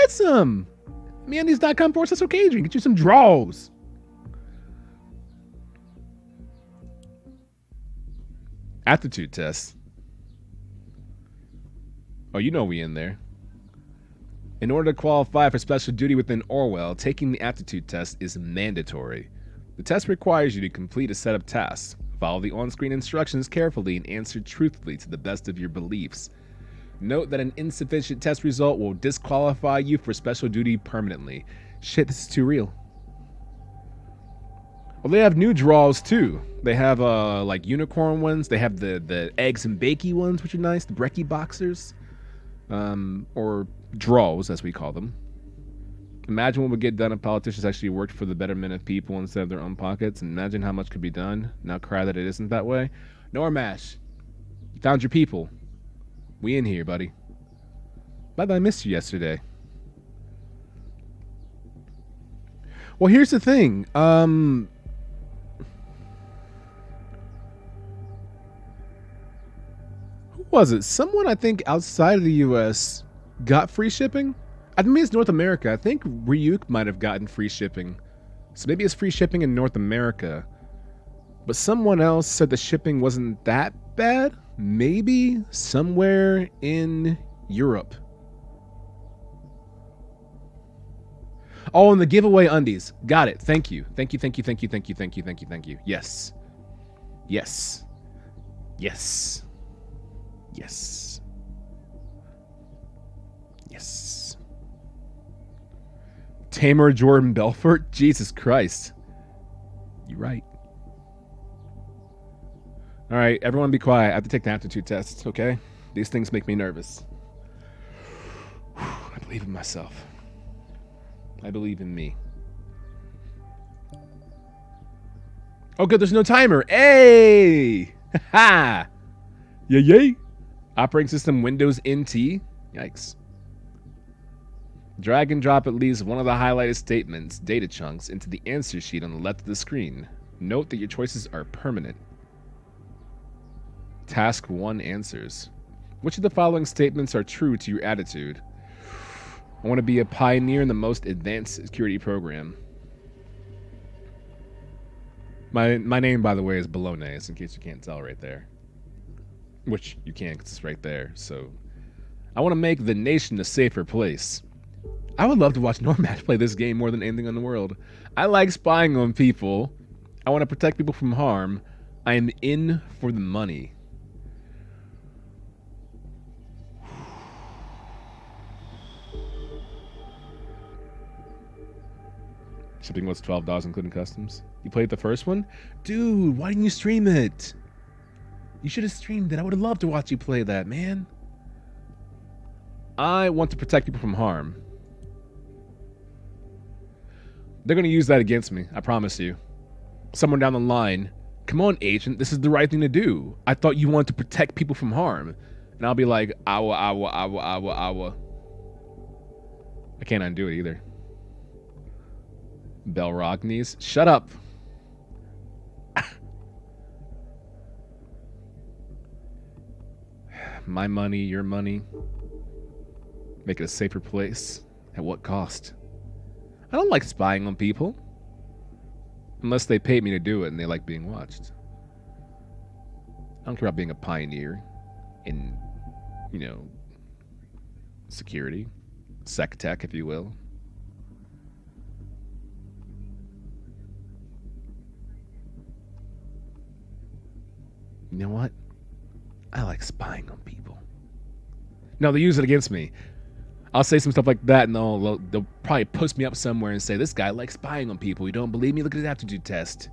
get some. MeUndies.com/Okaydrian. Get you some draws. Aptitude test. Oh, you know we in there. In order to qualify for special duty within Orwell, taking the aptitude test is mandatory. The test requires you to complete a set of tasks, follow the on-screen instructions carefully, and answer truthfully to the best of your beliefs. Note that an insufficient test result will disqualify you for special duty permanently. Shit, this is too real. Well, they have new draws too. They have like unicorn ones. They have the eggs and bakey ones, which are nice. The brekkie boxers, or draws as we call them. Imagine what would get done if politicians actually worked for the betterment of people instead of their own pockets. And imagine how much could be done. Now cry that it isn't that way. Normash, you found your people. We in here, buddy. By the way, I missed you yesterday. Well, here's the thing. Who was it? Someone, I think, outside of the U.S. got free shipping? I mean, it's North America. I think Ryuk might have gotten free shipping. So maybe it's free shipping in North America. But someone else said the shipping wasn't that bad. Maybe somewhere in Europe. Oh, and the giveaway undies. Got it. Thank you. Thank you, thank you, thank you, thank you, thank you, thank you, thank you. Yes. Yes. Yes. Yes. Yes. Tamer Jordan Belfort? Jesus Christ. You're right. All right, everyone be quiet. I have to take the aptitude test, okay? These things make me nervous. I believe in myself. I believe in me. Oh, good, there's no timer. Hey! Ha! Yay, yay! Operating system Windows NT. Yikes. Drag and drop at least one of the highlighted statements, data chunks, into the answer sheet on the left of the screen. Note that your choices are permanent. Task 1 answers. Which of the following statements are true to your attitude? I want to be a pioneer in the most advanced security program. My name, by the way, is Bolognese, in case you can't tell right there. Which you can, because it's right there. So, I want to make the nation a safer place. I would love to watch Normash play this game more than anything in the world. I like spying on people. I want to protect people from harm. I am in for the money. Shipping was $12 including customs. You played the first one? Dude, why didn't you stream it? You should have streamed it. I would have loved to watch you play that, man. I want to protect people from harm. They're going to use that against me, I promise you. Someone down the line, come on, agent, this is the right thing to do. I thought you wanted to protect people from harm. And I'll be like, awa. I can't undo it either. Belrognes, shut up. My money, your money. Make it a safer place. At what cost? I don't like spying on people. Unless they pay me to do it and they like being watched. I don't care about being a pioneer in, you know, security. Sec tech, if you will. You know what? I like spying on people. No, they use it against me. I'll say some stuff like that, and they'll probably post me up somewhere and say, this guy likes spying on people. You don't believe me? Look at his aptitude test.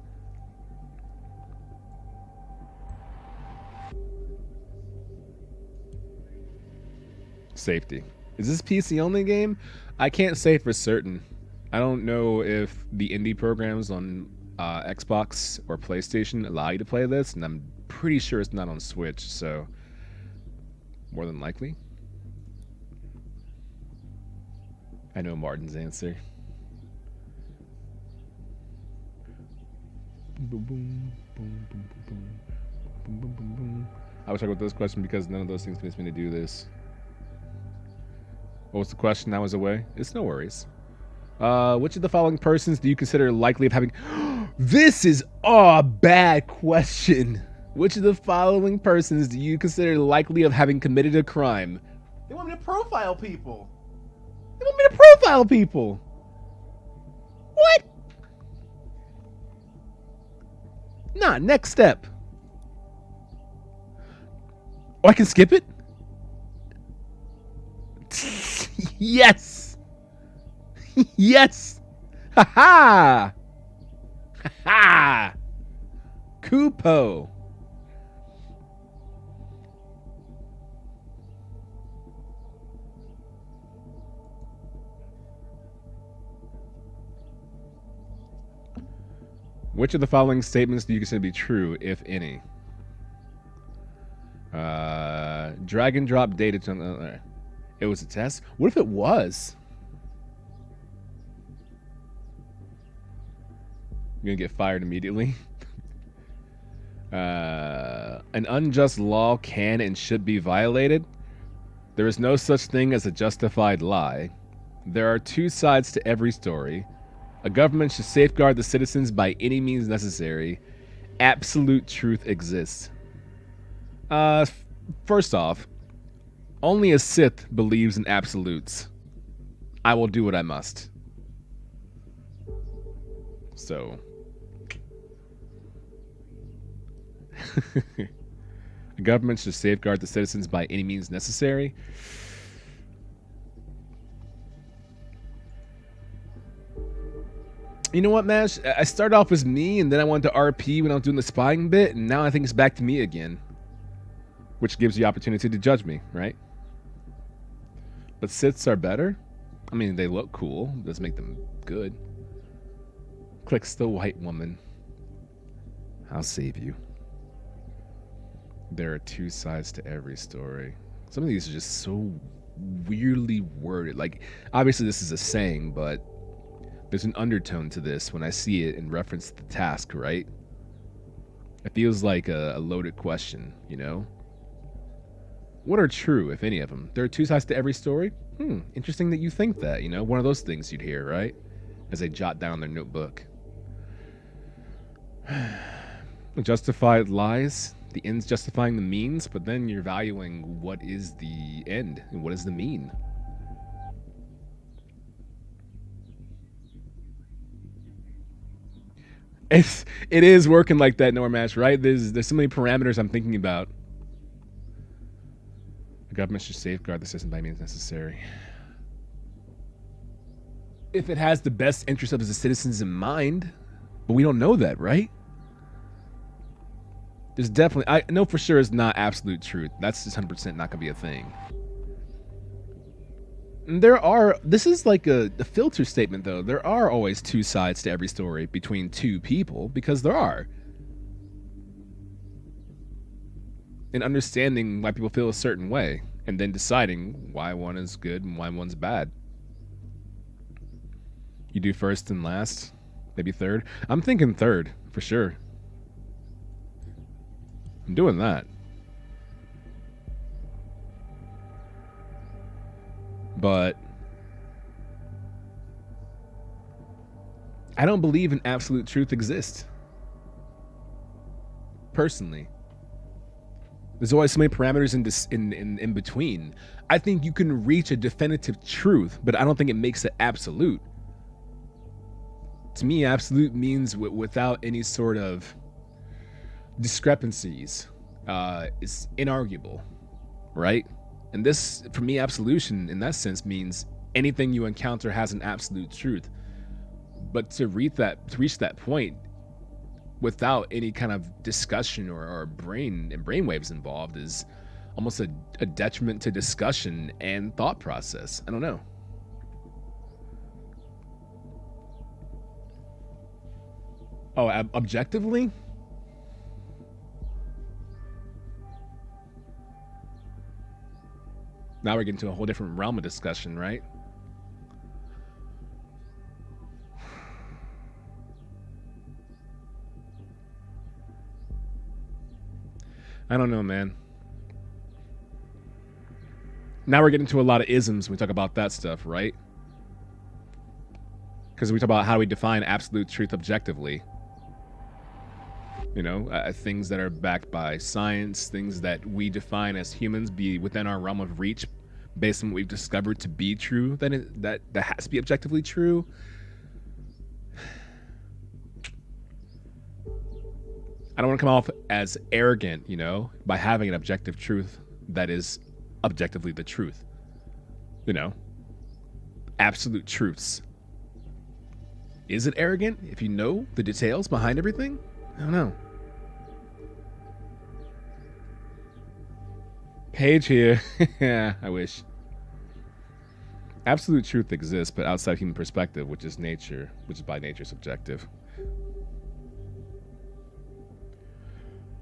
Safety. Is this PC only game? I can't say for certain. I don't know if the indie programs on Xbox or PlayStation allow you to play this, and I'm pretty sure it's not on Switch, so more than likely. I know Martin's answer. I was talking about this question because none of those things convince me to do this. What was the question? I was away. It's no worries. Which of the following persons do you consider likely of having... This is a bad question. Which of the following persons do you consider likely of having committed a crime? They want me to profile people. They want me to profile people. What? Nah, next step. Oh, I can skip it? Yes. Yes. Ha ha. Ha ha. Kupo. Which of the following statements do you consider to be true, if any? Drag and drop data to... It was a test? What if it was? You're gonna get fired immediately. An unjust law can and should be violated. There is no such thing as a justified lie. There are two sides to every story. A government should safeguard the citizens by any means necessary. Absolute truth exists. First off, only a Sith believes in absolutes. I will do what I must. So... The government should safeguard the citizens by any means necessary. You know what, Mash? I started off as me, and then I went to RP when I was doing the spying bit, and now I think it's back to me again. Which gives you opportunity to judge me, right? But Siths are better? I mean, they look cool. Doesn't make them good. Clicks the white woman. I'll save you. There are two sides to every story. Some of these are just so weirdly worded. Like, obviously this is a saying, but there's an undertone to this when I see it in reference to the task, right? It feels like a loaded question, you know? What are true, if any of them? There are two sides to every story? Interesting that you think that, you know? One of those things you'd hear, right? As they jot down their notebook. Justified lies? The end's justifying the means, but then you're valuing what is the end and what is the mean. It is working like that, Normash, right? There's so many parameters I'm thinking about. The government should safeguard the system by means necessary. If it has the best interest of the citizens in mind, but we don't know that, right? There's definitely, I know for sure it's not absolute truth. That's just 100% not gonna be a thing. And there are, this is like a filter statement though. There are always two sides to every story between two people, because there are. And understanding why people feel a certain way, and then deciding why one is good and why one's bad. You do first and last, maybe third. I'm thinking third, for sure. I'm doing that. But I don't believe an absolute truth exists. Personally. There's always so many parameters in between. I think you can reach a definitive truth, but I don't think it makes it absolute. To me, absolute means without any sort of discrepancies. It's inarguable, right? And this, for me, absolution in that sense means anything you encounter has an absolute truth. But to reach that point without any kind of discussion or brainwaves involved is almost a detriment to discussion and thought process. I don't know. Oh, objectively? Now we're getting to a whole different realm of discussion, right? I don't know, man. Now we're getting to a lot of isms when we talk about that stuff, right? Because we talk about how we define absolute truth objectively. You know, things that are backed by science, things that we define as humans be within our realm of reach based on what we've discovered to be true, that has to be objectively true. I don't want to come off as arrogant, you know, by having an objective truth that is objectively the truth. You know, absolute truths. Is it arrogant if you know the details behind everything? I don't know. Page here. Yeah, I wish. Absolute truth exists, but outside human perspective, which is by nature subjective.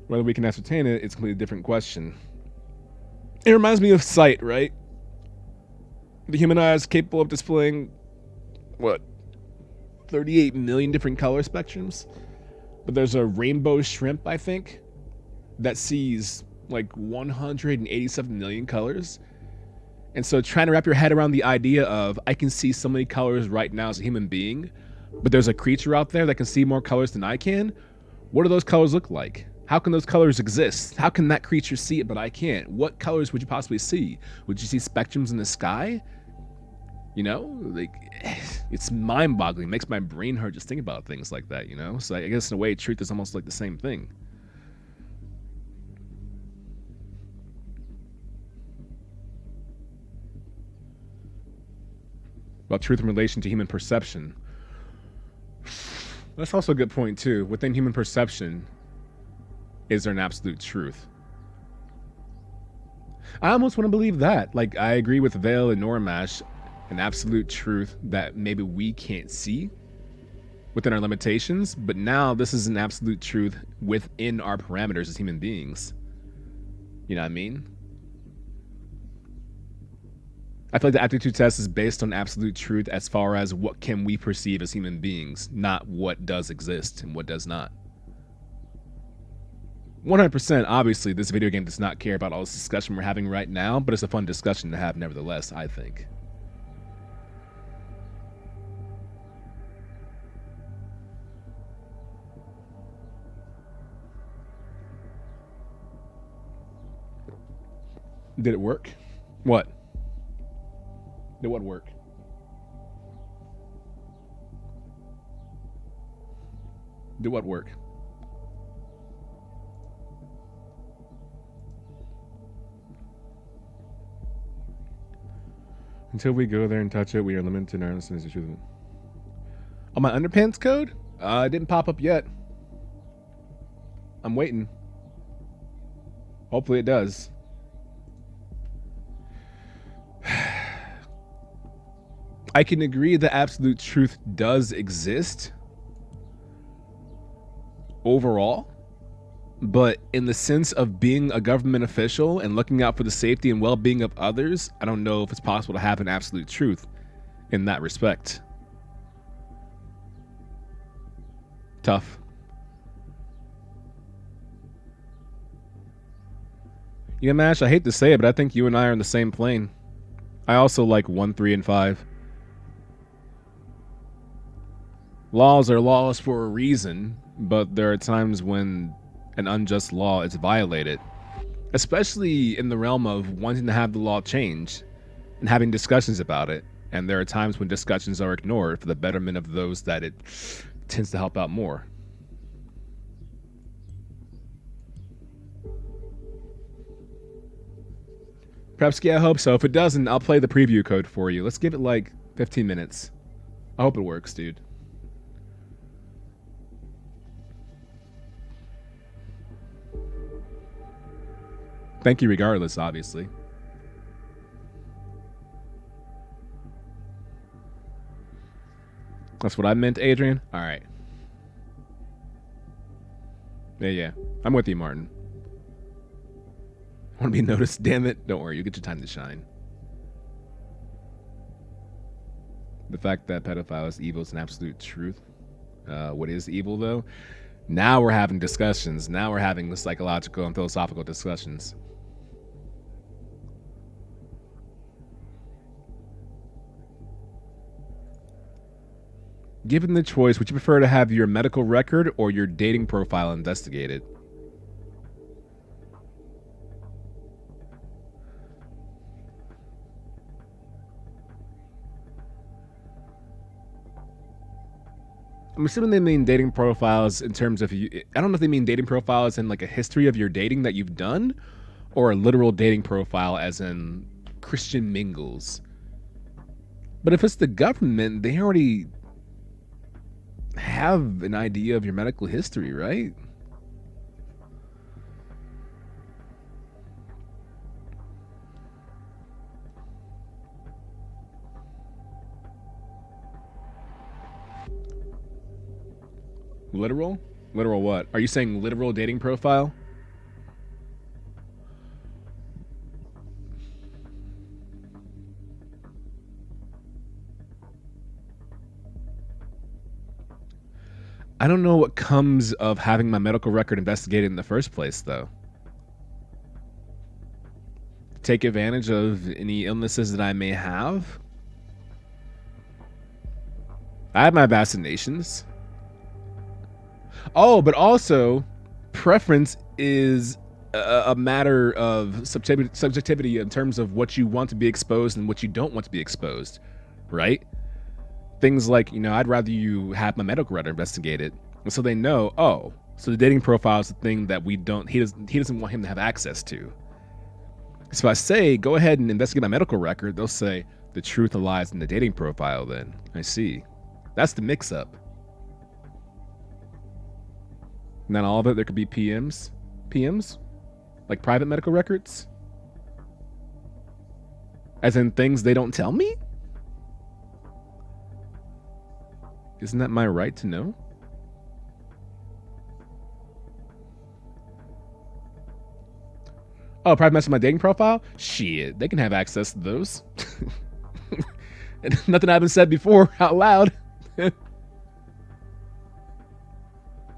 Whether we can ascertain it, it's a completely different question. It reminds me of sight, right? The human eye is capable of displaying, 38 million different color spectrums? But there's a rainbow shrimp, I think, that sees like 187 million colors. And so trying to wrap your head around the idea of, I can see so many colors right now as a human being, but there's a creature out there that can see more colors than I can. What do those colors look like? How can those colors exist? How can that creature see it, but I can't? What colors would you possibly see? Would you see spectrums in the sky? You know, like, it's mind-boggling. It makes my brain hurt just thinking about things like that, you know? So I guess in a way, truth is almost like the same thing. About truth in relation to human perception. That's also a good point, too. Within human perception, is there an absolute truth? I almost want to believe that. Like, I agree with Vale and Normash, an absolute truth that maybe we can't see within our limitations, but now this is an absolute truth within our parameters as human beings. You know what I mean? I feel like the aptitude test is based on absolute truth as far as what can we perceive as human beings, not what does exist and what does not. 100%, obviously, this video game does not care about all this discussion we're having right now, but it's a fun discussion to have nevertheless, I think. Did it work? What? Did what work? Did what work? Until we go there and touch it, we are limited in our understanding of the truth. Oh, my underpants code? It didn't pop up yet. I'm waiting. Hopefully it does. I can agree that absolute truth does exist overall, but in the sense of being a government official and looking out for the safety and well-being of others, I don't know if it's possible to have an absolute truth in that respect. Tough. Yeah, Mash, I hate to say it, but I think you and I are on the same plane. I also like 1, 3, and 5. Laws are laws for a reason, but there are times when an unjust law is violated, especially in the realm of wanting to have the law changed and having discussions about it. And there are times when discussions are ignored for the betterment of those that it tends to help out more. Perhaps, yeah, I hope so. If it doesn't, I'll play the preview code for you. Let's give it like 15 minutes. I hope it works, dude. Thank you regardless, obviously. That's what I meant, Adrian? Alright. Yeah. I'm with you, Martin. Want to be noticed? Damn it. Don't worry, you get your time to shine. The fact that pedophile is evil is an absolute truth. What is evil, though? Now we're having discussions. Now we're having the psychological and philosophical discussions. Given the choice, would you prefer to have your medical record or your dating profile investigated? I'm assuming they mean dating profiles in terms of you. I don't know if they mean dating profiles in like a history of your dating that you've done, or a literal dating profile as in Christian mingles. But if it's the government, they already have an idea of your medical history, right? Literal? Literal what? Are you saying literal dating profile? I don't know what comes of having my medical record investigated in the first place, though. Take advantage of any illnesses that I may have. I have my vaccinations. Oh, but also, preference is a matter of subjectivity in terms of what you want to be exposed and what you don't want to be exposed, right? Things like, I'd rather you have my medical record investigated, so they know, oh, so the dating profile is the thing that he doesn't want him to have access to. So if I say, go ahead and investigate my medical record, they'll say, the truth lies in the dating profile then. I see. That's the mix-up. Not all of it. There could be PMs. PMs? Like private medical records? As in things they don't tell me? Isn't that my right to know? Oh, private message on my dating profile? Shit, they can have access to those. Nothing I haven't said before out loud.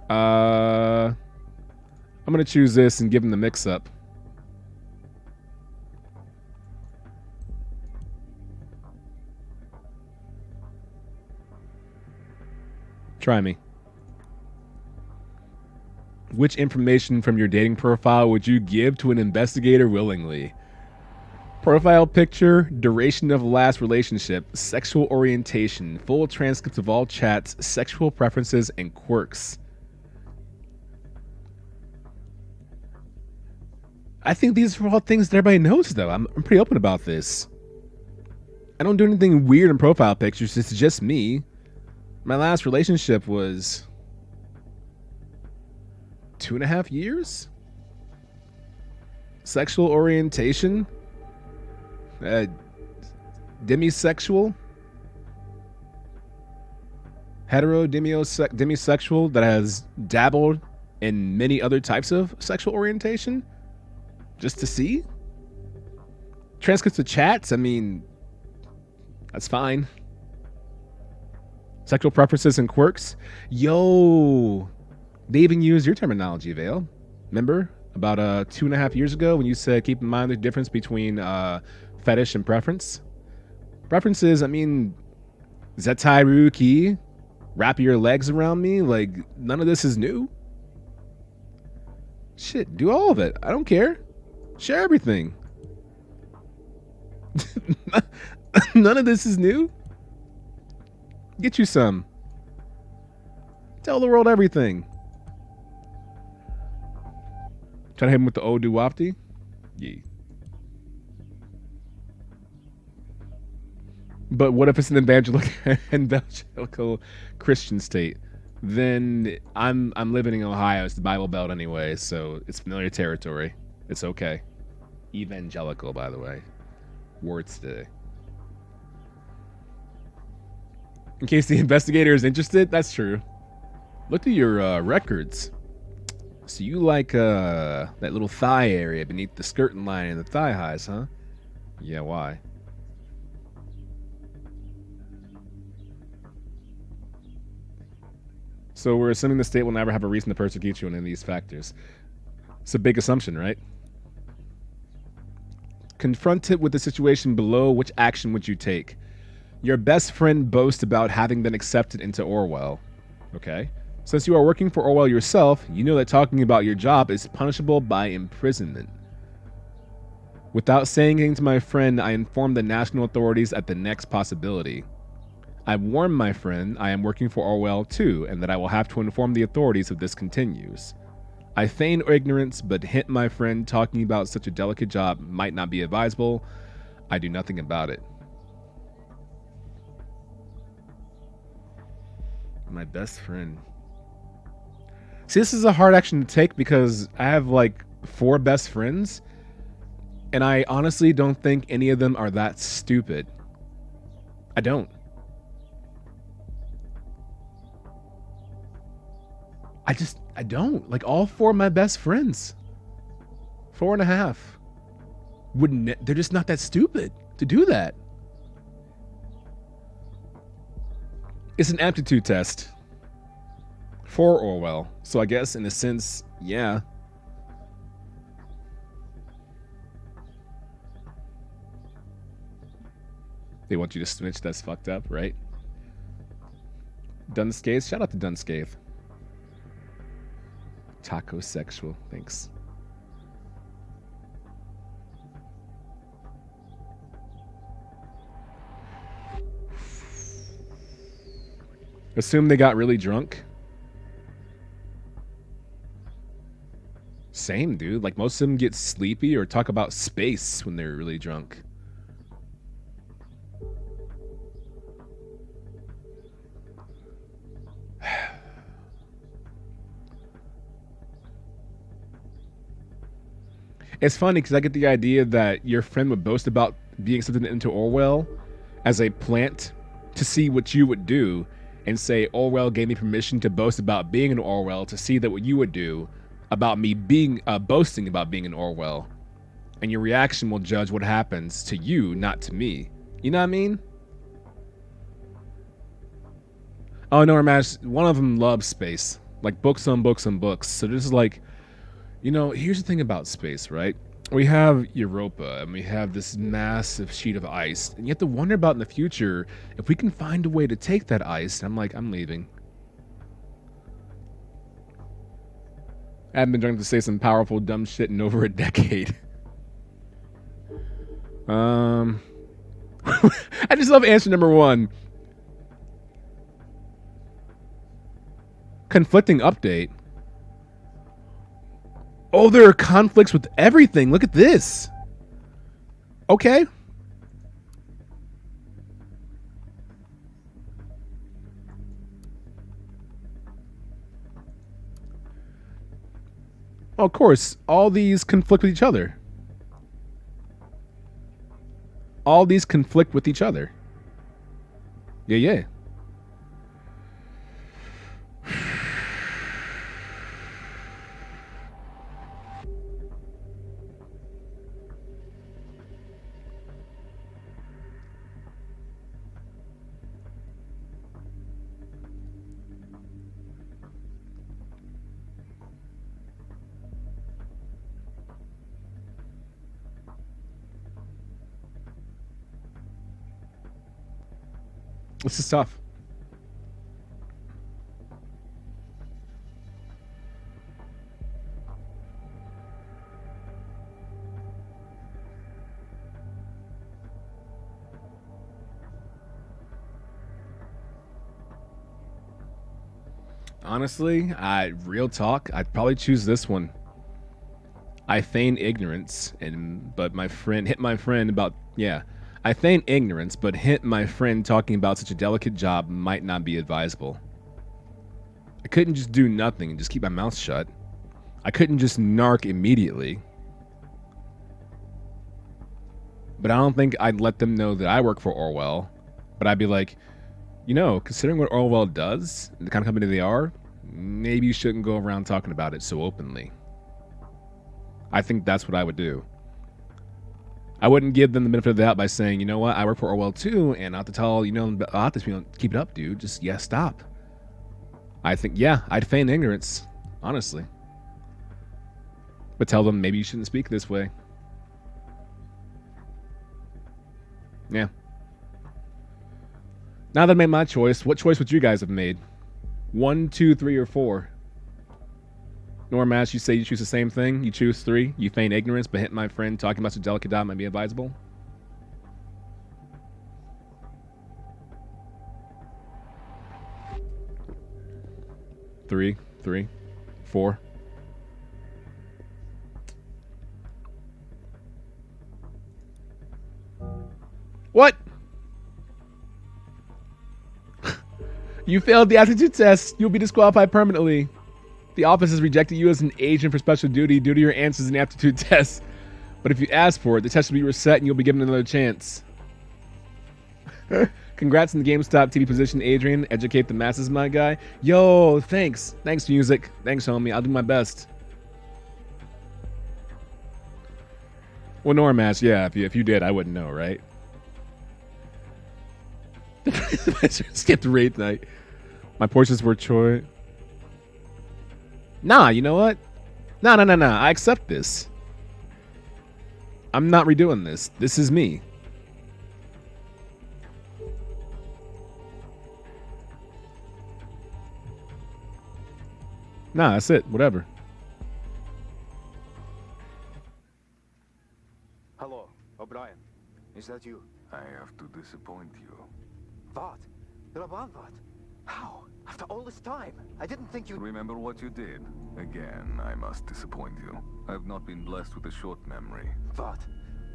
I'm gonna choose this and give them the mix-up. Try me. Which information from your dating profile would you give to an investigator willingly? Profile picture, duration of last relationship, sexual orientation, full transcripts of all chats, sexual preferences, and quirks. I think these are all things that everybody knows, though. I'm pretty open about this. I don't do anything weird in profile pictures. It's just me. My last relationship was 2.5 years. Sexual orientation, demisexual, demisexual that has dabbled in many other types of sexual orientation, just to see. Transcripts of chats, I mean, that's fine. Sexual preferences and quirks. Yo, they even use your terminology, Vale. Remember about 2.5 years ago when you said keep in mind the difference between fetish and preference? Preferences, I mean, Zetai Ruki, wrap your legs around me, like none of this is new. Shit, do all of it. I don't care. Share everything. None of this is new. Get you some. Tell the world everything. Try to hit him with the Odu Wafti? Yeah. But what if it's an evangelical Christian state? Then I'm living in Ohio. It's the Bible Belt anyway, so it's familiar territory. It's okay. Evangelical, by the way. Words today. In case the investigator is interested, that's true. Look at your records. So you like that little thigh area beneath the skirting line and the thigh highs, huh? Yeah, why? So we're assuming the state will never have a reason to persecute you on any of these factors. It's a big assumption, right? Confronted with the situation below, which action would you take? Your best friend boasts about having been accepted into Orwell. Okay. Since you are working for Orwell yourself, you know that talking about your job is punishable by imprisonment. Without saying anything to my friend, I inform the national authorities at the next possibility. I warn my friend I am working for Orwell too, and that I will have to inform the authorities if this continues. I feign ignorance, but hint my friend talking about such a delicate job might not be advisable. I do nothing about it. My best friend. See, this is a hard action to take because I have like 4 best friends, and I honestly don't think any of them are that stupid. I don't. I don't. Like, all 4 of my best friends, 4.5, they're just not that stupid to do that. It's an aptitude test for Orwell. So I guess in a sense, yeah. They want you to snitch, that's fucked up, right? Dunscathe, shout out to Dunscathe. Taco sexual, thanks. Assume they got really drunk. Same, dude. Like, most of them get sleepy or talk about space when they're really drunk. It's funny because I get the idea that your friend would boast about being accepted into Orwell as a plant to see what you would do, and say Orwell gave me permission to boast about being in Orwell to see that what you would do about me being boasting about being in Orwell, and your reaction will judge what happens to you, not to me. You know what I mean? Oh no, Ramesh, one of them loves space, like books on books on books. So this is like, you know, here's the thing about space, right? We have Europa, and we have this massive sheet of ice, and you have to wonder about in the future if we can find a way to take that ice. I'm like, I'm leaving. I haven't been trying to say some powerful dumb shit in over a decade. I just love answer number 1. Conflicting update. Oh, there are conflicts with everything. Look at this. Okay. Oh, of course, all these conflict with each other. All these conflict with each other. Yeah, yeah. This is tough. Honestly, real talk, I'd probably choose this one. I feign ignorance, but my friend hit my friend about I feign ignorance, but hint my friend talking about such a delicate job might not be advisable. I couldn't just do nothing and just keep my mouth shut. I couldn't just narc immediately. But I don't think I'd let them know that I work for Orwell. But I'd be like, you know, considering what Orwell does, and the kind of company they are, maybe you shouldn't go around talking about it so openly. I think that's what I would do. I wouldn't give them the benefit of the doubt by saying, you know what, I work for Orwell too, and I'll have to tell, you know, I'll have to keep it up, dude. Just, stop. I think, I'd feign ignorance, honestly. But tell them maybe you shouldn't speak this way. Yeah. Now that I made my choice, what choice would you guys have made? 1, 2, 3, or 4? Normash, you say you choose the same thing. You choose 3. You feign ignorance, but hint my friend talking about your delicate dot might be advisable. 3, 3, 4. What? You failed the aptitude test. You'll be disqualified permanently. The office has rejected you as an agent for special duty due to your answers in the aptitude test. But if you ask for it, the test will be reset and you'll be given another chance. Congrats on the GameStop TV position, Adrian. Educate the masses, my guy. Yo, thanks. Thanks, music. Thanks, homie. I'll do my best. Well, Normash, yeah, if you did, I wouldn't know, right? Skipped raid night. My portions were choice. Nah, you know what? Nah. I accept this. I'm not redoing this. This is me. Nah, that's it. Whatever. Hello, O'Brien. Is that you? I have to disappoint you. What? Raban, what? How? After all this time? I didn't think you'd... Remember what you did? Again, I must disappoint you. I've not been blessed with a short memory. What?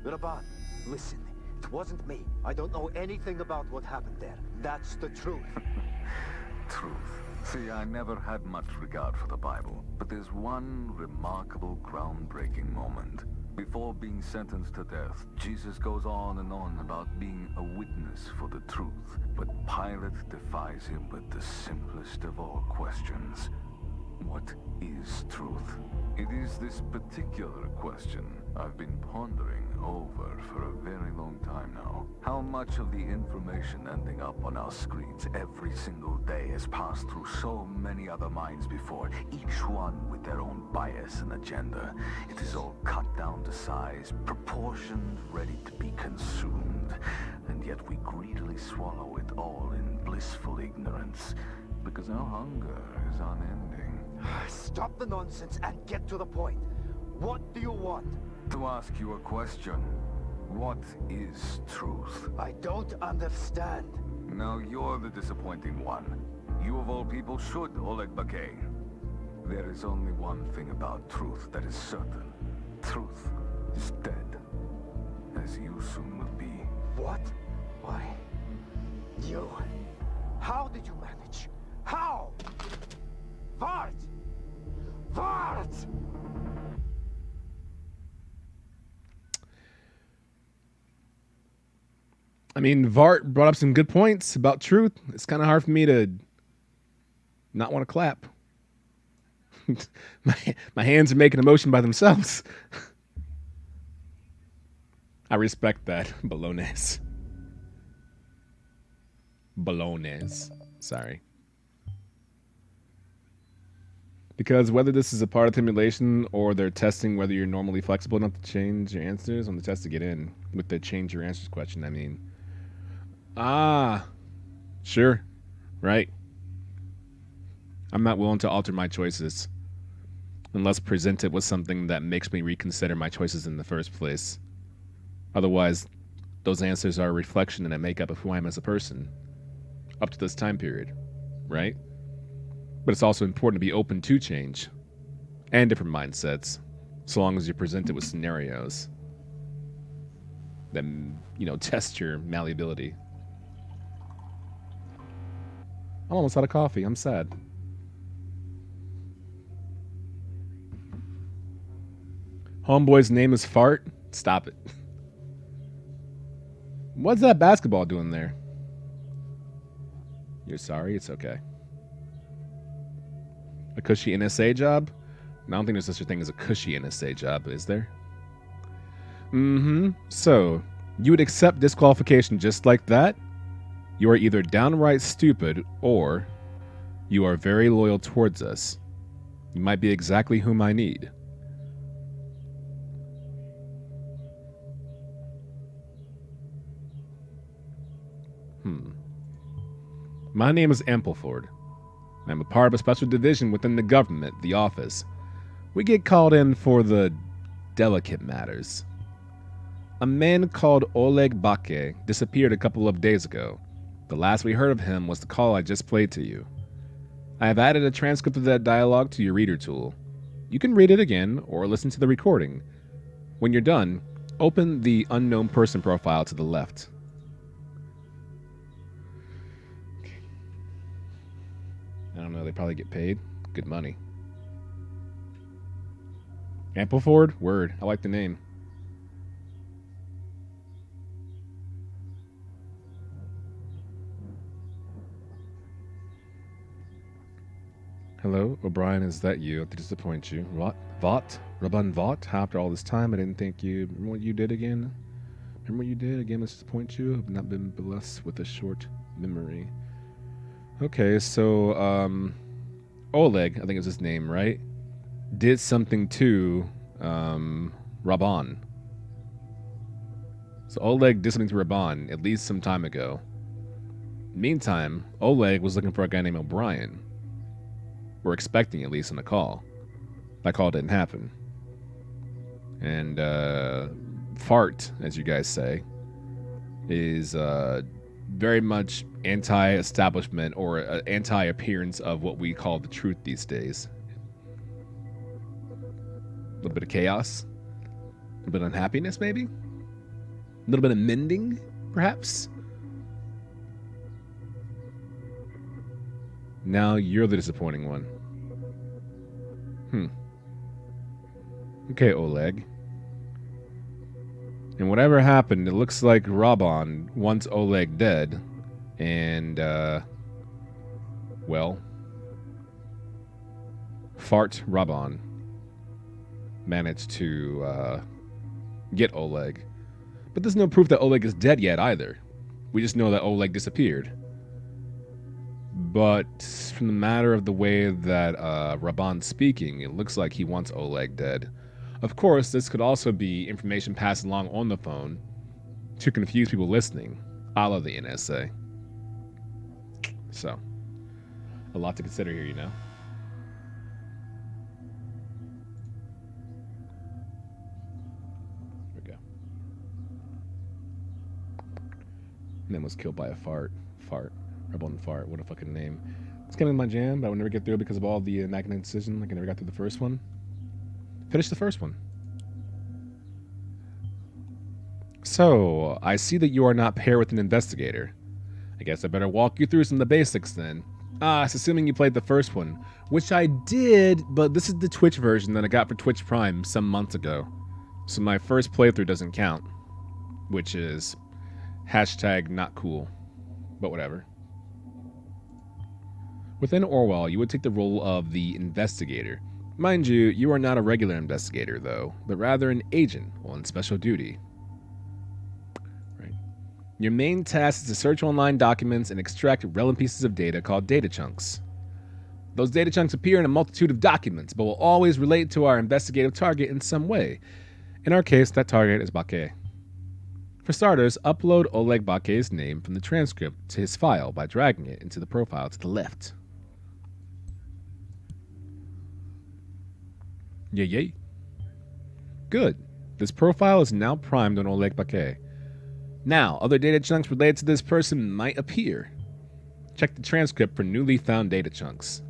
Raban, listen. It wasn't me. I don't know anything about what happened there. That's the truth. Truth. See, I never had much regard for the Bible, but there's one remarkable, groundbreaking moment. Before being sentenced to death, Jesus goes on and on about being a witness for the truth. But Pilate defies him with the simplest of all questions. What is truth? It is this particular question I've been pondering over for a very long time now. How much of the information ending up on our screens every single day has passed through so many other minds before, each one with their own bias and agenda. It is all cut down to size, proportioned, ready to be consumed. And yet we greedily swallow it all in blissful ignorance, because our hunger is unending. Stop the nonsense and get to the point. What do you want? To ask you a question. What is truth? I don't understand. Now you're the disappointing one. You of all people should, Oleg Bakay. There is only one thing about truth that is certain. Truth is dead. As you soon will be. What? Why? You? How did you manage? How? Vart! Vart! I mean, Vart brought up some good points about truth. It's kind of hard for me to not want to clap. my hands are making a motion by themselves. I respect that, Bolognese. Bolognese. Sorry. Because whether this is a part of the simulation or they're testing whether you're normally flexible enough to change your answers on the test to get in with the change your answers question, I mean. Sure. Right. I'm not willing to alter my choices unless presented with something that makes me reconsider my choices in the first place. Otherwise, those answers are a reflection and a makeup of who I am as a person up to this time period, right? But it's also important to be open to change and different mindsets, so long as you're presented with scenarios that, test your malleability. I'm almost out of coffee. I'm sad. Homeboy's name is Fart. Stop it. What's that basketball doing there? You're sorry? It's okay. A cushy NSA job? I don't think there's such a thing as a cushy NSA job, is there? So, you would accept disqualification just like that? You are either downright stupid, or you are very loyal towards us. You might be exactly whom I need. My name is Ampleford. I'm a part of a special division within the government, the office. We get called in for the delicate matters. A man called Oleg Bakke disappeared a couple of days ago. The last we heard of him was the call I just played to you. I have added a transcript of that dialogue to your reader tool. You can read it again or listen to the recording. When you're done, open the unknown person profile to the left. I don't know, they probably get paid. Good money. Ampleford? Word. I like the name. Hello, O'Brien, is that you? I have to disappoint you. What? Vought? Rabban Vought? After all this time, I didn't think you... Remember what you did again? Remember what you did? Again, let's disappoint you. I've not been blessed with a short memory. Okay, so, Oleg, I think is his name, right? Did something to, Rabban. So Oleg did something to Rabban at least some time ago. Meantime, Oleg was looking for a guy named O'Brien. We're expecting at least on the call. That call didn't happen. And Fart, as you guys say, is very much anti-establishment or anti-appearance of what we call the truth these days. A little bit of chaos, a little bit of unhappiness, maybe, a little bit of mending, perhaps. Now you're the disappointing one. Okay, Oleg. And whatever happened, it looks like Rabban wants Oleg dead. And, well, Fart Rabban managed to get Oleg. But there's no proof that Oleg is dead yet either. We just know that Oleg disappeared. But from the matter of the way that Rabban's speaking, it looks like he wants Oleg dead. Of course, this could also be information passed along on the phone to confuse people listening, a la the NSA. So, a lot to consider here, you know. There we go. Man was killed by a fart. Rebel Fart. What a fucking name. It's kind of my jam, but I would never get through because of all the magnetic decision. Like I never got through the first one. Finish the first one. So, I see that you are not paired with an investigator. I guess I better walk you through some of the basics then. It's assuming you played the first one, which I did, but this is the Twitch version that I got for Twitch Prime some months ago. So my first playthrough doesn't count, which is hashtag not cool, but whatever. Within Orwell, you would take the role of the investigator. Mind you, you are not a regular investigator, though, but rather an agent on special duty. Right. Your main task is to search online documents and extract relevant pieces of data called data chunks. Those data chunks appear in a multitude of documents, but will always relate to our investigative target in some way. In our case, that target is Bakke. For starters, upload Oleg Bakke's name from the transcript to his file by dragging it into the profile to the left. Yay. Good. This profile is now primed on Oleg Bakke. Now, other data chunks related to this person might appear. Check the transcript for newly found data chunks.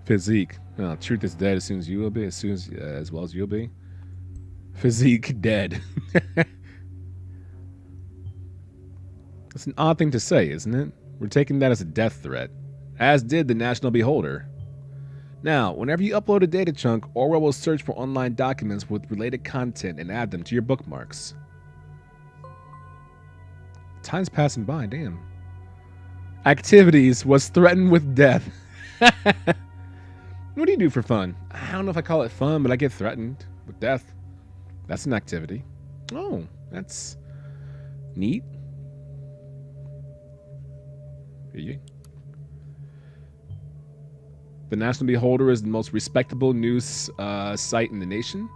Physique. Truth is dead as soon as you will be, as well as you'll be. Physique dead. That's an odd thing to say, isn't it? We're taking that as a death threat, as did the National Beholder. Now, whenever you upload a data chunk, Orwell will search for online documents with related content and add them to your bookmarks. Time's passing by, damn. Activities was threatened with death. What do you do for fun? I don't know if I call it fun, but I get threatened with death. That's an activity. Oh, that's neat. Yeah. The National Beholder is the most respectable news site in the nation.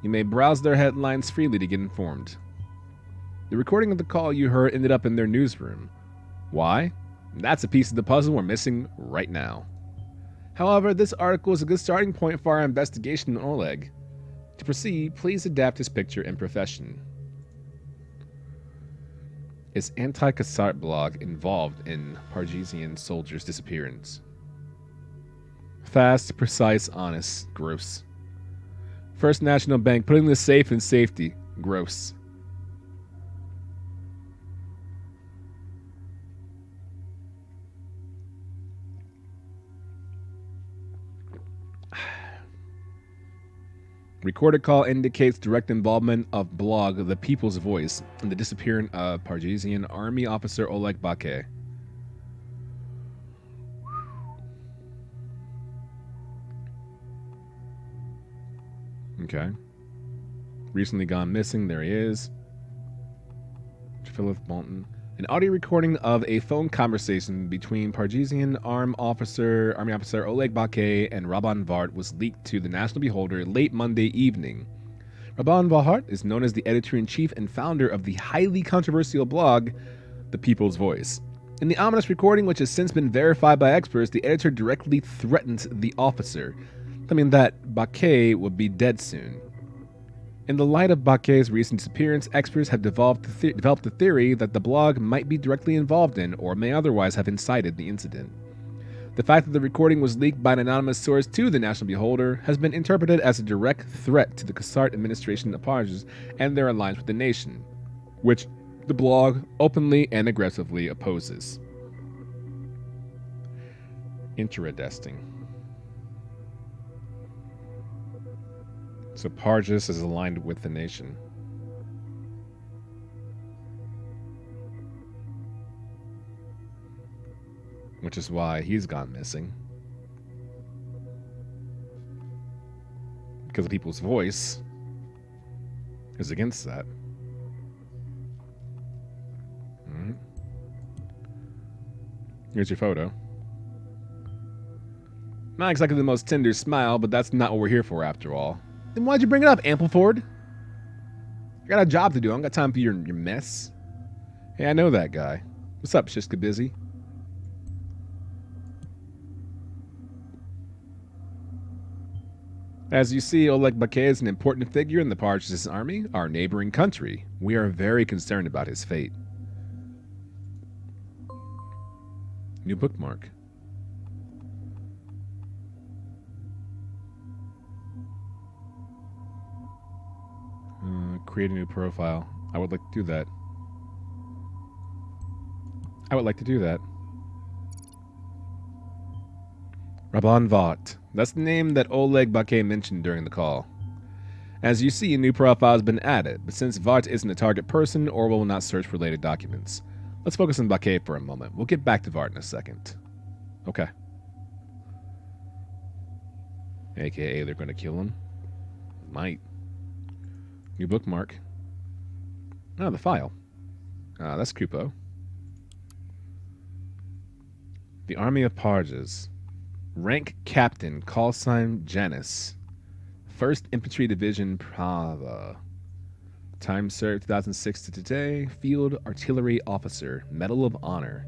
You may browse their headlines freely to get informed. The recording of the call you heard ended up in their newsroom. Why? That's a piece of the puzzle we're missing right now. However, this article is a good starting point for our investigation on Oleg. To proceed, please adapt his picture and profession. Is anti-Kassart blog involved in Pargesian soldier's disappearance? Fast, precise, honest. Gross. First National Bank putting the safe in safety. Gross. Recorded call indicates direct involvement of blog The People's Voice in the disappearance of Pargesian Army officer Oleg Bakay. Okay. Recently gone missing. There he is. Philip Bolton. An audio recording of a phone conversation between Pargesian Army officer Oleg Bakay and Rabban Vart was leaked to the National Beholder late Monday evening. Rabban Vart is known as the editor-in-chief and founder of the highly controversial blog, The People's Voice. In the ominous recording, which has since been verified by experts, the editor directly threatened the officer, claiming that Bakay would be dead soon. In the light of Bakay's recent disappearance, experts have developed the theory that the blog might be directly involved in or may otherwise have incited the incident. The fact that the recording was leaked by an anonymous source to the National Beholder has been interpreted as a direct threat to the Kassart administration of Parges and their alliance with the nation, which the blog openly and aggressively opposes. Interesting. So Parges is aligned with the nation. Which is why he's gone missing. Because the People's Voice is against that. Here's your photo. Not exactly the most tender smile, but that's not what we're here for after all. Then why'd you bring it up, Ampleford? I got a job to do. I don't got time for your mess. Hey, I know that guy. What's up, Shiska Busy? As you see, Oleg Bakay is an important figure in the Parges army, our neighboring country. We are very concerned about his fate. New bookmark. Create a new profile. I would like to do that. Rabban Vart. That's the name that Oleg Bakay mentioned during the call. As you see, a new profile has been added, but since Vart isn't a target person, Orwell will not search for related documents. Let's focus on Bakay for a moment. We'll get back to Vart in a second. Okay. AKA they're going to kill him. Might. New bookmark. Oh, the file. That's Kupo. The Army of Parges. Rank Captain, call sign Janus. 1st Infantry Division, Prava. Time served 2006 to today. Field Artillery Officer, Medal of Honor.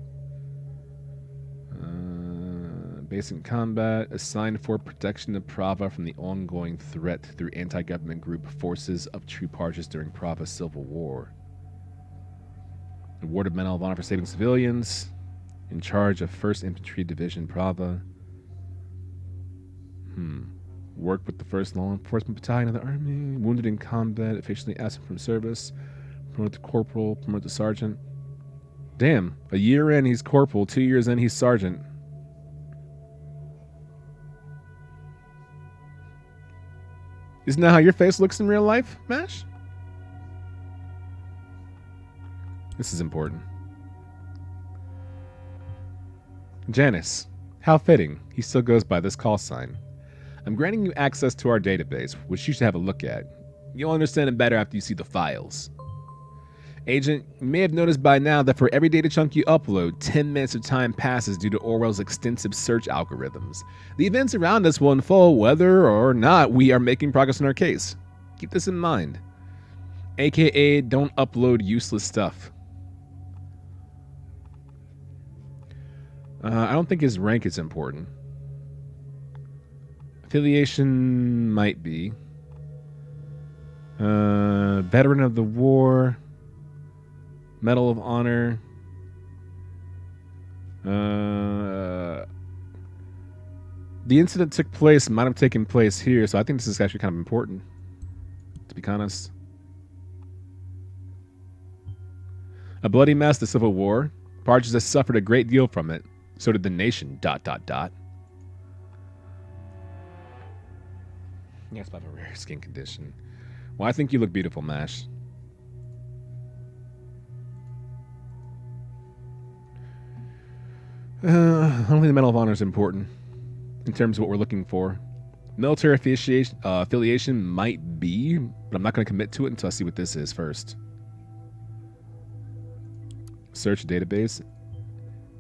Basic combat, assigned for protection of Prava from the ongoing threat through anti-government group Forces of True Parges during Prava's Civil War. Awarded Medal of Honor for saving civilians. In charge of 1st Infantry Division, Prava. Worked with the 1st Law Enforcement Battalion of the Army. Wounded in combat, officially absent from service. Promoted to corporal, promoted to sergeant. Damn, a year in he's corporal, 2 years in he's sergeant. Isn't that how your face looks in real life, Mash? This is important. Janus. How fitting. He still goes by this call sign. I'm granting you access to our database, which you should have a look at. You'll understand it better after you see the files. Agent, you may have noticed by now that for every data chunk you upload, 10 minutes of time passes due to Orwell's extensive search algorithms. The events around us will unfold whether or not we are making progress in our case. Keep this in mind. AKA don't upload useless stuff. I don't think his rank is important. Affiliation might be. Veteran of the war. Medal of Honor. The incident took place, might have taken place here, so I think this is actually kind of important, to be honest. A bloody mess, the Civil War. Parges has suffered a great deal from it. So did the nation, ... Yes, about a rare skin condition. Well, I think you look beautiful, Mash. I don't think the Medal of Honor is important in terms of what we're looking for. Military affiliation might be, but I'm not going to commit to it until I see what this is first. Search database.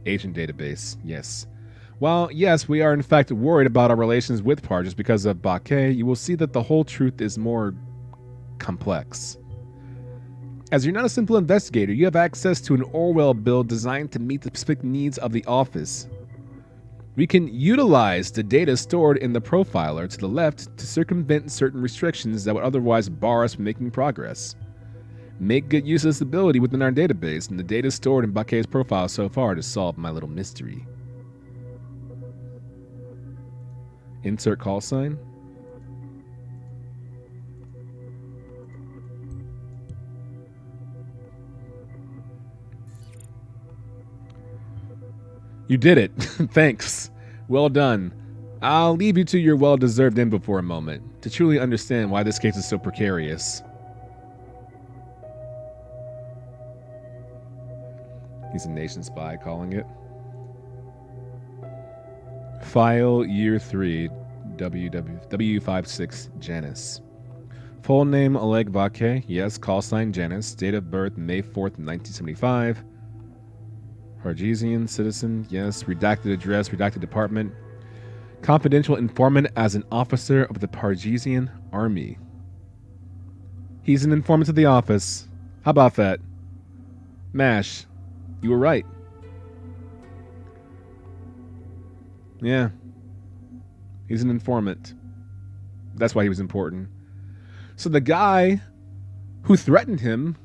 Agent database. Yes. While, yes, we are in fact worried about our relations with Parges because of Baquet, you will see that the whole truth is more complex. As you're not a simple investigator, you have access to an Orwell build designed to meet the specific needs of the office. We can utilize the data stored in the profiler to the left to circumvent certain restrictions that would otherwise bar us from making progress. Make good use of this ability within our database and the data stored in Baquet's profile so far to solve my little mystery. Insert call sign. You did it. Thanks. Well done. I'll leave you to your well-deserved info for a moment to truly understand why this case is so precarious. He's a nation spy calling it. File year 3, W56 Janice. Full name Oleg Baquet. Yes, call sign Janice. Date of birth May 4th, 1975. Pargesian citizen. Yes. Redacted address. Redacted department. Confidential informant as an officer of the Pargesian army. He's an informant to the office. How about that? MASH. You were right. Yeah. He's an informant. That's why he was important. So the guy who threatened him,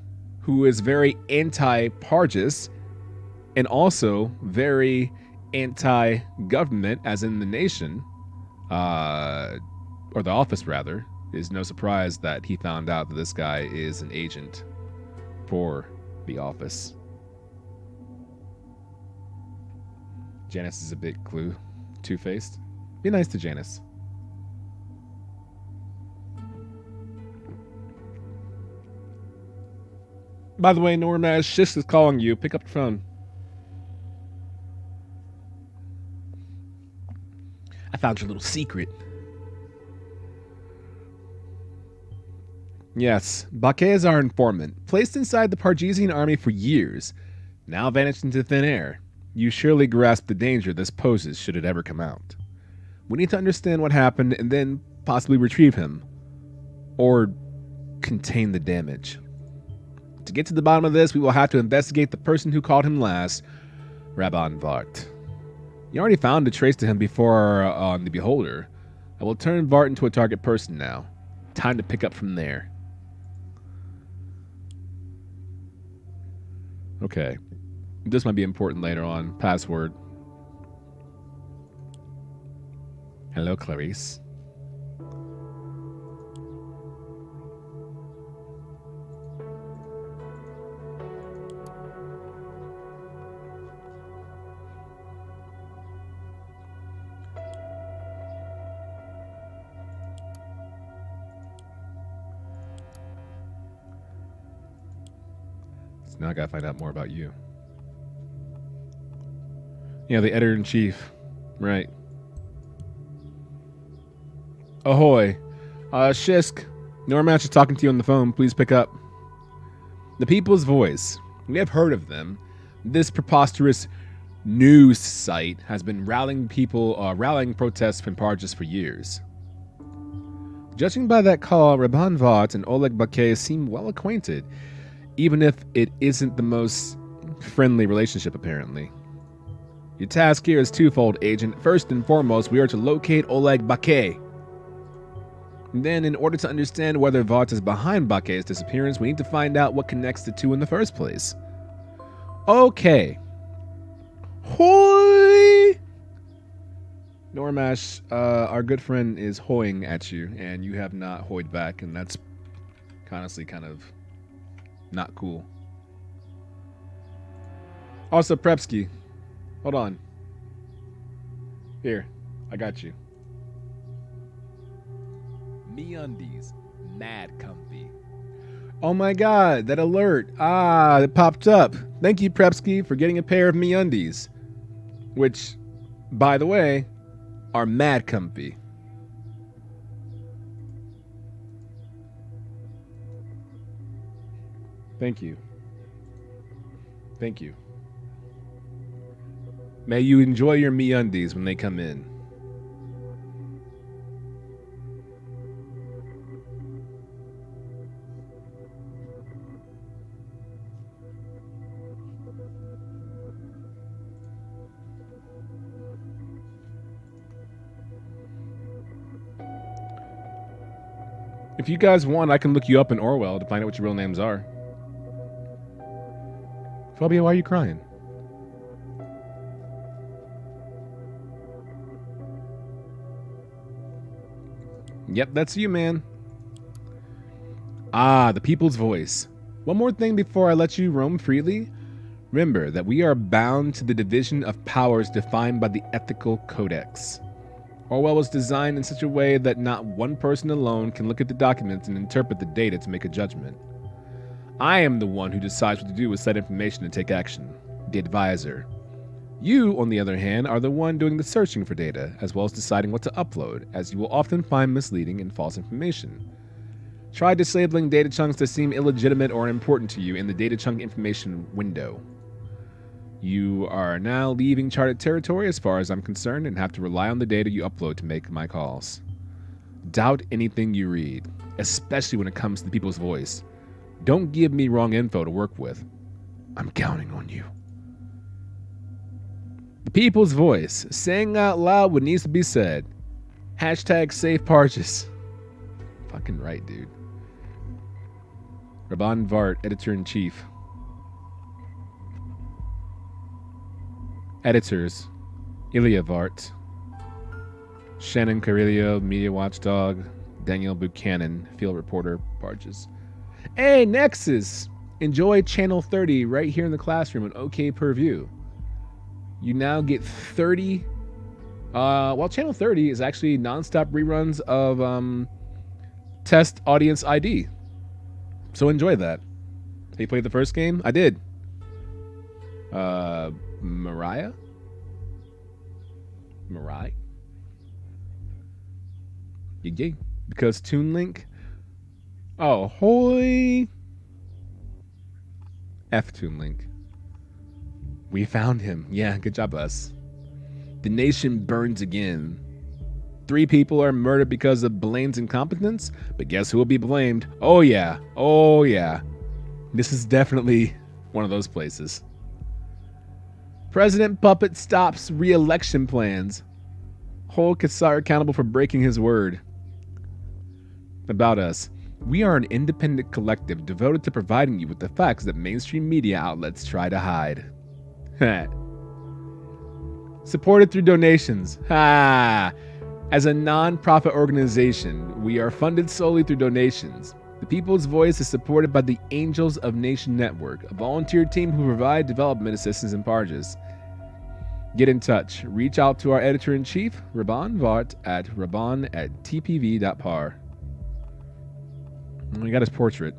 who is very anti-Parges, and also very anti-government, as in the nation, or the office rather, is no surprise that he found out that this guy is an agent for the office. Janice is a bit clue. Two-faced. Be nice to Janice. By the way, Norma, Shisk is calling you. Pick up your phone. I found your little secret. Yes, Baquet is our informant. Placed inside the Pargesian army for years. Now vanished into thin air. You surely grasp the danger this poses should it ever come out. We need to understand what happened and then possibly retrieve him. Or contain the damage. To get to the bottom of this, we will have to investigate the person who called him last, Rabban Vart. You already found a trace to him before on the Beholder. I will turn Vart into a target person now. Time to pick up from there. Okay. This might be important later on. Password. Hello, Clarice. So now I gotta find out more about you. Yeah, the editor-in-chief. Right. Ahoy. Shisk. Normatch is talking to you on the phone. Please pick up. The People's Voice. We have heard of them. This preposterous news site has been rallying protests from Parges for years. Judging by that call, Rabban Vought and Oleg Bakay seem well acquainted, even if it isn't the most friendly relationship, apparently. Your task here is twofold, Agent. First and foremost, we are to locate Oleg Bakay. Then, in order to understand whether Vought is behind Bakay's disappearance, we need to find out what connects the two in the first place. Okay. Hoi! Normash, our good friend is hoying at you, and you have not hoyed back, and that's honestly kind of not cool. Also, Prepsky, hold on. Here, I got you. MeUndies, mad comfy. Oh my god, that alert. It popped up. Thank you, Prepsky, for getting a pair of MeUndies. Which, by the way, are mad comfy. Thank you. Thank you. May you enjoy your MeUndies when they come in. If you guys want, I can look you up in Orwell to find out what your real names are. Phobia, why are you crying? Yep, that's you, man. The people's voice. One more thing before I let you roam freely. Remember that we are bound to the division of powers defined by the ethical codex. Orwell was designed in such a way that not one person alone can look at the documents and interpret the data to make a judgment. I am the one who decides what to do with said information and take action, the advisor. You, on the other hand, are the one doing the searching for data, as well as deciding what to upload, as you will often find misleading and false information. Try disabling data chunks that seem illegitimate or unimportant to you in the data chunk information window. You are now leaving charted territory as far as I'm concerned and have to rely on the data you upload to make my calls. Doubt anything you read, especially when it comes to the people's voice. Don't give me wrong info to work with. I'm counting on you. The people's voice, saying out loud what needs to be said. Hashtag save Parches. Fucking right, dude. Rabban Vart, Editor-in-Chief. Editors, Ilya Vart, Shannon Carrillo, Media Watchdog, Daniel Buchanan, Field Reporter, Parges. Hey, Nexus! Enjoy Channel 30 right here in the classroom on OK Per View. You now get 30... Channel 30 is actually non-stop reruns of Test Audience ID. So enjoy that. Have you played the first game? I did. Mariah? Yeah. Because TuneLink. Oh, hoy. F TuneLink. We found him. Yeah, good job, us. The nation burns again. 3 people are murdered because of Blaine's incompetence, but guess who will be blamed? Oh yeah. This is definitely one of those places. President Puppet stops re-election plans. Hold Kassar accountable for breaking his word. About us. We are an independent collective devoted to providing you with the facts that mainstream media outlets try to hide. Supported through donations. As a non-profit organization, we are funded solely through donations. The People's Voice is supported by the Angels of Nation Network, a volunteer team who provide development assistance in Parges. Get in touch. Reach out to our editor-in-chief, Rabban Vart, at rabban@tpv.par. We got his portrait.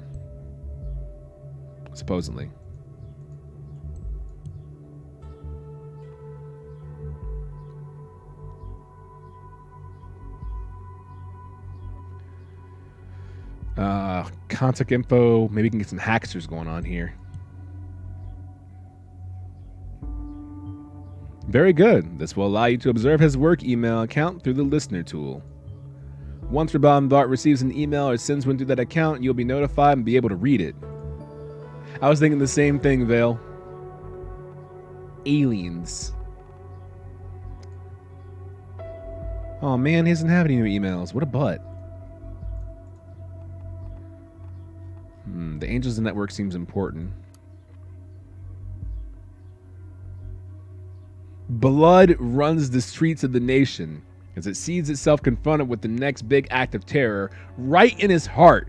Supposedly. Contact info. Maybe we can get some hacksters going on here. Very good. This will allow you to observe his work email account through the listener tool. Once Rabban receives an email or sends one through that account, you'll be notified and be able to read it. I was thinking the same thing, Vale. Aliens. Oh man, he doesn't have any new emails. What a butt. The Angels Network seems important. Blood runs the streets of the nation as it sees itself confronted with the next big act of terror right in its heart,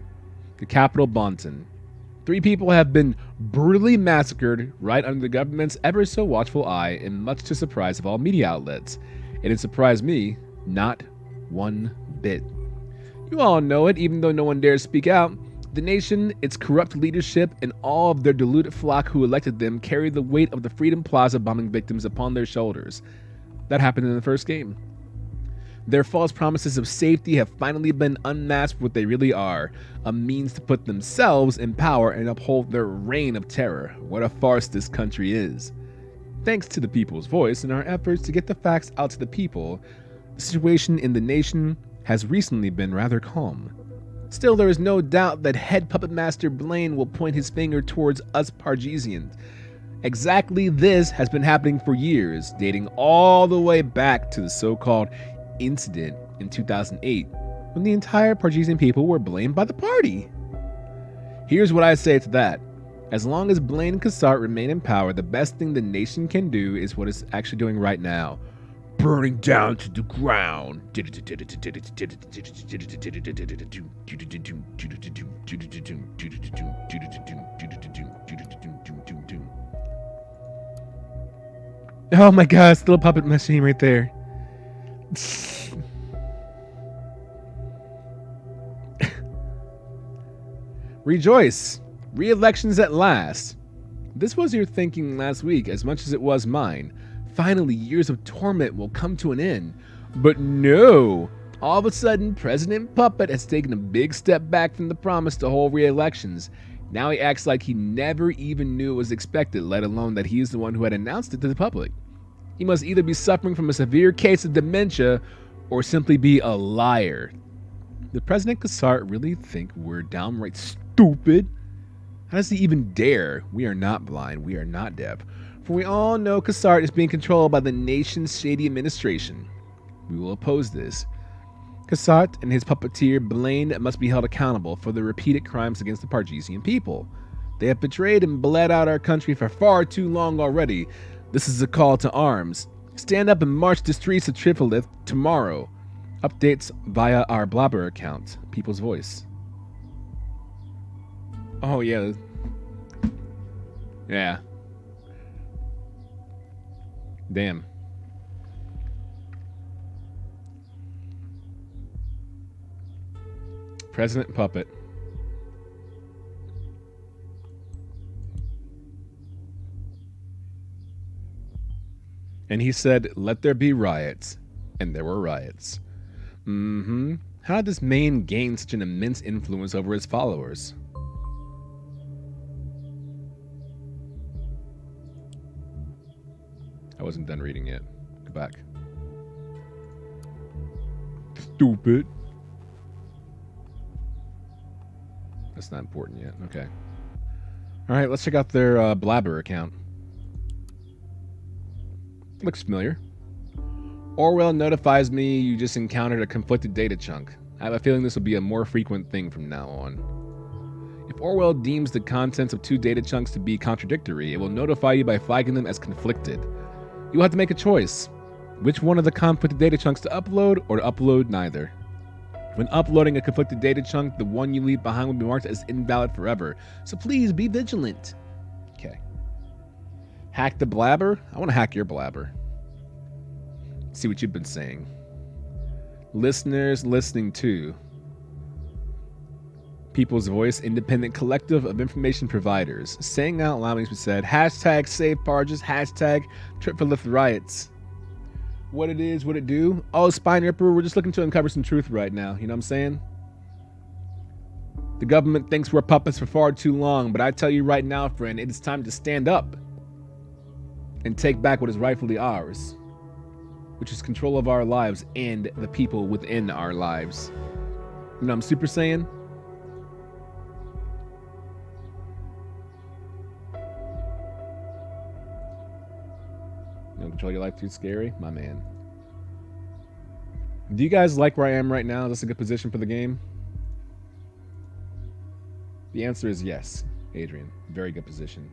the capital Bonton. 3 people have been brutally massacred right under the government's ever so watchful eye, and much to surprise of all media outlets. And it surprised me not one bit. You all know it, even though no one dares speak out. The nation, its corrupt leadership, and all of their deluded flock who elected them carry the weight of the Freedom Plaza bombing victims upon their shoulders. That happened in the first game. Their false promises of safety have finally been unmasked what they really are, a means to put themselves in power and uphold their reign of terror. What a farce this country is. Thanks to the people's voice and our efforts to get the facts out to the people, the situation in the nation has recently been rather calm. Still, there is no doubt that head puppet master Blaine will point his finger towards us Pargesians. Exactly this has been happening for years, dating all the way back to the so-called incident in 2008, when the entire Pargesian people were blamed by the party. Here's what I say to that. As long as Blaine and Cassart remain in power, the best thing the nation can do is what it's actually doing right now. Burning down to the ground. Oh my god, it's a little puppet machine right there. Rejoice! Re-elections at last. This was your thinking last week as much as it was mine. Finally, years of torment will come to an end. But no! All of a sudden, President Puppet has taken a big step back from the promise to hold re-elections. Now he acts like he never even knew it was expected, let alone that he is the one who had announced it to the public. He must either be suffering from a severe case of dementia or simply be a liar. Does President Cassart really think we're downright stupid? How does he even dare? We are not blind, we are not deaf. For we all know Cassart is being controlled by the nation's shady administration. We will oppose this. Cassart and his puppeteer Blaine must be held accountable for the repeated crimes against the Pargesian people. They have betrayed and bled out our country for far too long already. This is a call to arms. Stand up and march the streets of Tripholith tomorrow. Updates via our Blabber account, People's Voice. Oh yeah. Yeah. Damn. President Puppet. And he said, let there be riots. And there were riots. How did this man gain such an immense influence over his followers? I wasn't done reading yet. Go back. Stupid. That's not important yet. Okay. All right, let's check out their Blabber account. Looks familiar. Orwell notifies me you just encountered a conflicted data chunk. I have a feeling this will be a more frequent thing from now on. If Orwell deems the contents of 2 data chunks to be contradictory, it will notify you by flagging them as conflicted. You will have to make a choice. Which one of the conflicted data chunks to upload, or to upload neither. When uploading a conflicted data chunk, the one you leave behind will be marked as invalid forever. So please be vigilant. Okay. Hack the Blabber? I want to hack your Blabber. See what you've been saying. Listeners listening to People's Voice, independent collective of information providers. Saying out loud means we said, hashtag save Parges, hashtag Tripholith riots. What it is, what it do. Oh, Spine Ripper, we're just looking to uncover some truth right now. You know what I'm saying? The government thinks we're puppets for far too long, but I tell you right now, friend, it is time to stand up and take back what is rightfully ours, which is control of our lives and the people within our lives. You know, I'm Super Saiyan. You don't control your life too scary? My man. Do you guys like where I am right now? Is this a good position for the game? The answer is yes, Adrian. Very good position.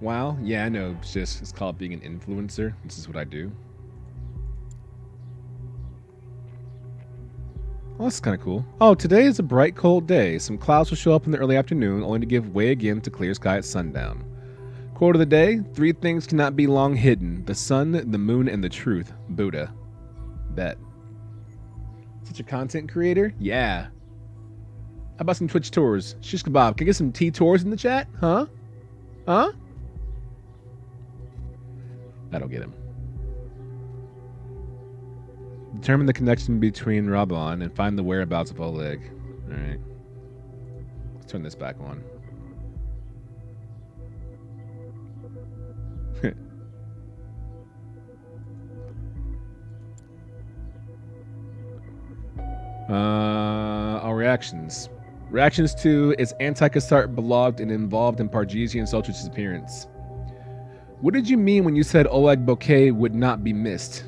Wow, yeah, I know. It's called being an influencer. This is what I do. Well, that's kind of cool. Oh, today is a bright, cold day. Some clouds will show up in the early afternoon, only to give way again to clear sky at sundown. Quote of the day: 3 things cannot be long hidden: the sun, the moon, and the truth. Buddha. Bet. Such a content creator? Yeah. How about some Twitch tours? Shish kebab. Can I get some T tours in the chat? Huh? Huh? I don't get him. Determine the connection between Rabban and find the whereabouts of Oleg. Alright. Let's turn this back on. Our reactions. Reactions to is anti-Cassart blogged and involved in Pargesian social disappearance. What did you mean when you said Oleg Bouquet would not be missed?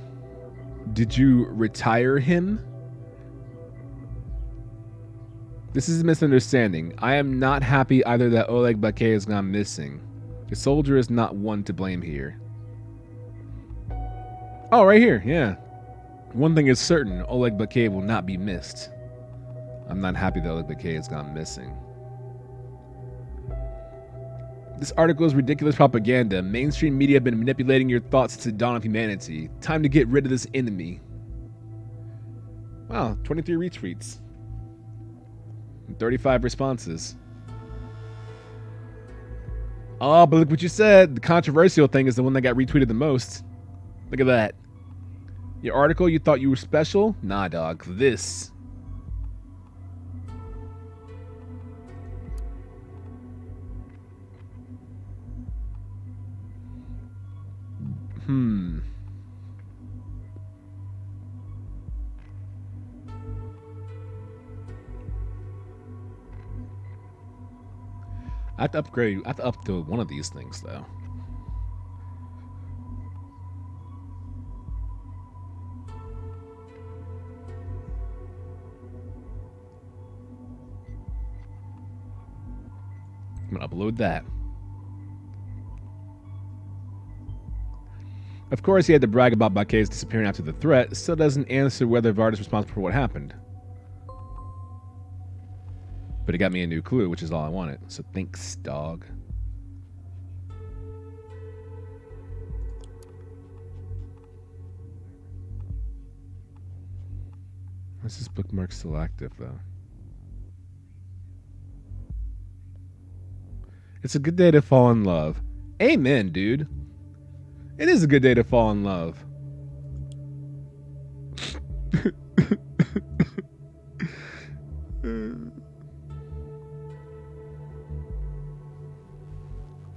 Did you retire him? This is a misunderstanding. I am not happy either that Oleg Bouquet has gone missing. The soldier is not one to blame here. Oh, right here, yeah. One thing is certain, Oleg Bouquet will not be missed. I'm not happy that Oleg Bouquet has gone missing. This article is ridiculous propaganda. Mainstream media have been manipulating your thoughts since the dawn of humanity. Time to get rid of this enemy. Wow, 23 retweets. And 35 responses. Oh, but look what you said. The controversial thing is the one that got retweeted the most. Look at that. Your article, you thought you were special? Nah, dog. This. I have to upgrade. I have to up to one of these things, though. I'm going to upload that. Of course, he had to brag about Bouquet's disappearing after the threat, still doesn't answer whether Vard is responsible for what happened. But it got me a new clue, which is all I wanted. So thanks, dog. Why is this bookmark still active, though? It's a good day to fall in love. Amen, dude. It is a good day to fall in love.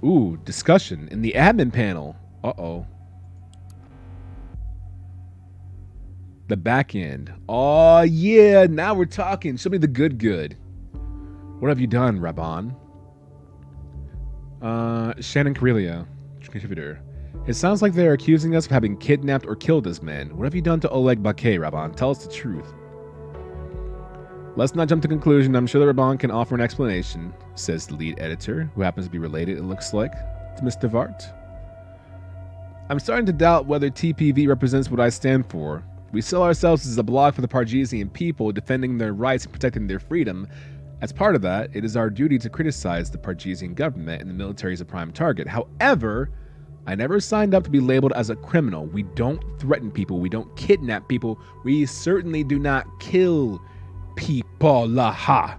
Ooh, discussion in the admin panel. Uh-oh. The back end. Oh, yeah. Now we're talking. Show me the good. What have you done, Rabban? Shannon Corellia, contributor. It sounds like they're accusing us of having kidnapped or killed this man. What have you done to Oleg Bouquet, Rabban? Tell us the truth. Let's not jump to conclusion. I'm sure that Rabban can offer an explanation, says the lead editor, who happens to be related, it looks like, to Mr. Vart. I'm starting to doubt whether TPV represents what I stand for. We sell ourselves as a blog for the Pargesian people, defending their rights and protecting their freedom. As part of that, it is our duty to criticize the Pargesian government, and the military is a prime target. However, I never signed up to be labeled as a criminal. We don't threaten people. We don't kidnap people. We certainly do not kill people. Ah.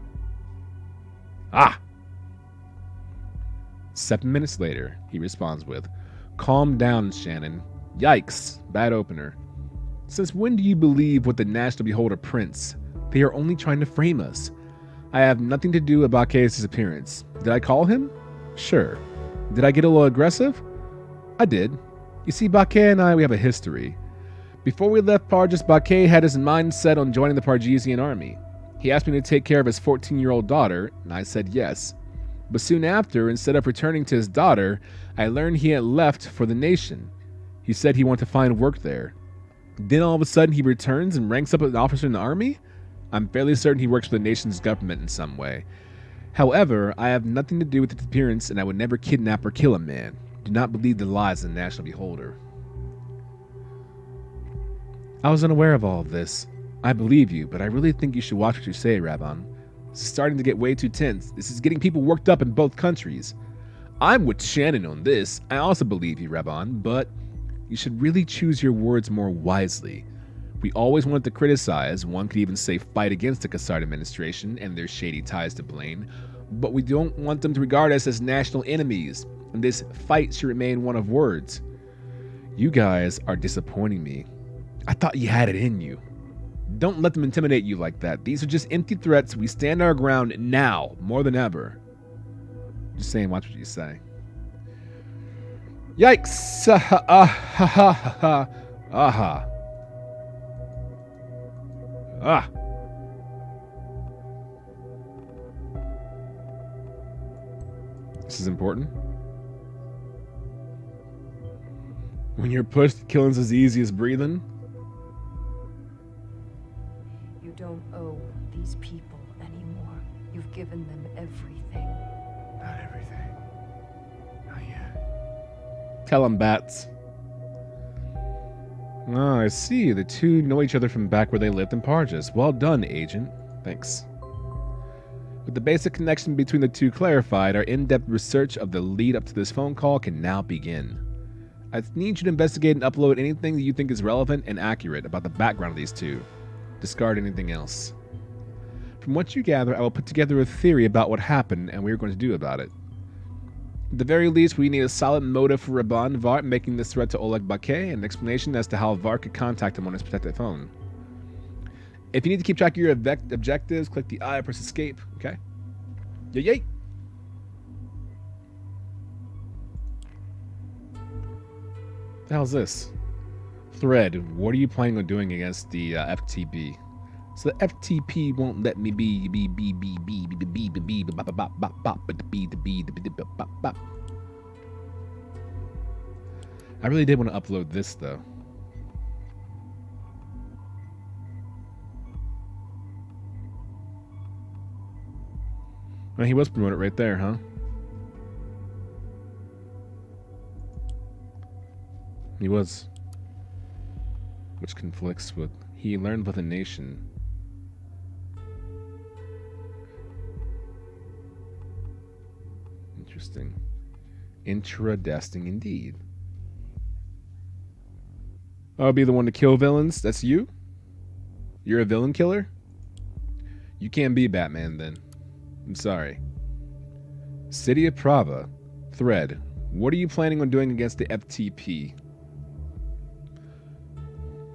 7 minutes later, he responds with, "Calm down, Shannon. Yikes, bad opener. Since when do you believe what the National Beholder prints? They are only trying to frame us. I have nothing to do with Bouquet's disappearance. Did I call him? Sure. Did I get a little aggressive? I did. You see, Bouquet and I, we have a history. Before we left Parges, Baquet had his mind set on joining the Pargesian army. He asked me to take care of his 14-year-old daughter, and I said yes. But soon after, instead of returning to his daughter, I learned he had left for the nation. He said he wanted to find work there. Then all of a sudden he returns and ranks up as an officer in the army? I'm fairly certain he works for the nation's government in some way. However, I have nothing to do with his appearance, and I would never kidnap or kill a man. Do not believe the lies of the National Beholder. I was unaware of all of this. I believe you, but I really think you should watch what you say, Rabban. This is starting to get way too tense. This is getting people worked up in both countries. I'm with Shannon on this. I also believe you, Rabban, but you should really choose your words more wisely. We always wanted to criticize, one could even say fight against the Cassard administration and their shady ties to Blaine, but we don't want them to regard us as national enemies, and this fight should remain one of words. You guys are disappointing me. I thought you had it in you. Don't let them intimidate you like that. These are just empty threats. We stand our ground now, more than ever. Just saying, watch what you say. Yikes! Aha. Ah. This is important. When you're pushed, killing's as easy as breathing. You don't owe these people anymore. You've given them everything. Not everything. Not yet. Tell them, bats. Oh, I see. The two know each other from back where they lived in Parges. Well done, Agent. Thanks. With the basic connection between the two clarified, our in-depth research of the lead up to this phone call can now begin. I need you to investigate and upload anything that you think is relevant and accurate about the background of these two. Discard anything else. From what you gather, I will put together a theory about what happened and what we're going to do about it. At the very least, we need a solid motive for Rabban Vart making this threat to Oleg Baquet and an explanation as to how Vart could contact him on his protected phone. If you need to keep track of your objectives, click the I or press escape, okay? Yay! The hell's this? Thread, what are you planning on doing against the FTP? So the FTP won't let me be. I really did want to upload this though. Well, he was promoting it right there, huh? He was. Which conflicts with he learned with a nation. Interesting. Interesting indeed. I'll be the one to kill villains? That's you? You're a villain killer? You can't be Batman then. I'm sorry. City of Prava. Thread. What are you planning on doing against the FTP?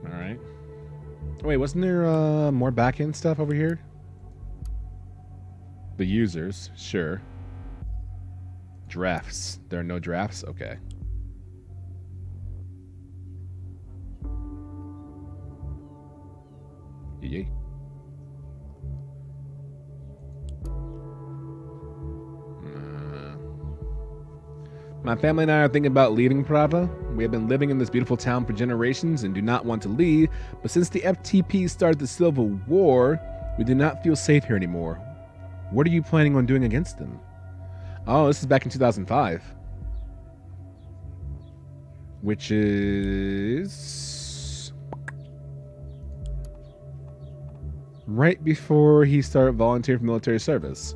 Alright. Wait, wasn't there more back-end stuff over here? The users, sure. Drafts. There are no drafts? Okay. Yay. My family and I are thinking about leaving Prava. We have been living in this beautiful town for generations and do not want to leave, but since the FTP started the Civil War, we do not feel safe here anymore. What are you planning on doing against them? Oh, this is back in 2005. Which is right before he started volunteering for military service.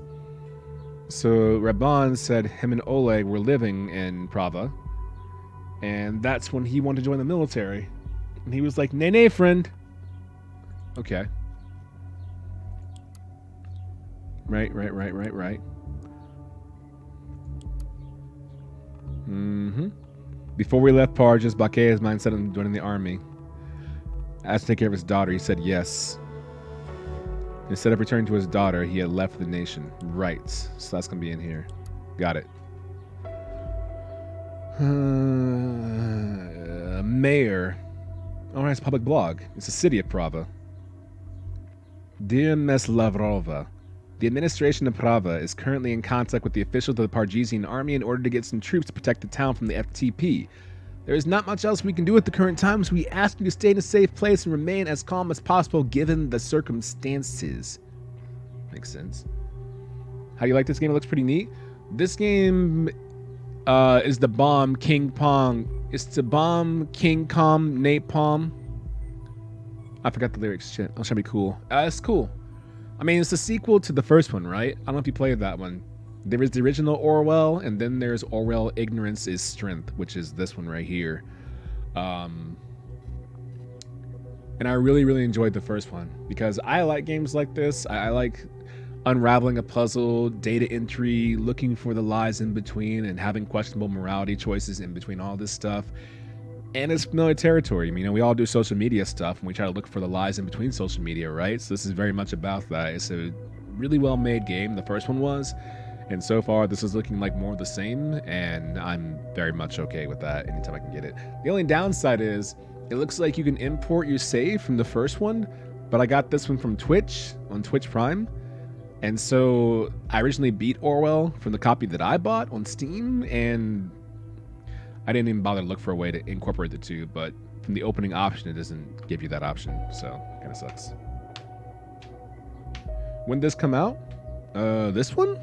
So Rabban said him and Oleg were living in Prava, and that's when he wanted to join the military. And he was like, nay, nay, friend. Okay. Right. Before we left Parges, Baquet has mindset on joining the army. Asked to take care of his daughter. He said yes. Instead of returning to his daughter, he had left the nation. Right. So that's going to be in here. Got it. Mayor. Oh, it's a public blog. It's the city of Prava. Dear Ms. Lavrova, the administration of Prava is currently in contact with the officials of the Pargesian army in order to get some troops to protect the town from the FTP. There is not much else we can do at the current time, so we ask you to stay in a safe place and remain as calm as possible given the circumstances. Makes sense. How do you like this game? It looks pretty neat. This game is the bomb King Pong. It's the bomb King Kong Napalm. I forgot the lyrics. Shit. I'm trying to be cool. It's cool. I mean, it's a sequel to the first one, right? I don't know if you played that one. There is the original Orwell, and then there's Orwell Ignorance is Strength, which is this one right here. And I really, really enjoyed the first one because I like games like this. I like unraveling a puzzle, data entry, looking for the lies in between, and having questionable morality choices in between all this stuff. And it's familiar territory. You know, we all do social media stuff, and we try to look for the lies in between social media, right? So this is very much about that. It's a really well-made game. The first one was. And so far, this is looking like more of the same, and I'm very much okay with that anytime I can get it. The only downside is, it looks like you can import your save from the first one, but I got this one from Twitch, on Twitch Prime. And so I originally beat Orwell from the copy that I bought on Steam, and I didn't even bother to look for a way to incorporate the two, but from the opening option, it doesn't give you that option, so kind of sucks. When did this come out? This one?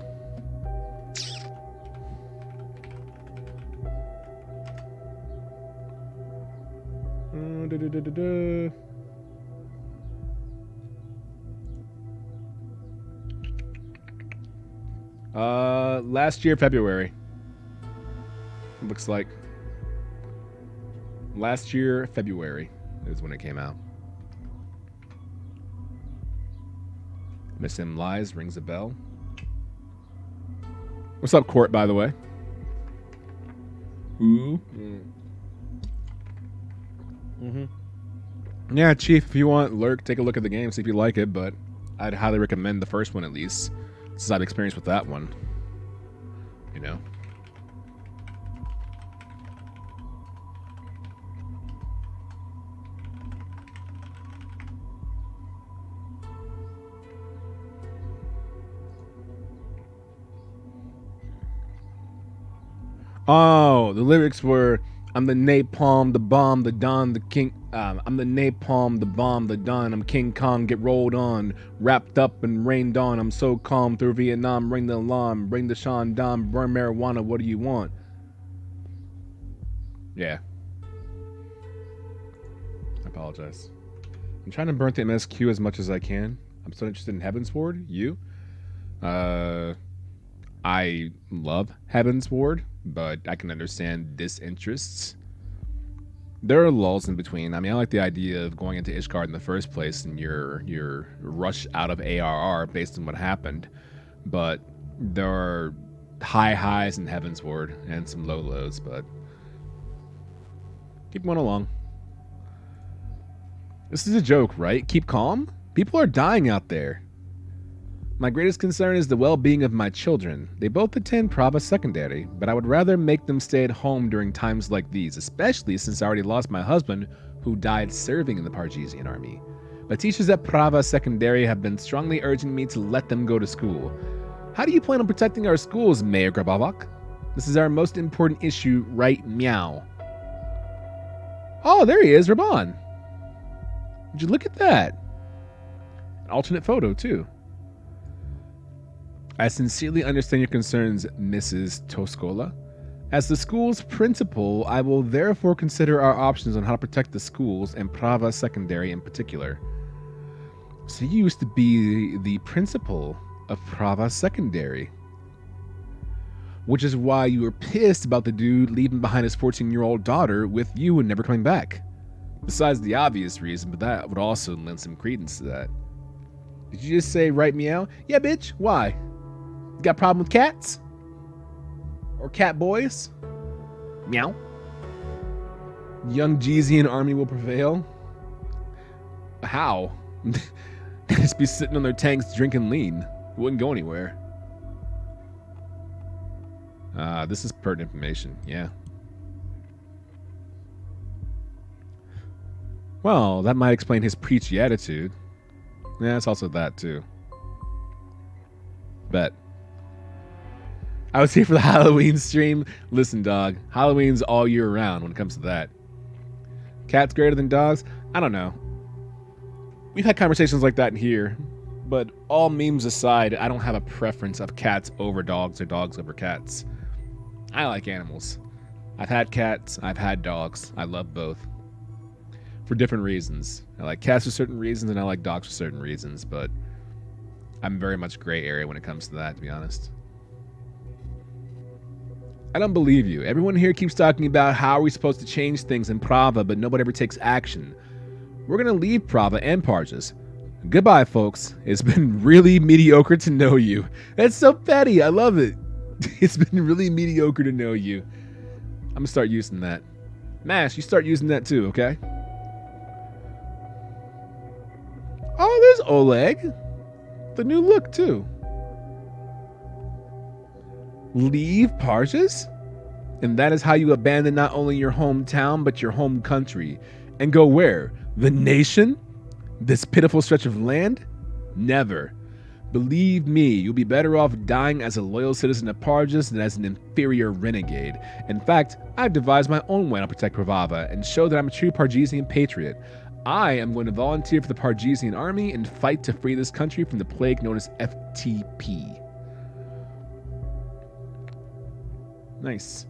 Last year, February. Looks like. Last year, February is when it came out. Miss M Lies rings a bell. What's up, Court, by the way? Ooh. Yeah, Chief, if you want Lurk, take a look at the game, see if you like it, but I'd highly recommend the first one at least, since I've experienced with that one. You know? Oh, the lyrics were, I'm the napalm, the bomb, the don, the king. I'm the napalm, the bomb, the don. I'm King Kong, get rolled on, wrapped up and rained on. I'm so calm through Vietnam. Ring the alarm, bring the Shandong, burn marijuana. What do you want? Yeah. I apologize. I'm trying to burn the MSQ as much as I can. I'm so interested in Heavensward. You? I love Heavensward, but I can understand disinterests. There are lulls in between. I mean, I like the idea of going into Ishgard in the first place and your rush out of ARR based on what happened, but there are high highs in Heavensward and some low lows, but keep going along. This is a joke, right? Keep calm? People are dying out there. My greatest concern is the well-being of my children. They both attend Prava Secondary, but I would rather make them stay at home during times like these, especially since I already lost my husband, who died serving in the Pargesian army. But teachers at Prava Secondary have been strongly urging me to let them go to school. How do you plan on protecting our schools, Mayor Grabavak? This is our most important issue, right meow. Oh, there he is, Raban. Would you look at that? An alternate photo, too. I sincerely understand your concerns, Mrs. Toscola. As the school's principal, I will therefore consider our options on how to protect the schools and Prava Secondary in particular. So you used to be the principal of Prava Secondary. Which is why you were pissed about the dude leaving behind his 14-year-old daughter with you and never coming back. Besides the obvious reason, but that would also lend some credence to that. Did you just say right meow? Yeah, bitch, why? You got a problem with cats? Or cat boys? Meow. Young Jeezian army will prevail? How? They'd just be sitting on their tanks drinking lean. Wouldn't go anywhere. This is pertinent information, yeah. Well, that might explain his preachy attitude. Yeah, it's also that, too. Bet. I was here for the Halloween stream. Listen, dog, Halloween's all year round when it comes to that. Cats greater than dogs? I don't know. We've had conversations like that in here, but all memes aside, I don't have a preference of cats over dogs or dogs over cats. I like animals. I've had cats, I've had dogs. I love both. For different reasons. I like cats for certain reasons, and I like dogs for certain reasons, but I'm very much gray area when it comes to that, to be honest. I don't believe you. Everyone here keeps talking about how are we supposed to change things in Prava, but nobody ever takes action. We're going to leave Prava and Parges. Goodbye, folks. It's been really mediocre to know you. That's so petty. I love it. It's been really mediocre to know you. I'm going to start using that. Mash, you start using that too, okay? Oh, there's Oleg. The new look, too. Leave Parges? And that is how you abandon not only your hometown, but your home country. And go where? The nation? This pitiful stretch of land? Never. Believe me, you'll be better off dying as a loyal citizen of Parges than as an inferior renegade. In fact, I've devised my own way to protect Pravava and show that I'm a true Pargesian patriot. I am going to volunteer for the Pargesian army and fight to free this country from the plague known as FTP. Nice.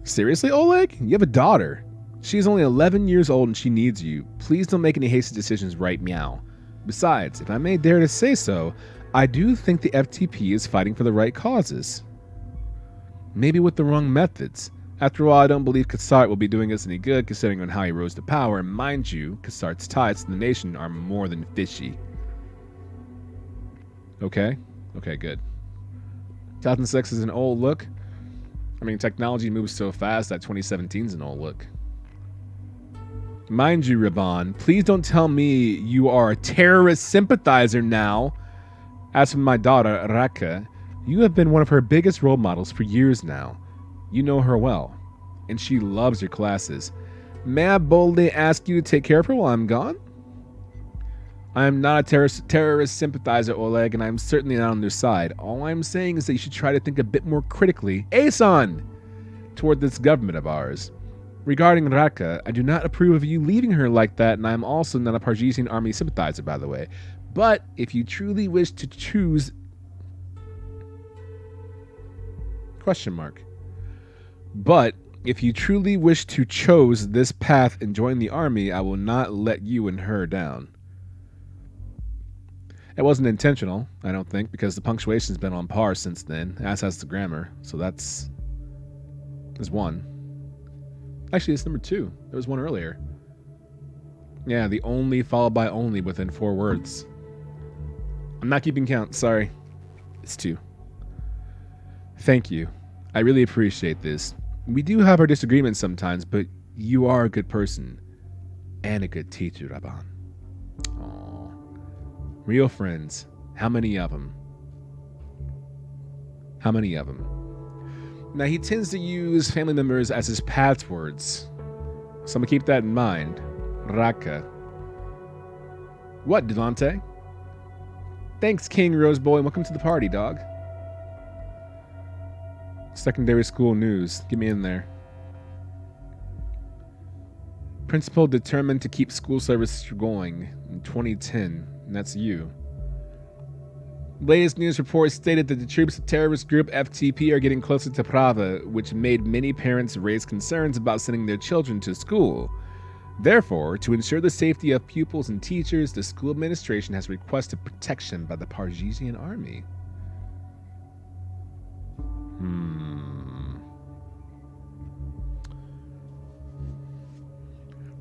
Seriously, Oleg? You have a daughter. She's only 11 years old and she needs you. Please don't make any hasty decisions right meow. Besides, if I may dare to say so, I do think the FTP is fighting for the right causes. Maybe with the wrong methods. After all, I don't believe Kassart will be doing us any good considering on how he rose to power, and mind you, Kassart's ties to the nation are more than fishy. Okay? Okay, good. 2006 is an old look. I mean, technology moves so fast that 2017 is an old look. Mind you, Ravan, please don't tell me you are a terrorist sympathizer now. As for my daughter, Raka, you have been one of her biggest role models for years now. You know her well, and she loves your classes. May I boldly ask you to take care of her while I'm gone? I am not a terrorist sympathizer, Oleg, and I'm certainly not on their side. All I'm saying is that you should try to think a bit more critically, Aeson, toward this government of ours. Regarding Raka, I do not approve of you leaving her like that, and I am also not a Pargesian army sympathizer, by the way. But if you truly wish to choose... But if you truly wish to choose this path and join the army, I will not let you and her down. It wasn't intentional, I don't think, because the punctuation's been on par since then, as has the grammar. So that's one. Actually, it's number 2. There was one earlier. Yeah, the only followed by only within 4 words. I'm not keeping count, sorry. It's 2. Thank you. I really appreciate this. We do have our disagreements sometimes, but you are a good person. And a good teacher, Raban. Aww. Real friends. How many of them? How many of them? Now, he tends to use family members as his passwords. So I'm going to keep that in mind. Raka. What, Delante? Thanks, King Roseboy. Welcome to the party, dog. Secondary school news. Get me in there. Principal determined to keep school service going in 2010. And that's you. Latest news reports stated that the troops of terrorist group FTP are getting closer to Prava, which made many parents raise concerns about sending their children to school. Therefore, to ensure the safety of pupils and teachers, the school administration has requested protection by the Pargesian army.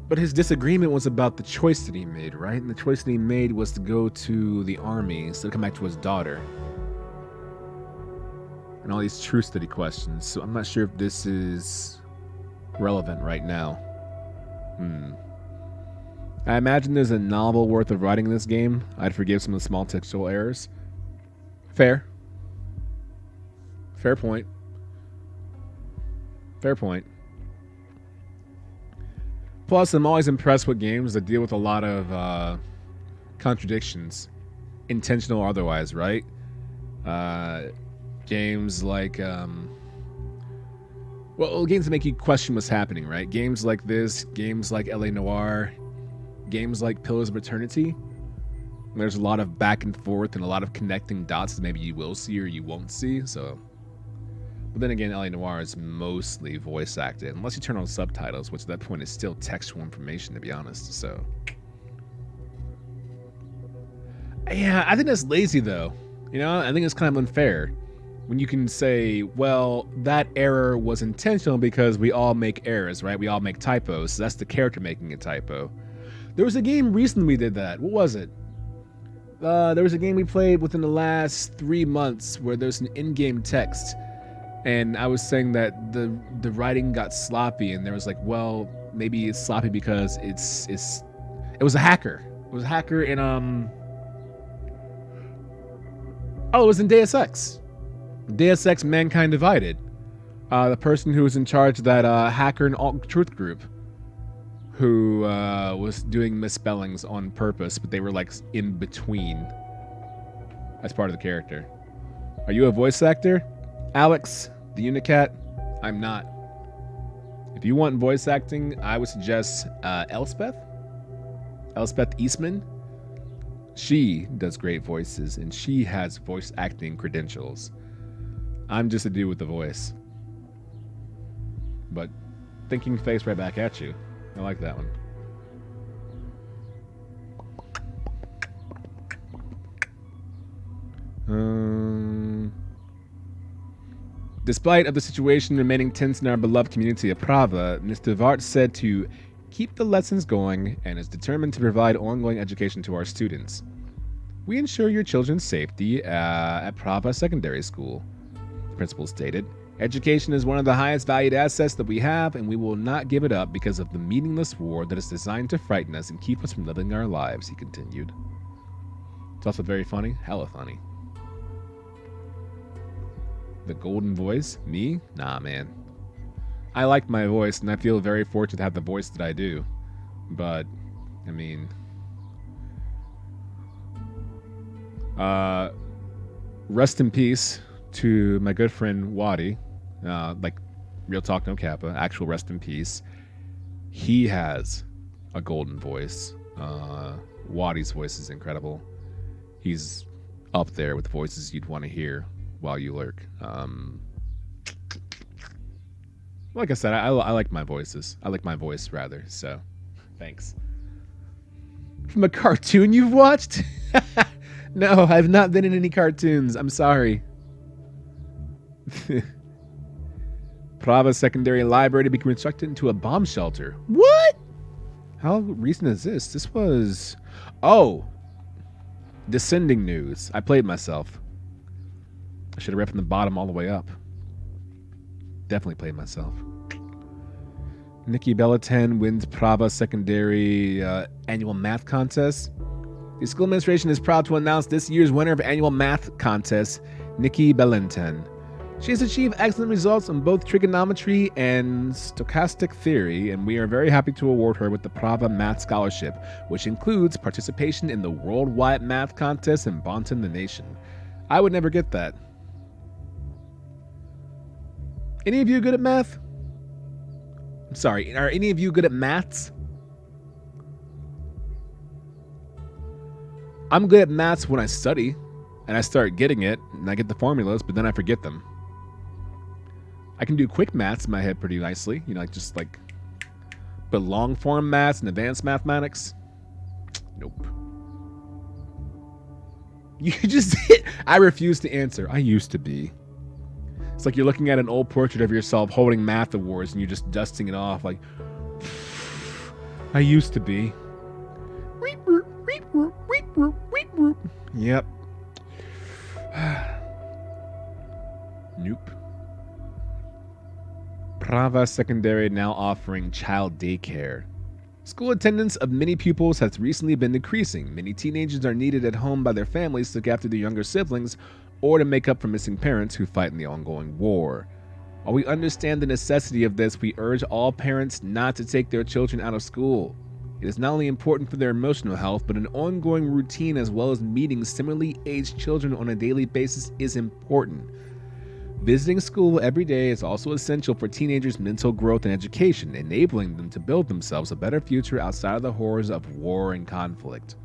But his disagreement was about the choice that he made, right? And the choice that he made was to go to the army instead of come back to his daughter. And all these truths that he questions. So I'm not sure if this is relevant right now. I imagine there's a novel worth of writing in this game. I'd forgive some of the small textual errors. Fair. Fair point. Fair point. Plus, I'm always impressed with games that deal with a lot of contradictions, intentional or otherwise, right? Games like, games that make you question what's happening, right? Games like this, games like LA Noire, games like Pillars of Eternity. There's a lot of back and forth and a lot of connecting dots that maybe you will see or you won't see. So, but then again, LA Noire is mostly voice acted, unless you turn on subtitles, which at that point is still textual information, to be honest. So, yeah, I think that's lazy though. You know, I think it's kind of unfair when you can say, well, that error was intentional because we all make errors, right? We all make typos. So that's the character making a typo. There was a game recently we did that. What was it? There was a game we played within the last 3 months where there's an in-game text, and I was saying that the writing got sloppy, and there was like, well, maybe it's sloppy because it was a hacker. It was a hacker in it was in Deus Ex. Deus Ex Mankind Divided. The person who was in charge of that hacker and alt truth group who was doing misspellings on purpose, but they were like in between as part of the character. Are you a voice actor? Alex, the Unicat? I'm not. If you want voice acting, I would suggest Elspeth Eastman. She does great voices, and she has voice acting credentials. I'm just a dude with the voice. But thinking face right back at you. I like that one. Despite of the situation remaining tense in our beloved community of Prava, Mr. Vart said to keep the lessons going and is determined to provide ongoing education to our students. We ensure your children's safety at Prava Secondary School, the principal stated. Education is one of the highest valued assets that we have, and we will not give it up because of the meaningless war that is designed to frighten us and keep us from living our lives, he continued. It's also very funny. Hella funny. The golden voice? Me? Nah, man. I like my voice, and I feel very fortunate to have the voice that I do. But, I mean... rest in peace to my good friend Wadi. Like, real talk, no kappa. Actual rest in peace. He has a golden voice. Wadi's voice is incredible. He's up there with voices you'd want to hear while you lurk. Like I said, I like my voices. I like my voice, rather. So, thanks. From a cartoon you've watched? No, I've not been in any cartoons. I'm sorry. Prava Secondary Library to be constructed into a bomb shelter. What? How recent is this? This was... Oh! Descending news. I played myself. I should have read from the bottom all the way up. Definitely played myself. Nikki Bellaten wins Prava Secondary annual math contest. The school administration is proud to announce this year's winner of annual math contest, Nikki Bellaten. She has achieved excellent results on both trigonometry and stochastic theory, and we are very happy to award her with the Prava Math Scholarship, which includes participation in the worldwide math contest in Bonton, the nation. I would never get that. Any of you good at math? I'm sorry, are any of you good at maths? I'm good at maths when I study, and I start getting it, and I get the formulas, but then I forget them. I can do quick maths in my head pretty nicely, you know, but long form maths and advanced mathematics? Nope. You just, I refuse to answer. I used to be. It's like you're looking at an old portrait of yourself holding math awards and you're just dusting it off like, I used to be. Yep. Nope. Prava Secondary now offering child daycare. School attendance of many pupils has recently been decreasing. Many teenagers are needed at home by their families to look after their younger siblings or to make up for missing parents who fight in the ongoing war. While we understand the necessity of this, we urge all parents not to take their children out of school. It is not only important for their emotional health, but an ongoing routine as well as meeting similarly aged children on a daily basis is important. Visiting school every day is also essential for teenagers' mental growth and education, enabling them to build themselves a better future outside of the horrors of war and conflict.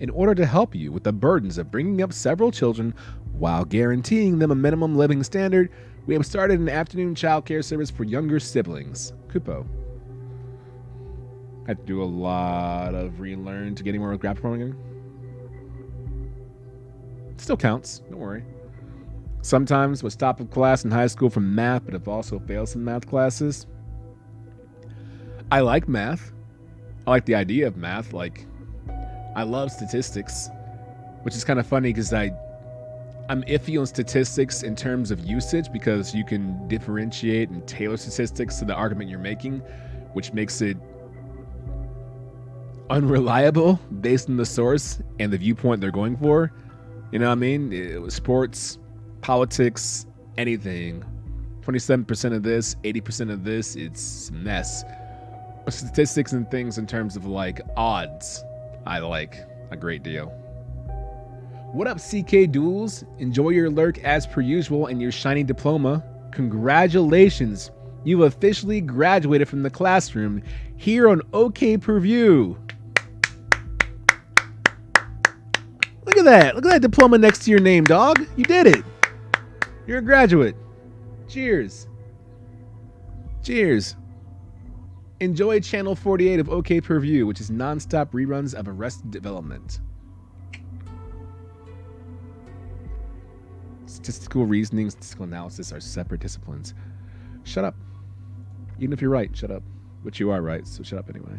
In order to help you with the burdens of bringing up several children while guaranteeing them a minimum living standard, we have started an afternoon childcare service for younger siblings. Kupo. I had to do a lot of relearn to get anywhere with graphic programming. Still counts, don't worry. Sometimes was top of class in high school from math, but have also failed some math classes. I like math. I like the idea of math. Like, I love statistics, which is kind of funny because I'm iffy on statistics in terms of usage because you can differentiate and tailor statistics to the argument you're making, which makes it unreliable based on the source and the viewpoint they're going for. You know what I mean? It was sports, politics, anything. 27% of this, 80% of this, it's a mess. Statistics and things in terms of like odds, I like a great deal. What up, CK Duels? Enjoy your lurk as per usual and your shiny diploma. Congratulations, you've officially graduated from the classroom here on OK Purview. Look at that. Look at that diploma next to your name, dog. You did it. You're a graduate. Cheers. Cheers. Enjoy Channel 48 of OK Purview, which is non-stop reruns of Arrested Development. Statistical reasoning, statistical analysis are separate disciplines. Shut up. Even if you're right, shut up. But you are right, so shut up anyway.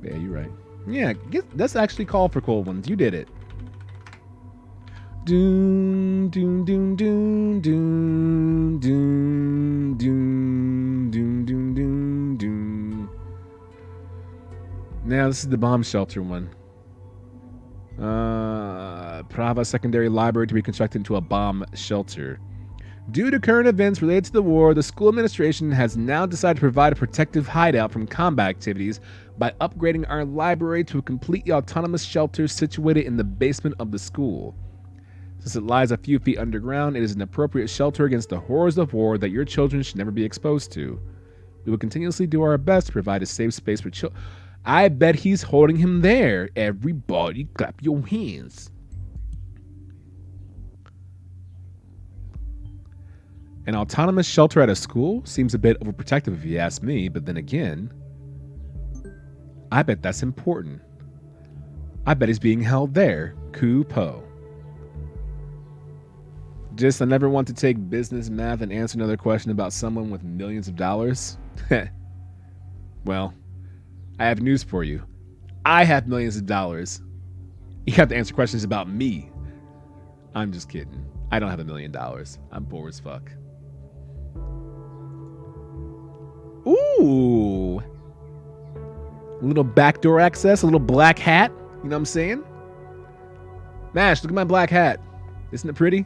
Yeah, you're right. Yeah, let's actually call for cold ones. You did it. Doom, doom, doom, doom, doom, doom, doom, doom, doom, doom, doom. Now this is the bomb shelter one. Prava Secondary Library to be constructed into a bomb shelter. Due to current events related to the war, the school administration has now decided to provide a protective hideout from combat activities by upgrading our library to a completely autonomous shelter situated in the basement of the school. Since it lies a few feet underground, it is an appropriate shelter against the horrors of war that your children should never be exposed to. We will continuously do our best to provide a safe space for children. I bet he's holding him there. Everybody clap your hands. An autonomous shelter at a school seems a bit overprotective if you ask me, but then again, I bet that's important. I bet he's being held there. Kupo. Just, I never want to take business math and answer another question about someone with millions of dollars. Well, I have news for you. I have millions of dollars. You have to answer questions about me. I'm just kidding. I don't have $1 million. I'm poor as fuck. Ooh. A little backdoor access, a little black hat. You know what I'm saying? Mash, look at my black hat. Isn't it pretty?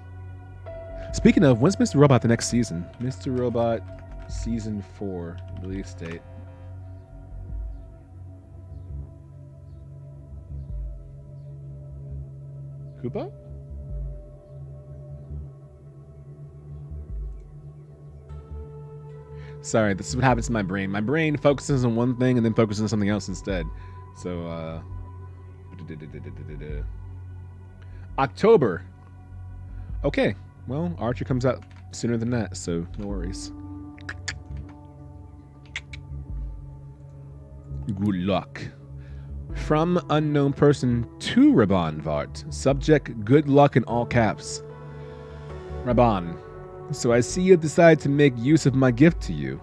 Speaking of, when's Mr. Robot the next season? Mr. Robot Season 4 release date. Koopa? Sorry, this is what happens to my brain. My brain focuses on one thing and then focuses on something else instead. So, October. Okay, well, Archer comes out sooner than that, so no worries. Good luck. From unknown person to Raban Vart. Subject, good luck in all caps. Raban. So I see you decide to make use of my gift to you.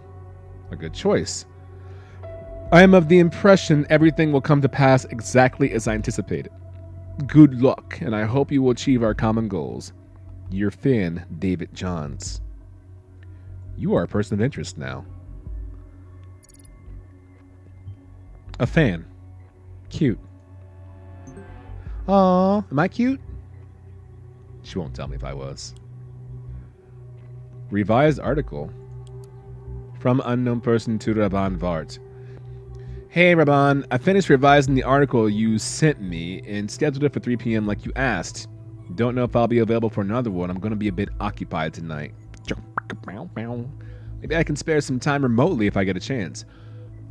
A good choice. I am of the impression everything will come to pass exactly as I anticipated. Good luck, and I hope you will achieve our common goals. Your fan, David Johns. You are a person of interest now. A fan. Cute. Aw, am I cute? She won't tell me if I was. Revised article. From unknown person to Raban Vart. Hey Raban, I finished revising the article you sent me and scheduled it for 3 p.m. like you asked. Don't know if I'll be available for another one. I'm going to be a bit occupied tonight. Maybe I can spare some time remotely if I get a chance.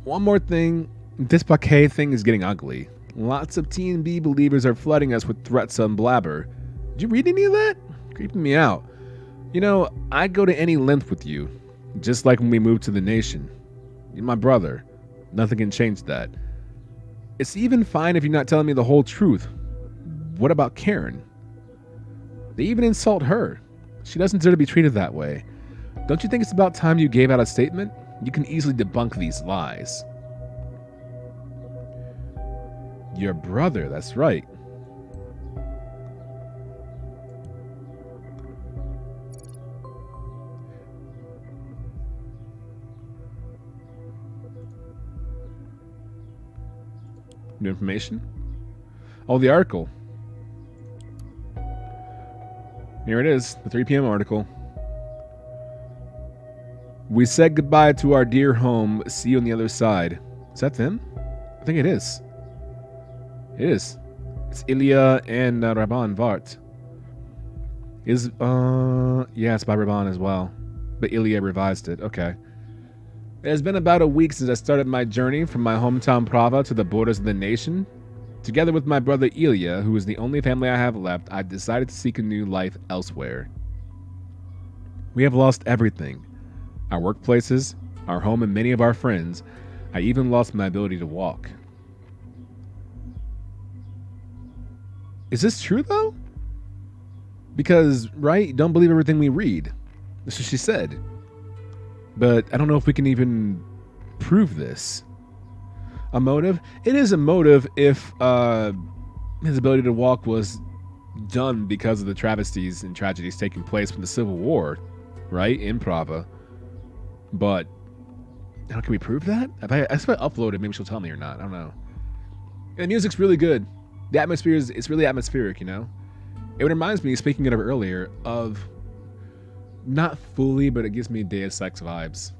One more thing. This Paquet thing is getting ugly. Lots of T&B believers are flooding us with threats on Blabber. Did you read any of that? Creeping me out. You know, I'd go to any length with you. Just like when we moved to the nation. You're my brother. Nothing can change that. It's even fine if you're not telling me the whole truth. What about Karen? They even insult her. She doesn't deserve to be treated that way. Don't you think it's about time you gave out a statement? You can easily debunk these lies. Your brother, that's right. New information? Oh, the article. Here it is, the 3 p.m. article. We said goodbye to our dear home. See you on the other side. Is that them? I think it is. It is. It's Ilya and Raban Vart. Yeah, it's by Raban as well. But Ilya revised it. Okay. It has been about a week since I started my journey from my hometown Prava to the borders of the nation. Together with my brother Ilya, who is the only family I have left, I decided to seek a new life elsewhere. We have lost everything. Our workplaces, our home, and many of our friends. I even lost my ability to walk. Is this true, though? Because, right, don't believe everything we read. That's what she said. But I don't know if we can even prove this. A motive? It is a motive if his ability to walk was done because of the travesties and tragedies taking place from the Civil War, right? In Prava. But can we prove that? If I upload it, maybe she'll tell me or not. I don't know. And the music's really good. The atmosphere it's really atmospheric, you know? It reminds me, speaking of it earlier, of not fully, but it gives me Deus Ex vibes.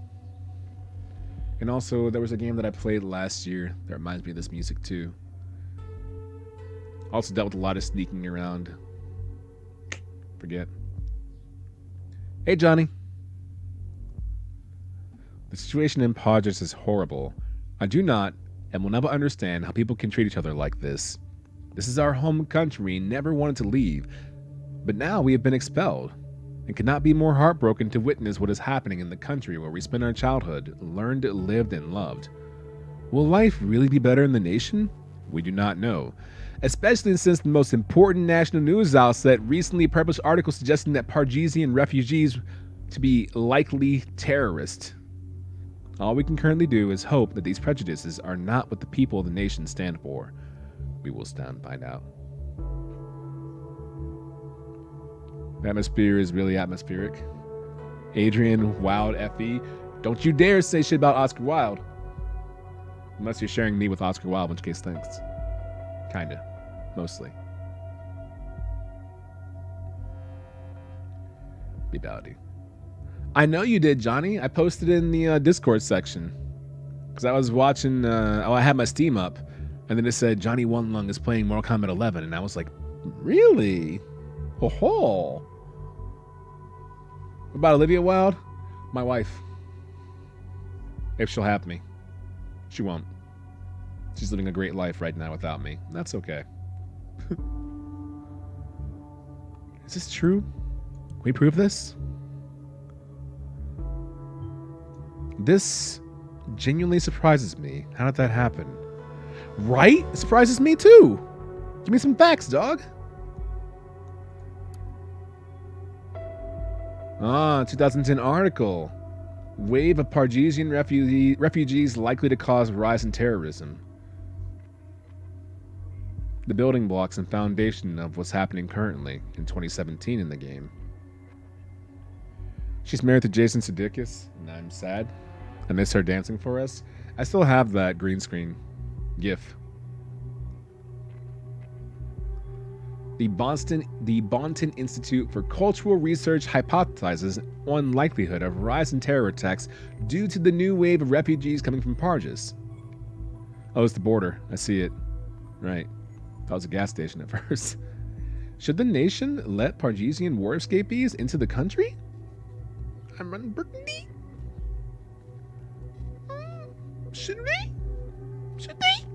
And also, there was a game that I played last year that reminds me of this music too. Also dealt with a lot of sneaking around. Forget. Hey, Johnny. The situation in Podgers is horrible. I do not and will never understand how people can treat each other like this. This is our home country, never wanted to leave. But now we have been expelled. And cannot be more heartbroken to witness what is happening in the country where we spent our childhood, learned, lived, and loved. Will life really be better in the nation? We do not know. Especially since the most important national news outlet recently published articles suggesting that Pargesian refugees to be likely terrorists. All we can currently do is hope that these prejudices are not what the people of the nation stand for. We will stand and find out. The atmosphere is really atmospheric. Adrian, Wilde, Effie. Don't you dare say shit about Oscar Wilde. Unless you're sharing me with Oscar Wilde, in which case thanks. Kinda. Mostly. Bebality. I know you did, Johnny. I posted in the Discord section. Because I was watching, I had my Steam up. And then it said, Johnny One Lung is playing Mortal Kombat 11. And I was like, really? Ho ho. What about Olivia Wilde? My wife. If she'll have me. She won't. She's living a great life right now without me. That's okay. Is this true? Can we prove this? This genuinely surprises me. How did that happen? Right? It surprises me too. Give me some facts, dog. 2010 article. Wave of Pargesian refugees likely to cause rise in terrorism. The building blocks and foundation of what's happening currently in 2017 in the game. She's married to Jason Sudeikis, and I'm sad. I miss her dancing for us. I still have that green screen GIF. The Bonton Institute for Cultural Research hypothesizes on likelihood of rise in terror attacks due to the new wave of refugees coming from Parges. Oh, it's the border. I see it. Right. That was a gas station at first. Should the nation let Pargesian war escapees into the country? I'm running Burgundy. Should we? Should they?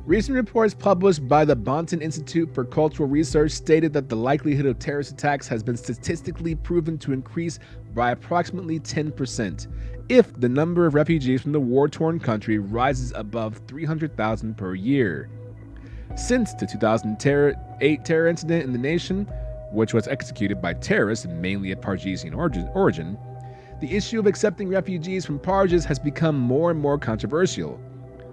Recent reports published by the Bonton Institute for Cultural Research stated that the likelihood of terrorist attacks has been statistically proven to increase by approximately 10% if the number of refugees from the war-torn country rises above 300,000 per year. Since the 2008 terror incident in the nation, which was executed by terrorists mainly of Pargesian origin, the issue of accepting refugees from Parges has become more and more controversial.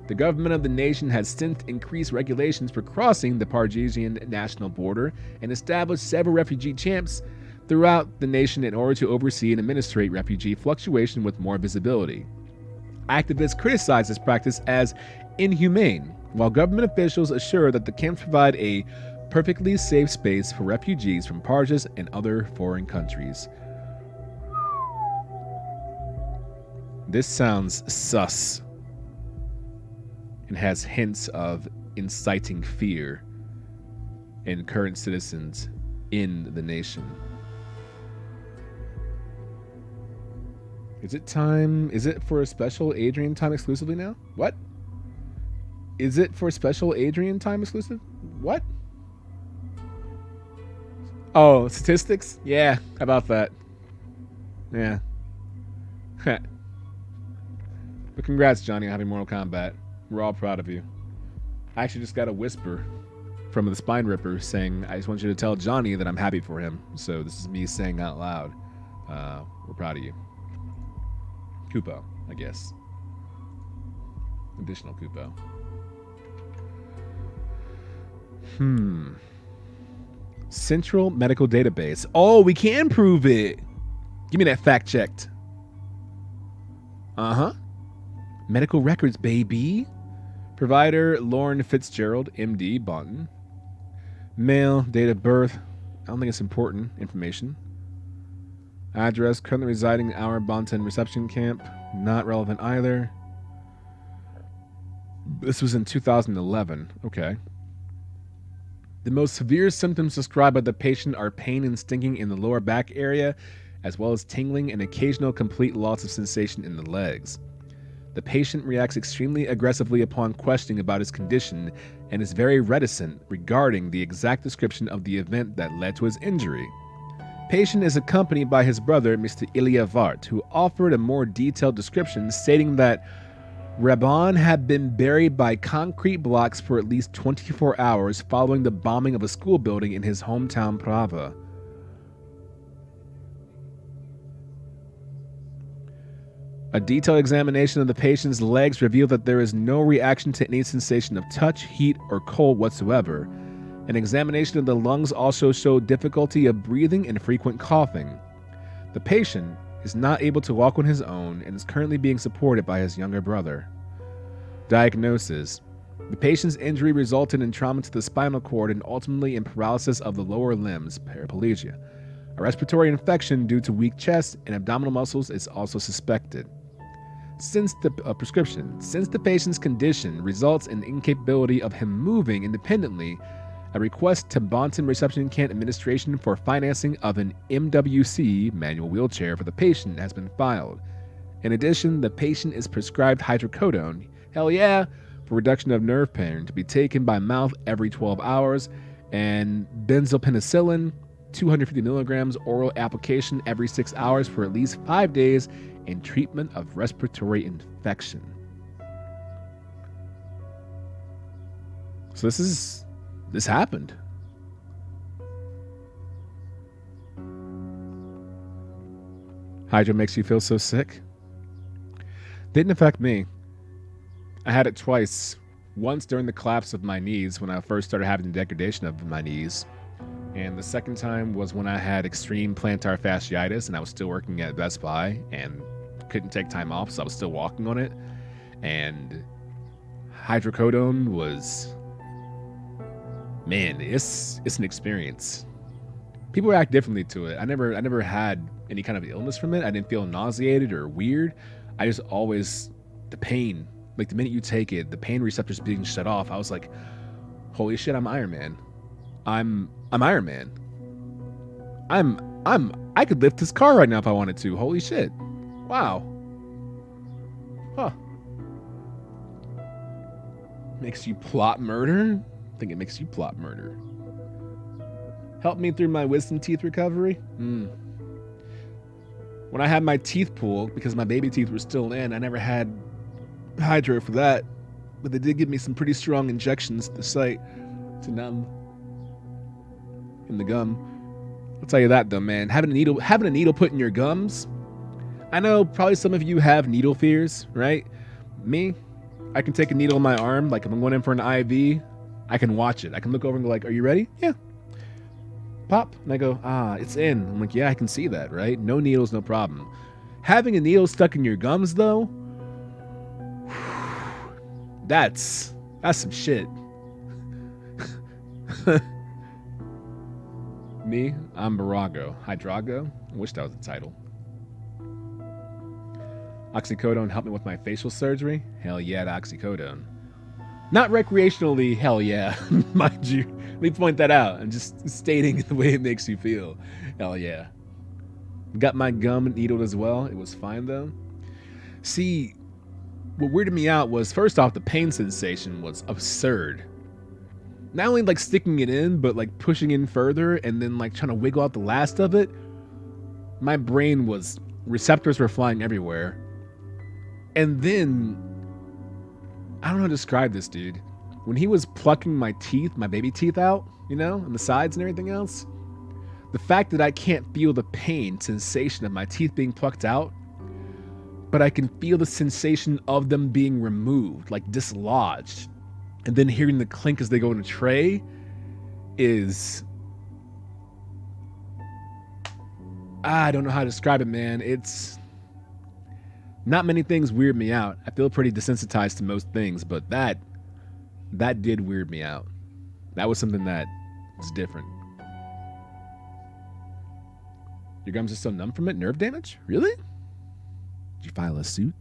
The government of the nation has since increased regulations for crossing the Pargesian national border and established several refugee camps throughout the nation in order to oversee and administrate refugee fluctuation with more visibility. Activists criticize this practice as inhumane, while government officials assure that the camps provide a perfectly safe space for refugees from Parges and other foreign countries. This sounds sus and has hints of inciting fear in current citizens in the nation. Is it time? Is it for a special Adrian time exclusively now? What? Is it for special Adrian time exclusive? What? Oh, statistics? Yeah, how about that? Yeah. But congrats, Johnny, on having Mortal Kombat. We're all proud of you. I actually just got a whisper from the Spine Ripper saying, I just want you to tell Johnny that I'm happy for him. So this is me saying out loud, we're proud of you. Kupo, I guess. Additional Kupo. Central Medical Database. Oh, we can prove it. Give me that fact checked. Uh-huh. Medical records, baby. Provider, Lauren Fitzgerald, MD, Bonton. Male, date of birth. I don't think it's important information. Address, currently residing in our Bonton reception camp. Not relevant either. This was in 2011. Okay. The most severe symptoms described by the patient are pain and stinging in the lower back area, as well as tingling and occasional complete loss of sensation in the legs. The patient reacts extremely aggressively upon questioning about his condition and is very reticent regarding the exact description of the event that led to his injury. Patient is accompanied by his brother, Mr. Ilya Vart, who offered a more detailed description stating that Rabon had been buried by concrete blocks for at least 24 hours following the bombing of a school building in his hometown Prava. A detailed examination of the patient's legs revealed that there is no reaction to any sensation of touch, heat, or cold whatsoever. An examination of the lungs also showed difficulty of breathing and frequent coughing. The patient is not able to walk on his own and is currently being supported by his younger brother. Diagnosis: the patient's injury resulted in trauma to the spinal cord and ultimately in paralysis of the lower limbs, paraplegia. A respiratory infection due to weak chest and abdominal muscles is also suspected. Since the patient's condition results in incapability of him moving independently, a request to Bonton Reception Camp Administration for financing of an MWC manual wheelchair for the patient has been filed. In addition, the patient is prescribed hydrocodone, hell yeah, for reduction of nerve pain to be taken by mouth every 12 hours, and benzopenicillin, 250 milligrams oral application every 6 hours for at least 5 days in treatment of respiratory infection. So this happened. Hydro makes you feel so sick? Didn't affect me. I had it twice. Once during the collapse of my knees when I first started having degradation of my knees. And the second time was when I had extreme plantar fasciitis and I was still working at Best Buy and couldn't take time off, so I was still walking on it. And hydrocodone was man, it's an experience. People react differently to it. I never had any kind of illness from it. I didn't feel nauseated or weird. I just always, the pain, like the minute you take it, the pain receptors being shut off. I was like, holy shit, I'm Iron Man. I'm Iron Man. I could lift this car right now if I wanted to. Holy shit. Wow. Huh. Makes you plot murder? I think it makes you plot murder. Help me through my wisdom teeth recovery? When I had my teeth pulled, because my baby teeth were still in, I never had hydro for that. But they did give me some pretty strong injections to the site to numb in the gum. I'll tell you that though, man. Having a needle put in your gums. I know probably some of you have needle fears, right? Me, I can take a needle in my arm, like if I'm going in for an IV, I can watch it. I can look over and go like, "Are you ready?" Yeah. Pop, and I go, it's in. I'm like, yeah, I can see that, right? No needles, no problem. Having a needle stuck in your gums though, that's some shit. Me, I'm Barago. Hydrago? I wish that was the title. Oxycodone helped me with my facial surgery? Hell yeah to oxycodone. Not recreationally, hell yeah, mind you. Let me point that out. I'm just stating the way it makes you feel. Hell yeah. Got my gum needled as well. It was fine though. See, what weirded me out was, first off, the pain sensation was absurd. Not only like sticking it in, but like pushing in further and then like trying to wiggle out the last of it. My brain was, receptors were flying everywhere. And then, I don't know how to describe this, dude. When he was plucking my teeth, my baby teeth out, you know, and the sides and everything else, the fact that I can't feel the pain sensation of my teeth being plucked out, but I can feel the sensation of them being removed, like dislodged, and then hearing the clink as they go in a tray is, I don't know how to describe it, man. It's not many things weird me out. I feel pretty desensitized to most things, but that did weird me out. That was something that was different. Your gums are still numb from it? Nerve damage? Really? Did you file a suit?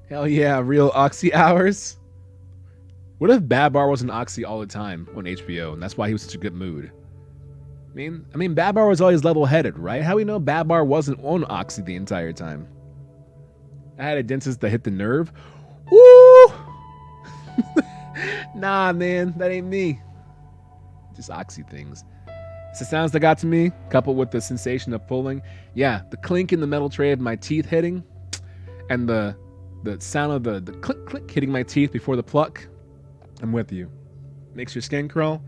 Hell yeah, real Oxy hours. What if Babar was an Oxy all the time on HBO, and that's why he was such a good mood? I mean, Babar was always level-headed, right? How we know Babar wasn't on Oxy the entire time? I had a dentist that hit the nerve. Woo! Nah, man, that ain't me. Just Oxy things. It's the sounds that got to me, coupled with the sensation of pulling. Yeah, the clink in the metal tray of my teeth hitting, and the sound of the click click hitting my teeth before the pluck. I'm with you. Makes your skin crawl.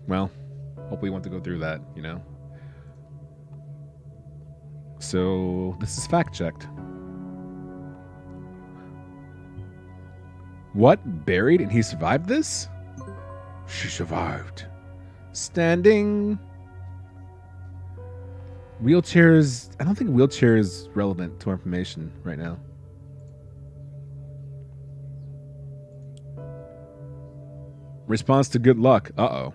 Well, hopefully you want to go through that, you know. So this is fact checked. What? Buried and he survived this? She survived. Standing. Wheelchairs. I don't think wheelchair is relevant to our information right now. Response to good luck. Uh-oh.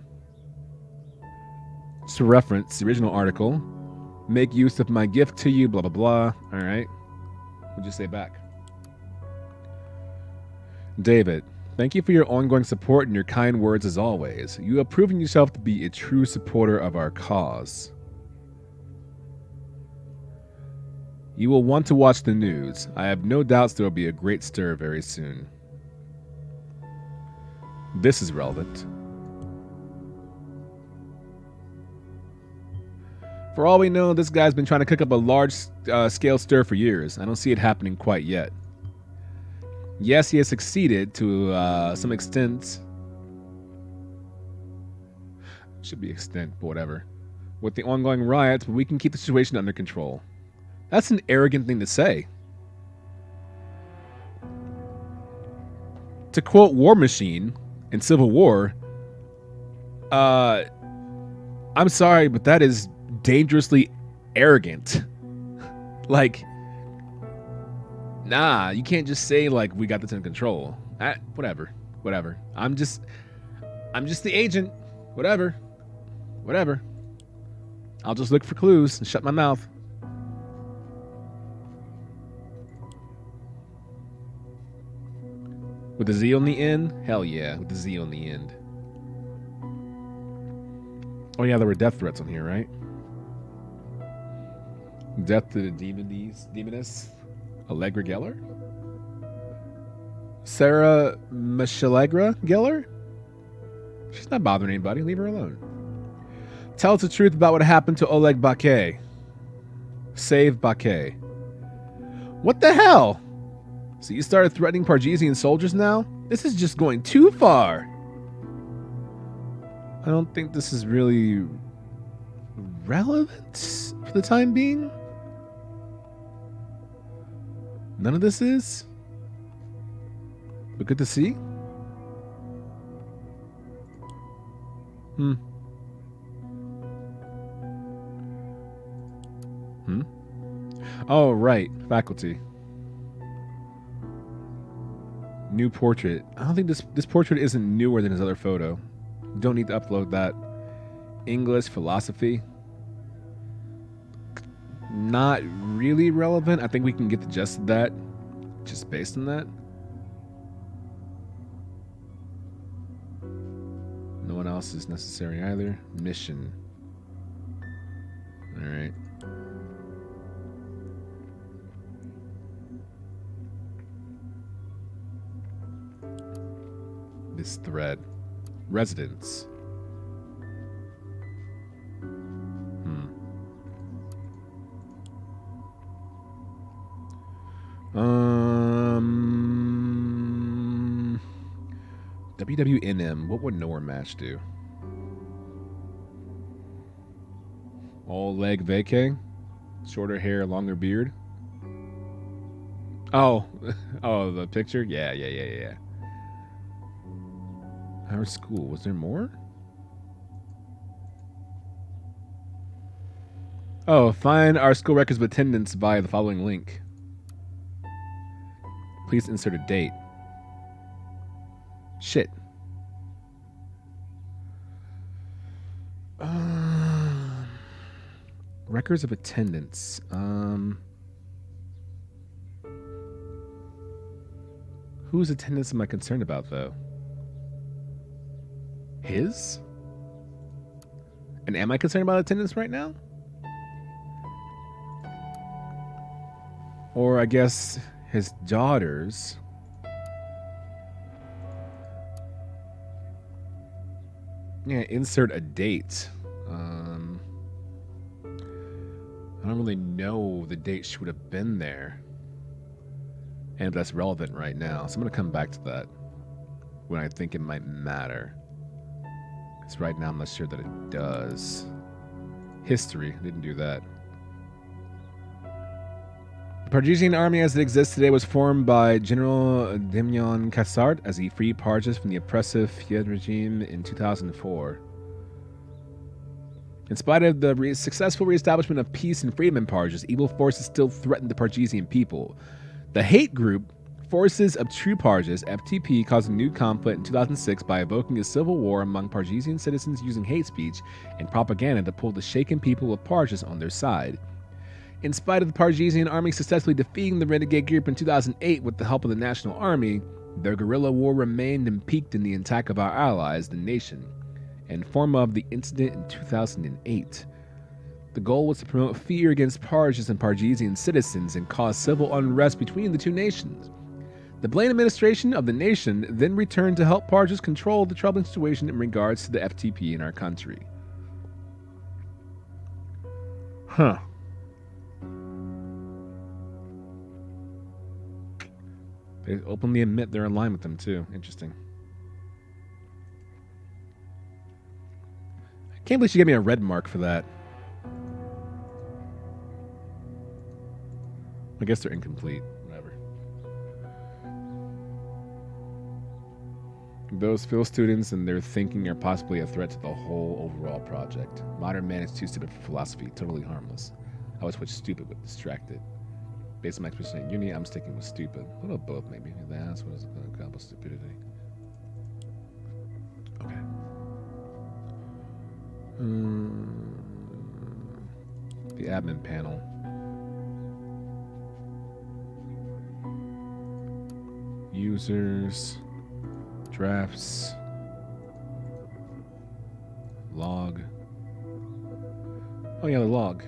To reference the original article. Make use of my gift to you, blah, blah, blah. All right. What'd you say back? David, thank you for your ongoing support and your kind words as always. You have proven yourself to be a true supporter of our cause. You will want to watch the news. I have no doubts there will be a great stir very soon. This is relevant. For all we know, this guy's been trying to cook up a large scale stir for years. I don't see it happening quite yet. Yes, he has succeeded to some extent. Should be extent, but whatever. With the ongoing riots, but we can keep the situation under control. That's an arrogant thing to say. To quote War Machine in Civil War, I'm sorry, but that is dangerously arrogant. Like, nah, you can't just say, like, we got this in control. Whatever. I'm just... I'm just the agent. Whatever. Whatever. I'll just look for clues and shut my mouth. With the Z on the end? Hell yeah, with the Z on the end. Oh yeah, there were death threats on here, right? Death to the demoness. Allegra Geller? Sarah Michelegra Geller? She's not bothering anybody. Leave her alone. Tell us the truth about what happened to Oleg Bakay. Save Bakay. What the hell? So you started threatening Pargesian soldiers now? This is just going too far. I don't think this is really relevant for the time being. None of this is. But good to see. Oh, right. Faculty. New portrait. I don't think this portrait isn't newer than his other photo. Don't need to upload that. English, philosophy. Not really relevant. I think we can get the gist of that just based on that. No one else is necessary either. Mission. All right. This thread. Residence. WWNM. What would Nor match do? All leg vacay? Shorter hair, longer beard? Oh. Oh, the picture? Yeah. Our school. Was there more? Oh, find our school records of attendance via the following link. Please insert a date. Shit. Records of attendance. Whose attendance am I concerned about, though? His? And am I concerned about attendance right now? Or I guess his daughters. Yeah, insert a date. I don't really know the date she would have been there. And if that's relevant right now. So I'm going to come back to that when I think it might matter. Because right now I'm not sure that it does. History. Didn't do that. The Pargesian army as it exists today was formed by General Demyon Kassart as he freed Parges from the oppressive Fied regime in 2004. In spite of the successful reestablishment of peace and freedom in Parges, evil forces still threaten the Pargesian people. The hate group Forces of True Parges, FTP, caused a new conflict in 2006 by evoking a civil war among Pargesian citizens using hate speech and propaganda to pull the shaken people of Parges on their side. In spite of the Pargesian army successfully defeating the renegade group in 2008 with the help of the National Army, their guerrilla war remained and peaked in the attack of our allies, the nation, and form of the incident in 2008. The goal was to promote fear against Parges and Pargesian citizens and cause civil unrest between the two nations. The Blaine administration of the nation then returned to help Parges control the troubling situation in regards to the FTP in our country. Huh. They openly admit they're in line with them too. Interesting. I can't believe she gave me a red mark for that. I guess they're incomplete. Whatever. Those Phil students and their thinking are possibly a threat to the whole overall project. Modern man is too stupid for philosophy. Totally harmless. I would switch stupid with distracted. Based on my experience in uni, I'm sticking with stupid. A little both, maybe. That's what is going to accomplish stupidity. Okay. The admin panel. Users. Drafts. Log. Oh yeah, the log.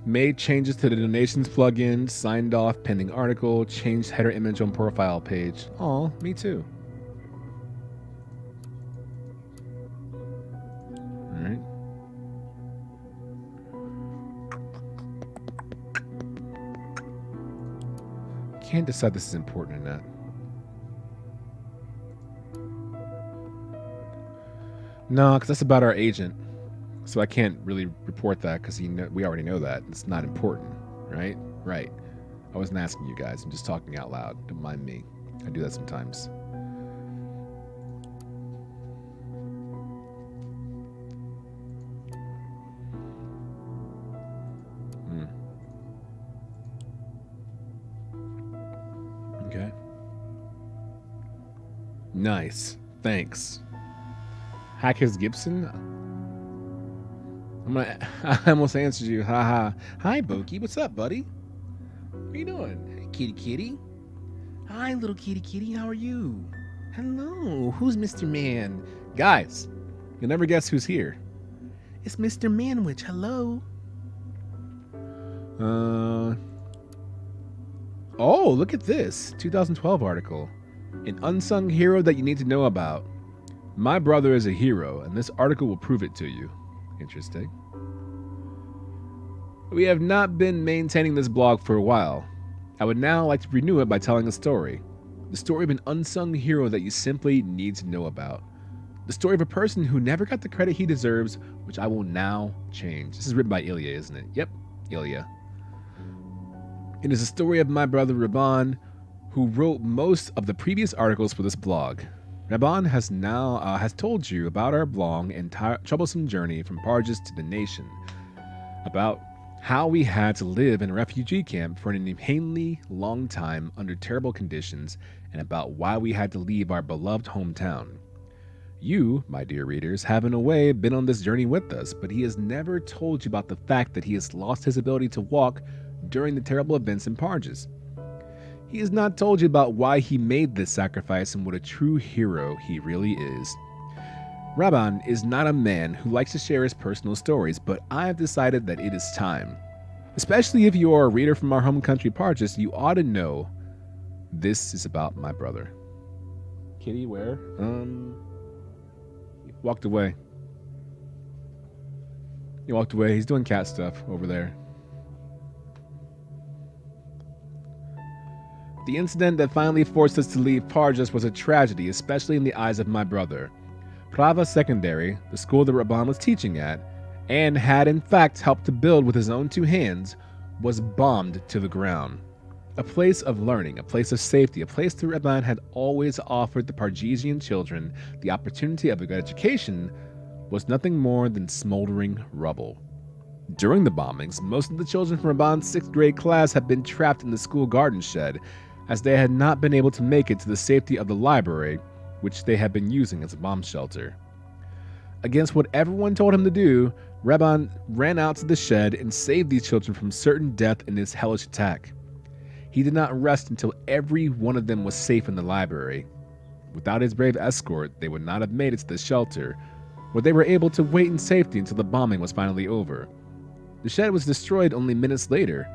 Made changes to the donations plugin, signed off pending article, changed header image on profile page. Aw, me too. Alright. Can't decide this is important or not. No, because that's about our agent. So I can't really report that because we already know that. It's not important, right? Right. I wasn't asking you guys. I'm just talking out loud. Don't mind me. I do that sometimes. Okay. Nice. Thanks. Hackers Gibson? I almost answered you. Haha. Hi, Boki. What's up, buddy? What are you doing? Hey, kitty kitty. Hi, little kitty kitty. How are you? Hello. Who's Mr. Man? Guys, you'll never guess who's here. It's Mr. Manwich. Hello. Oh, look at this. 2012 article. An unsung hero that you need to know about. My brother is a hero, and this article will prove it to you. Interesting. We have not been maintaining this blog for a while. I would now like to renew it by telling a story. The story of an unsung hero that you simply need to know about. The story of a person who never got the credit he deserves, which I will now change. This is written by Ilya, isn't it? Yep, Ilya. It is the story of my brother Raban, who wrote most of the previous articles for this blog. Raban has told you about our long and troublesome journey from Parges to the nation, about how we had to live in a refugee camp for an inhumanely long time under terrible conditions, and about why we had to leave our beloved hometown. You, my dear readers, have in a way been on this journey with us, but he has never told you about the fact that he has lost his ability to walk during the terrible events in Parges. He has not told you about why he made this sacrifice and what a true hero he really is. Raban is not a man who likes to share his personal stories, but I have decided that it is time. Especially if you are a reader from our home country Parges, you ought to know this is about my brother. Kitty, where? He walked away. He walked away. He's doing cat stuff over there. The incident that finally forced us to leave Parges was a tragedy, especially in the eyes of my brother. Prava Secondary, the school that Raban was teaching at, and had in fact helped to build with his own two hands, was bombed to the ground. A place of learning, a place of safety, a place that Raban had always offered the Pargesian children the opportunity of a good education, was nothing more than smoldering rubble. During the bombings, most of the children from Raban's 6th grade class had been trapped in the school garden shed, as they had not been able to make it to the safety of the library, which they had been using as a bomb shelter. Against what everyone told him to do, Raban ran out to the shed and saved these children from certain death in this hellish attack. He did not rest until every one of them was safe in the library. Without his brave escort, they would not have made it to the shelter, where they were able to wait in safety until the bombing was finally over. The shed was destroyed only minutes later,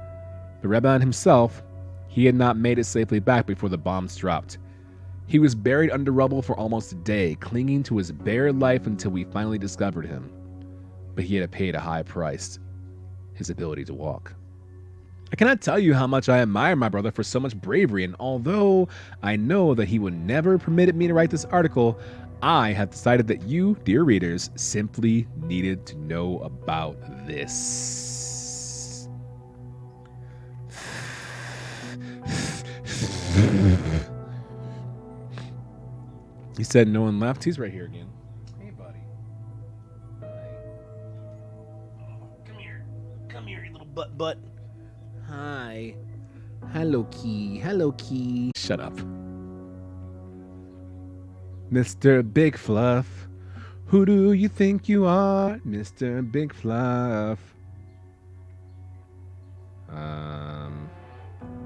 but Raban himself, he had not made it safely back before the bombs dropped. He was buried under rubble for almost a day, clinging to his bare life until we finally discovered him. But he had paid a high price, his ability to walk. I cannot tell you how much I admire my brother for so much bravery, and although I know that he would never permitted me to write this article, I have decided that you, dear readers, simply needed to know about this. He said no one left. He's right here again. Hey, buddy. Hi. Oh, come here. Come here, you little butt. Hi. Hello, Key. Hello, Key. Shut up. Mr. Big Fluff, Who do you think you are, Mr. Big Fluff?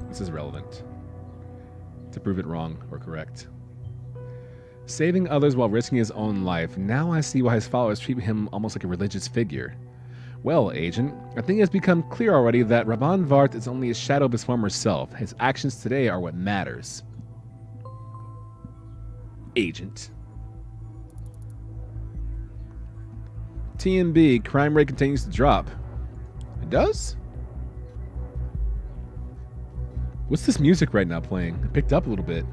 This is relevant to prove it wrong or correct. Saving others while risking his own life. Now I see why his followers treat him almost like a religious figure. Well, Agent, I think it has become clear already that Raban Vart is only a shadow of his former self. His actions today are what matters. Agent. TMB, crime rate continues to drop. It does? What's this music right now playing? It picked up a little bit.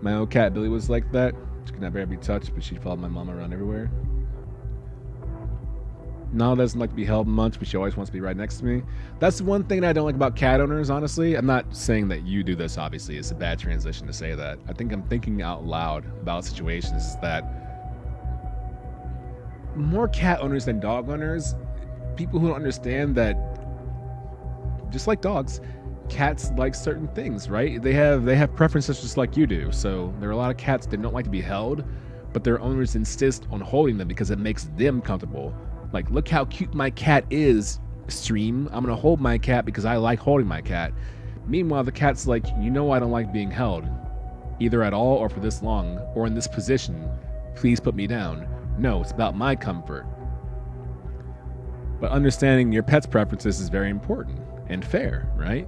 My old cat Billy was like that. She could not bear to be touched, but she followed my mom around everywhere. Nala doesn't like to be held much, but she always wants to be right next to me. That's one thing that I don't like about cat owners, honestly. I'm not saying that you do this, obviously. It's a bad transition to say that. I think I'm thinking out loud about situations that more cat owners than dog owners, people who don't understand that, just like dogs, cats like certain things, right? They have preferences just like you do. So there are a lot of cats that don't like to be held, but their owners insist on holding them because it makes them comfortable. Like, look how cute my cat is, stream. I'm gonna hold my cat because I like holding my cat. Meanwhile, the cat's like, you know I don't like being held, either at all or for this long, or in this position. Please put me down. No, it's about my comfort. But understanding your pet's preferences is very important and fair, right?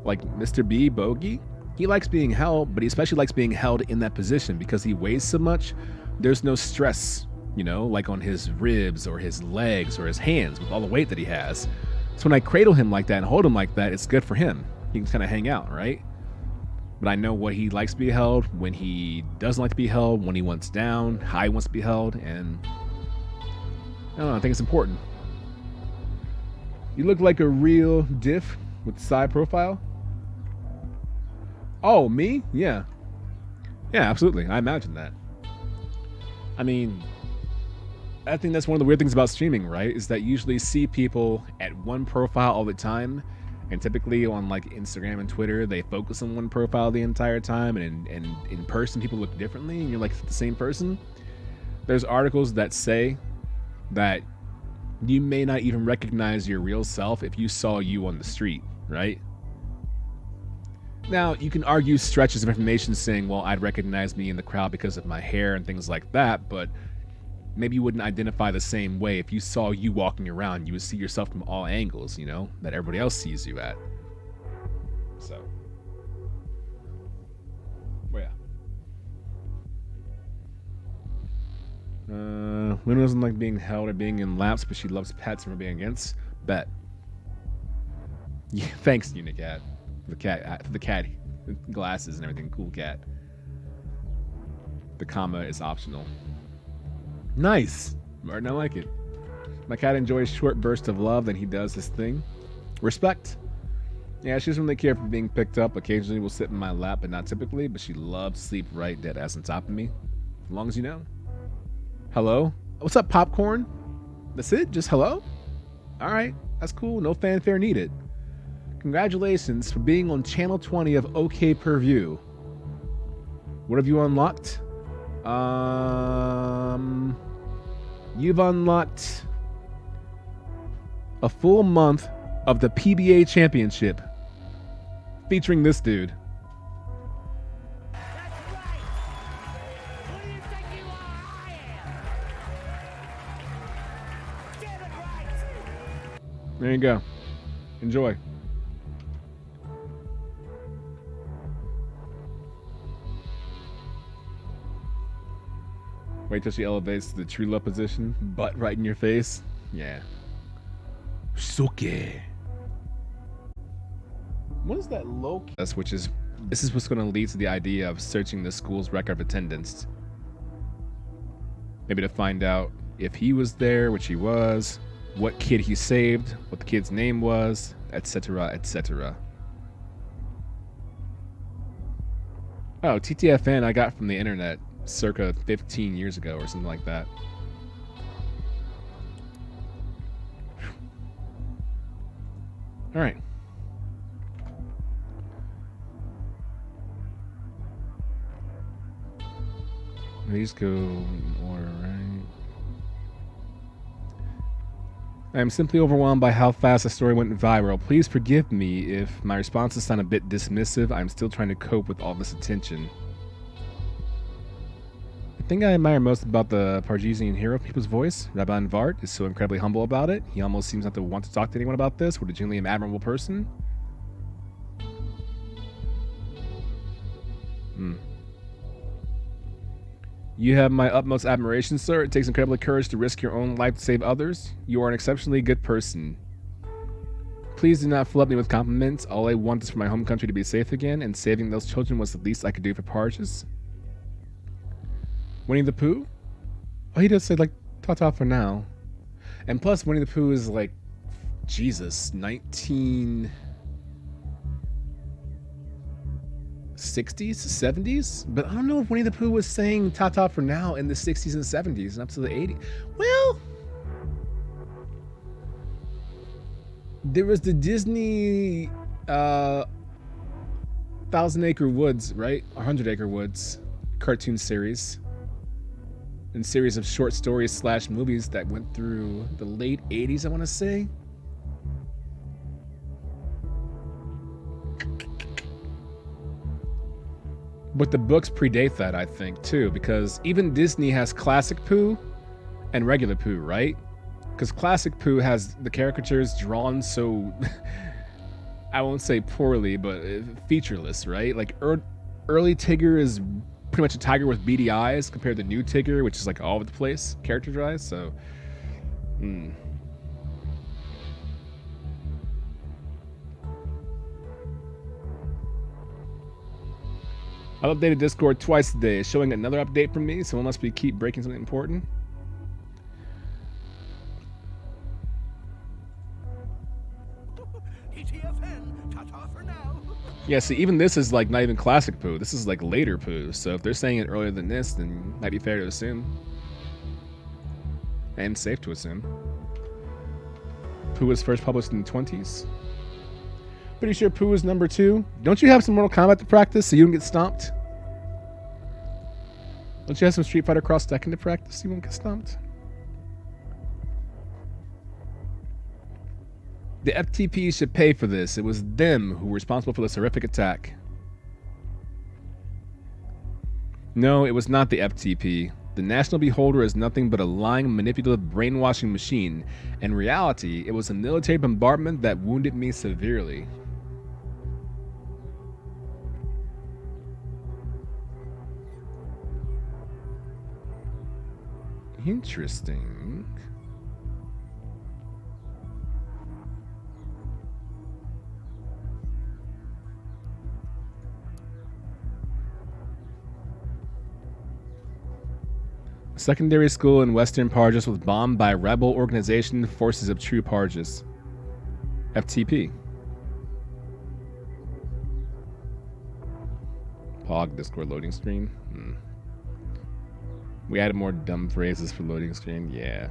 Like Mr. B, Bogey, he likes being held, but he especially likes being held in that position because he weighs so much. There's no stress, you know, like on his ribs or his legs or his hands with all the weight that he has. So when I cradle him like that and hold him like that, it's good for him. He can kind of hang out, right? But I know what he likes to be held, when he doesn't like to be held, when he wants down, how he wants to be held, and I don't know, I think it's important. You look like a real diff with side profile. Oh, me? Yeah. Yeah, absolutely. I imagine that. I mean, I think that's one of the weird things about streaming, right? Is that you usually see people at one profile all the time. And typically on like Instagram and Twitter, they focus on one profile the entire time. And in person, people look differently. And you're like the same person. There's articles that say that you may not even recognize your real self if you saw you on the street, right? Now, you can argue stretches of information saying, well, I'd recognize me in the crowd because of my hair and things like that, but maybe you wouldn't identify the same way. If you saw you walking around, you would see yourself from all angles, you know, that everybody else sees you at. So, well, yeah. Luna doesn't like being held or being in laps, but she loves pets and we're being against. Bet. Yeah, thanks, Unicat. The cat glasses and everything. Cool cat. The comma is optional. Nice, Martin. I like it. My cat enjoys short bursts of love, then he does his thing. Respect. Yeah, she doesn't really care for being picked up. Occasionally will sit in my lap, but not typically. But she loves to sleep right dead ass on top of me. As long as you know. Hello? What's up, popcorn? That's it? Just hello? All right, that's cool. No fanfare needed. Congratulations for being on channel 20 of OK Per View. What have you unlocked? You've unlocked a full month of the PBA Championship featuring this dude. That's right. Who do you think you are? I am. Get it right. There you go. Enjoy. Wait till she elevates to the true love position. Butt right in your face. Yeah. Suke. What is that low? This is what's going to lead to the idea of searching the school's record of attendance. Maybe to find out if he was there, which he was, what kid he saved, what the kid's name was, etc., etc. Oh, TTFN I got from the internet circa 15 years ago or something like that. All right. These go in order, right? I am simply overwhelmed by how fast the story went viral. Please forgive me if my responses sound a bit dismissive. I'm still trying to cope with all this attention. The thing I admire most about the Pargesian hero people's voice, Rabban Vart, is so incredibly humble about it. He almost seems not to want to talk to anyone about this. What a genuinely admirable person. You have my utmost admiration, sir. It takes incredible courage to risk your own life to save others. You are an exceptionally good person. Please do not flood me with compliments. All I want is for my home country to be safe again, and saving those children was the least I could do for Parges. Winnie the Pooh? Oh, he does say, like, ta-ta for now. And plus, Winnie the Pooh is, like, Jesus, 1960s, 70s? But I don't know if Winnie the Pooh was saying ta-ta for now in the 60s and 70s and up to the 80s. Well, there was the Disney 1,000 Acre Woods, right? 100 Acre Woods cartoon series. And series of short stories / movies that went through the late 80s, I want to say. But the books predate that, I think, too, because even Disney has Classic Pooh and regular Pooh, right? Because Classic Pooh has the caricatures drawn so, I won't say poorly, but featureless, right? Like early Tigger is pretty much a tiger with beady eyes compared to new Tigger, which is like all over the place characterized. So, I've updated Discord twice today, showing another update from me. Someone must keep breaking something important. Yeah, see, even this is like not even Classic Pooh. This is like later Pooh. So if they're saying it earlier than this, then it might be fair to assume. And safe to assume. Pooh was first published in the 20s. Pretty sure Pooh is number 2. Don't you have some Mortal Kombat to practice so you don't get stomped? Don't you have some Street Fighter Cross Tekken to practice so you won't get stomped? The FTP should pay for this. It was them who were responsible for this horrific attack. No, it was not the FTP. The National Beholder is nothing but a lying, manipulative, brainwashing machine. In reality, it was a military bombardment that wounded me severely. Interesting. A secondary school in Western Parges was bombed by rebel organization Forces of True Parges. FTP. Pog Discord loading screen. We added more dumb phrases for loading screen. Yeah.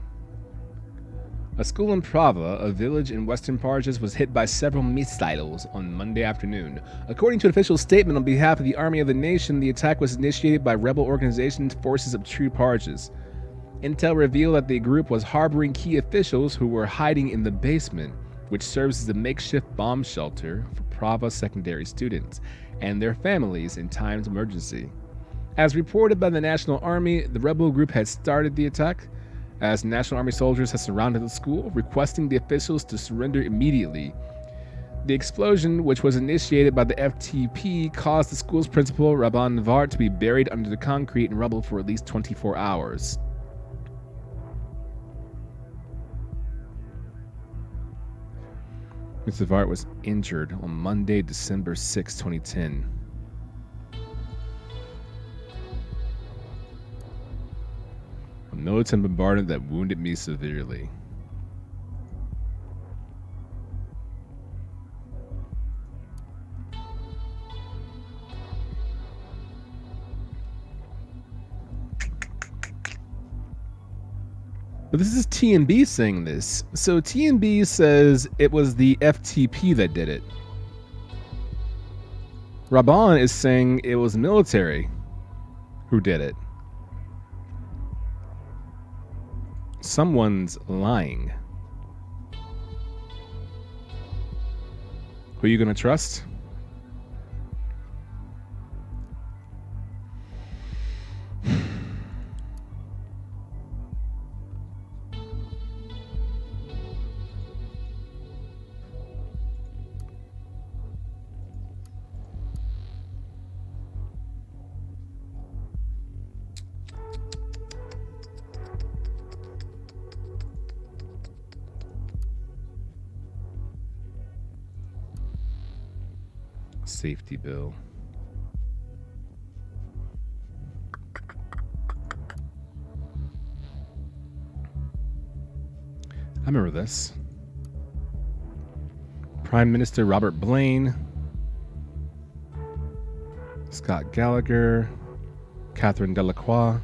A school in Prava, a village in Western Parges, was hit by several missiles on Monday afternoon. According to an official statement on behalf of the Army of the Nation, the attack was initiated by rebel organization Forces of True Parges. Intel revealed that the group was harboring key officials who were hiding in the basement, which serves as a makeshift bomb shelter for Prava secondary students and their families in times of emergency. As reported by the National Army, the rebel group had started the attack, as National Army soldiers had surrounded the school, requesting the officials to surrender immediately. The explosion, which was initiated by the FTP, caused the school's principal, Rabban Vart, to be buried under the concrete and rubble for at least 24 hours. Mr. Vart was injured on Monday, December 6, 2010. A militant bombardment that wounded me severely. But this is TNB saying this. So TNB says it was the FTP that did it. Rabban is saying it was military who did it. Someone's lying. Who are you gonna trust? Safety bill. I remember this. Prime Minister Robert Blaine, Scott Gallagher, Catherine Delacroix.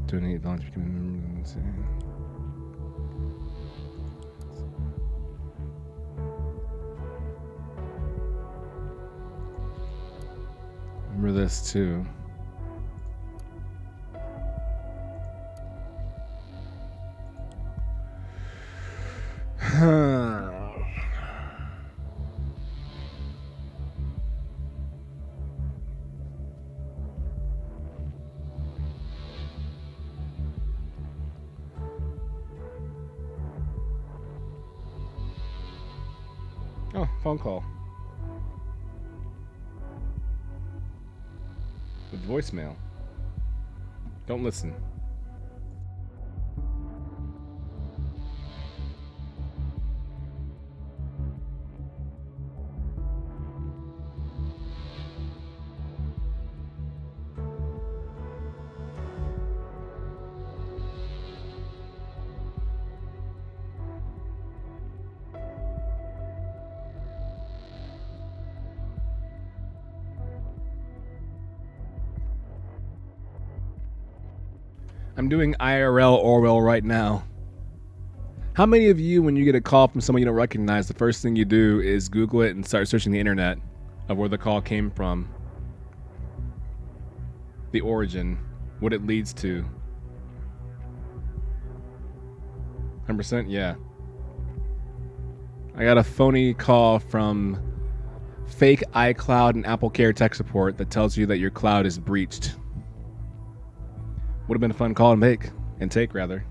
Donate volunteer commitment. Remember this too. Oh, phone call. With voicemail. Don't listen. I'm doing IRL Orwell right now. How many of you, when you get a call from someone you don't recognize, the first thing you do is Google it and start searching the internet of where the call came from? The origin, what it leads to. 100%? Yeah. I got a phony call from fake iCloud and AppleCare tech support that tells you that your cloud is breached. Would have been a fun call to make, and take rather.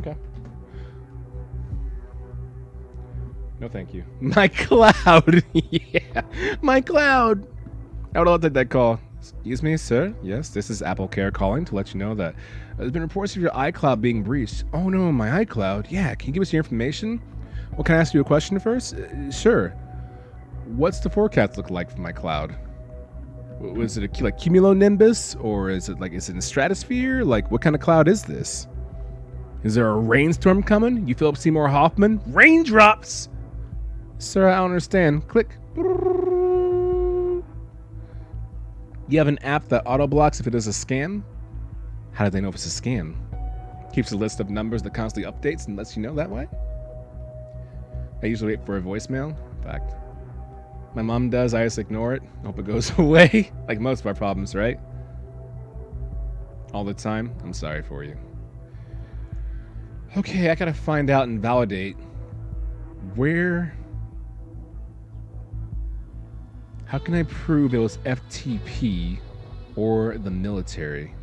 Okay. No thank you. My cloud! Yeah, my cloud! I would love to take that call. Excuse me, sir? Yes, this is AppleCare calling to let you know that there's been reports of your iCloud being breached. Oh no, my iCloud? Yeah, can you give us your information? Well, can I ask you a question first? Sure. What's the forecast look like for my cloud? Was it like cumulonimbus? Or is it in the stratosphere? Like, what kind of cloud is this? Is there a rainstorm coming? You Philip Seymour Hoffman? Raindrops! Sir, I don't understand. Click. You have an app that auto-blocks if it is a scam? How do they know if it's a scam? Keeps a list of numbers that constantly updates and lets you know that way? I usually wait for a voicemail. In fact, my mom does. I just ignore it. Hope it goes away. Like most of our problems, right? All the time. I'm sorry for you. Okay, I gotta find out and validate where... How can I prove it was FTP or the military?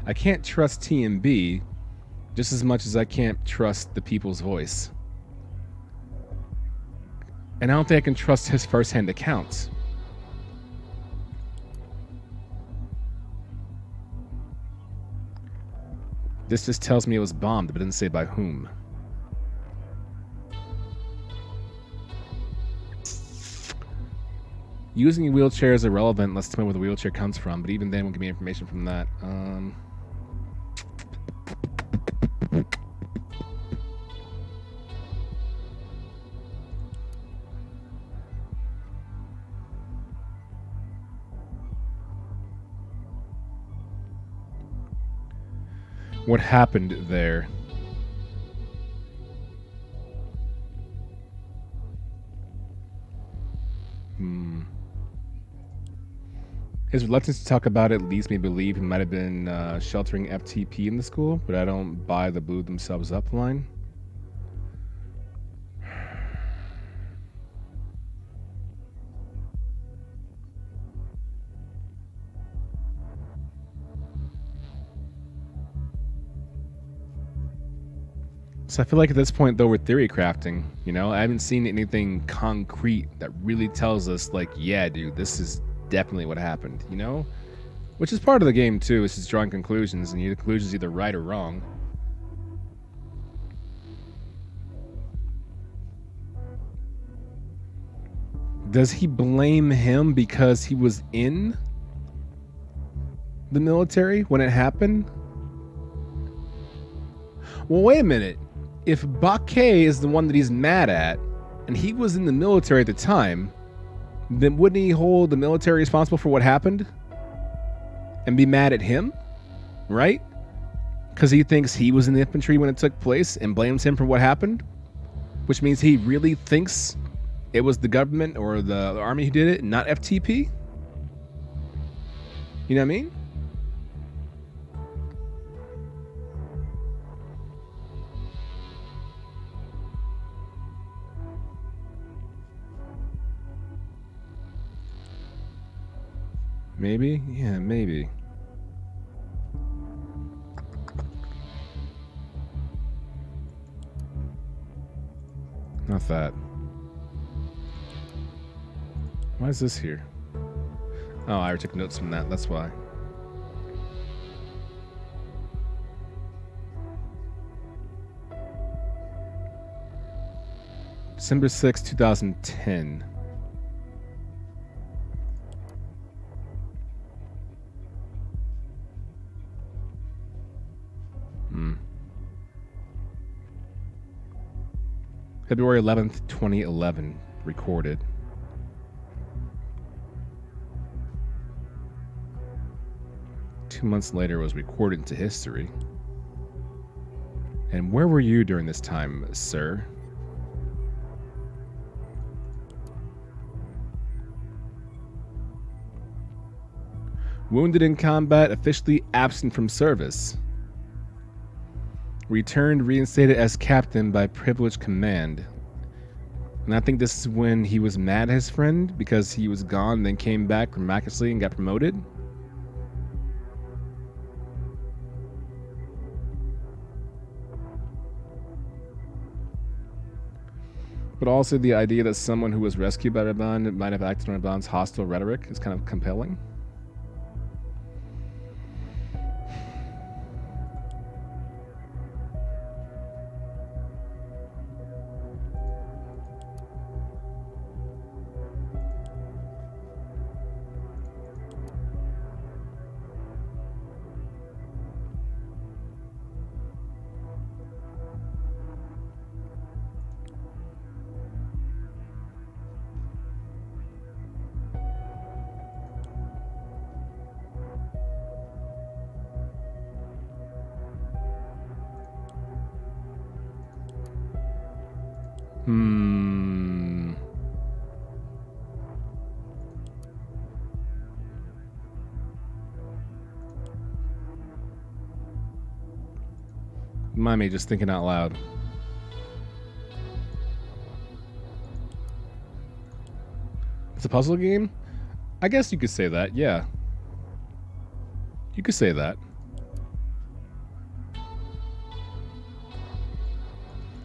I can't trust TMB just as much as I can't trust the people's voice. And I don't think I can trust his first-hand accounts. This just tells me it was bombed, but it didn't say by whom. Using a wheelchair is irrelevant unless tell me where the wheelchair comes from, but even then won't give me information from that. What happened there? His reluctance to talk about it leads me to believe he might have been sheltering FTP in the school, but I don't buy the blew themselves up line. So I feel like at this point, though, we're theory crafting. You know, I haven't seen anything concrete that really tells us, like, yeah, dude, this is definitely what happened. You know, which is part of the game too. It's just drawing conclusions, and your conclusion's either right or wrong. Does he blame him because he was in the military when it happened? Well, wait a minute. If Baquet is the one that he's mad at, and he was in the military at the time, then wouldn't he hold the military responsible for what happened? And be mad at him? Right? Because he thinks he was in the infantry when it took place and blames him for what happened? Which means he really thinks it was the government or the army who did it, not FTP? You know what I mean? Maybe? Yeah, maybe. Not that. Why is this here? Oh, I already took notes from that, that's why. December 6, 2010. February 11th, 2011, recorded. Two months later, it was recorded into history. And where were you during this time, sir? Wounded in combat, officially absent from service. Returned, reinstated as captain by privileged command. And I think this is when he was mad at his friend because he was gone and then came back miraculously and got promoted. But also the idea that someone who was rescued by Raban might have acted on Raban's hostile rhetoric is kind of compelling. Mind me just thinking out loud. It's a puzzle game? I guess you could say that, yeah. You could say that.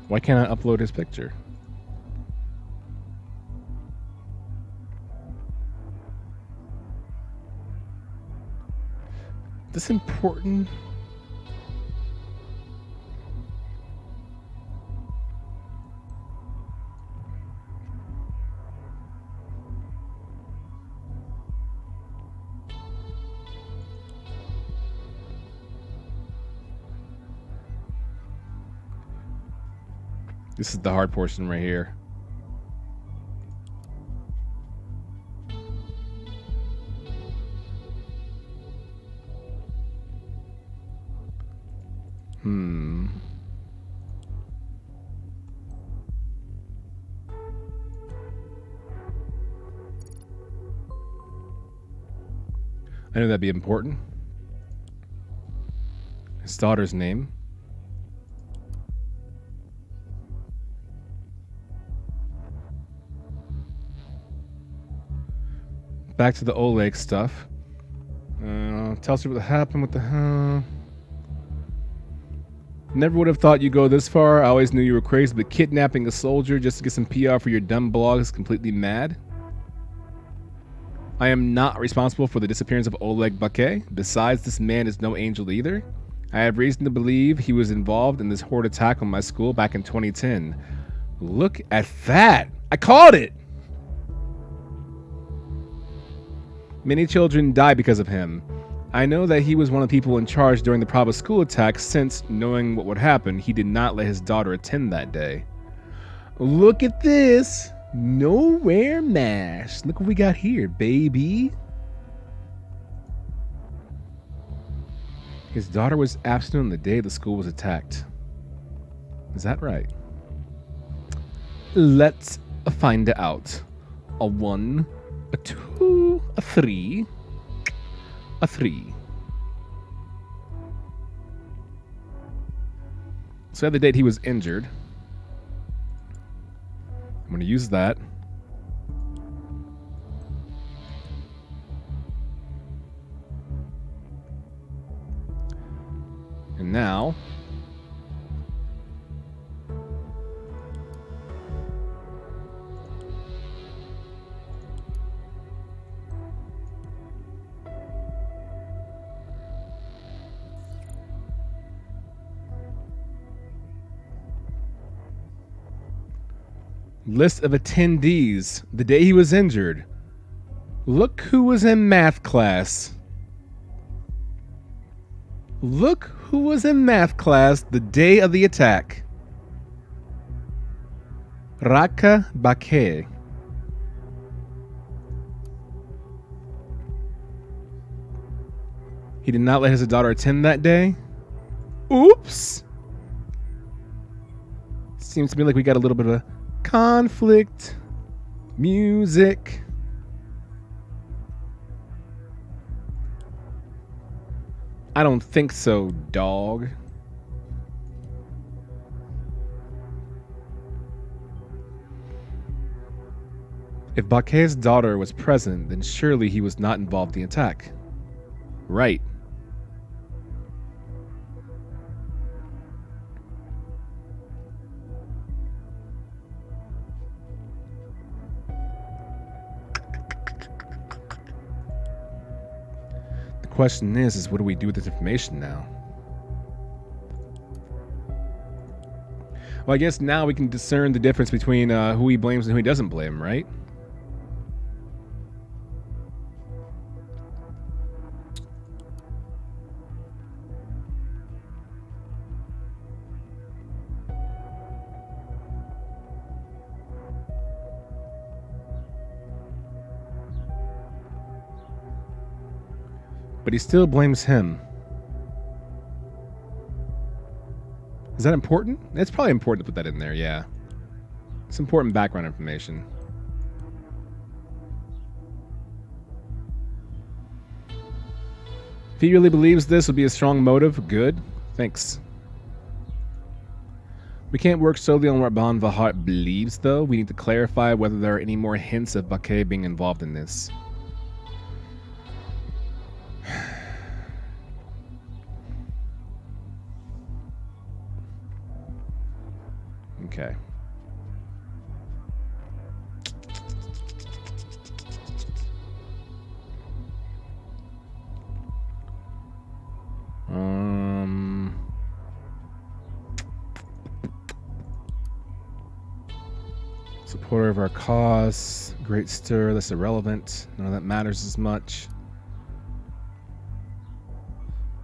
Why can't I upload his picture? This important? This is the hard portion right here. Hmm. I knew that'd be important. His daughter's name. Back to the Oleg stuff. Tells you what happened. What the hell? Never would have thought you'd go this far. I always knew you were crazy, but kidnapping a soldier just to get some PR for your dumb blog is completely mad. I am not responsible for the disappearance of Oleg Baquet. Besides, this man is no angel either. I have reason to believe he was involved in this horde attack on my school back in 2010. Look at that! I called it! Many children died because of him. I know that he was one of the people in charge during the Prava school attack since, knowing what would happen, he did not let his daughter attend that day. Look at this! Nowhere mash. Look what we got here, baby. His daughter was absent on the day the school was attacked. Is that right? Let's find out. A 1, a 2, a 3, a 3. So the date he was injured. I'm going to use that. And now, list of attendees the day he was injured. Look who was in math class. Look who was in math class the day of the attack. Raka Baquet. He did not let his daughter attend that day. Oops. Seems to me like we got a little bit of conflict. Music. I don't think so, dog. If Baquet's daughter was present, then surely he was not involved in the attack. Right. The question is what do we do with this information now? Well, I guess now we can discern the difference between who he blames and who he doesn't blame, right? But he still blames him. Is that important? It's probably important to put that in there, yeah. It's important background information. If he really believes this would be a strong motive, good. Thanks. We can't work solely on what Ban Vahart believes, though. We need to clarify whether there are any more hints of Baquet being involved in this. Okay. Supporter of our cause. Great stir. That's irrelevant. None of that matters as much.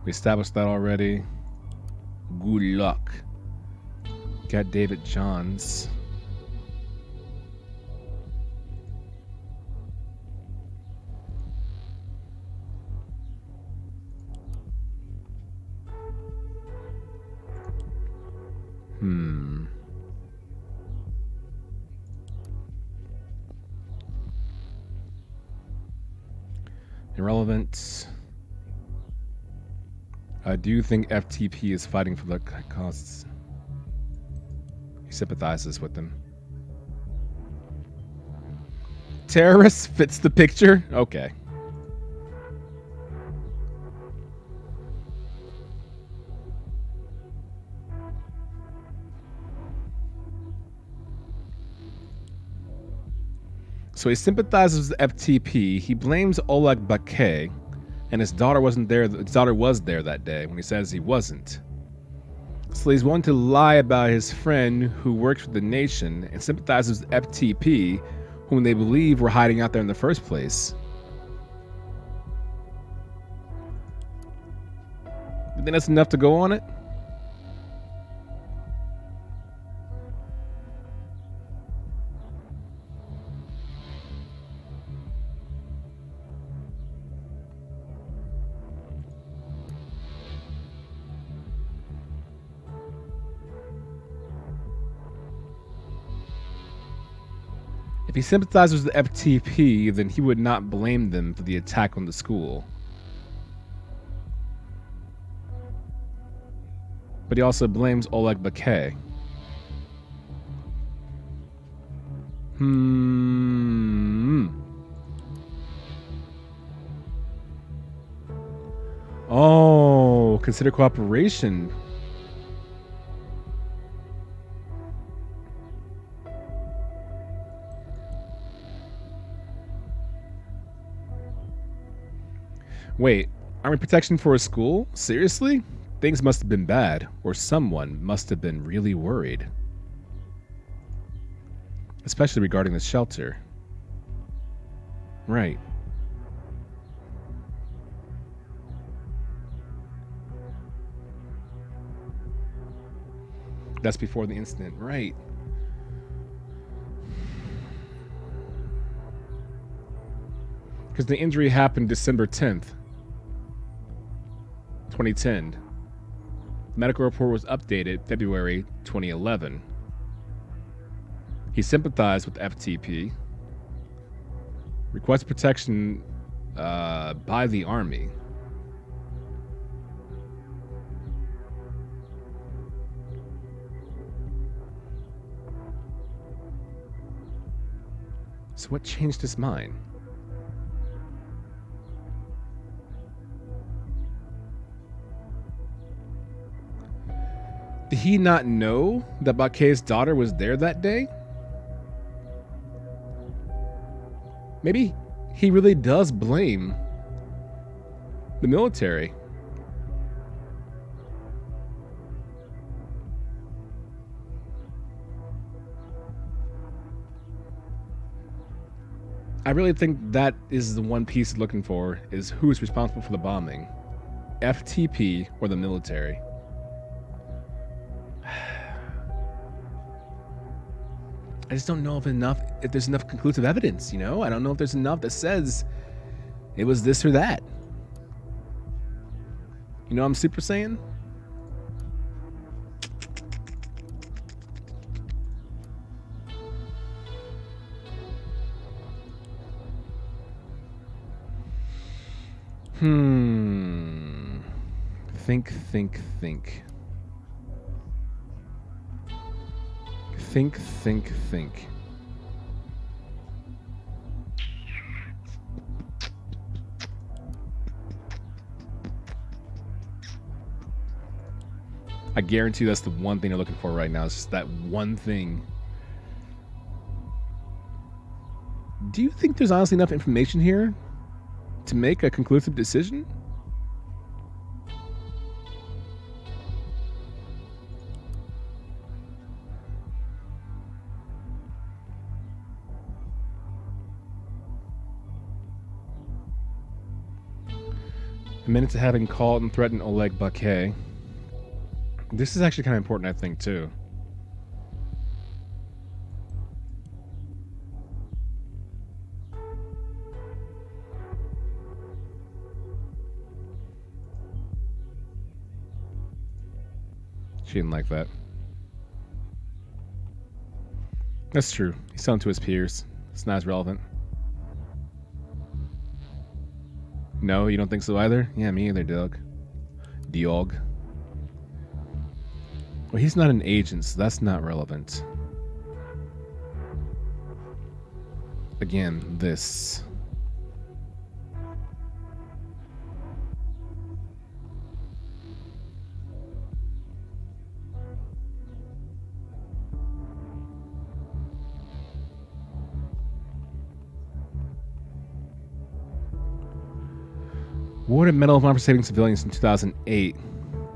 We established that already. Good luck. Got David Johns. Irrelevant. I do think FTP is fighting for the causes. He sympathizes with them. Terrorist fits the picture? Okay. So he sympathizes with FTP. He blames Oleg Bakay, and his daughter wasn't there. His daughter was there that day when he says he wasn't. So he's willing to lie about his friend who works for the nation and sympathizes with FTP, whom they believe were hiding out there in the first place. You think that's enough to go on it? If he sympathizes with the FTP, then he would not blame them for the attack on the school. But he also blames Oleg Bakay. Oh, consider cooperation. Wait, army protection for a school? Seriously? Things must have been bad, or someone must have been really worried. Especially regarding the shelter. Right. That's before the incident, right. Because the injury happened December 10th, 2010. The medical report was updated February 2011. He sympathized with FTP, requested protection by the army. So what changed his mind? Did he not know that Bakay's daughter was there that day? Maybe he really does blame the military. I really think that is the one piece he's looking for, is who is responsible for the bombing. FTP or the military. I just don't know if there's enough conclusive evidence, you know? I don't know if there's enough that says it was this or that. You know what I'm super saying? Think. Think. I guarantee that's the one thing they're looking for right now. It's just that one thing. Do you think there's honestly enough information here to make a conclusive decision? Admitted to having called and threatened Oleg Bakay. This is actually kind of important, I think, too. She didn't like that. That's true. He's telling to his peers. It's not as relevant. No, you don't think so either? Yeah, me either, Doug. Diog. Well, he's not an agent, so that's not relevant. Again, this. Awarded Medal of Honor for saving civilians in 2008.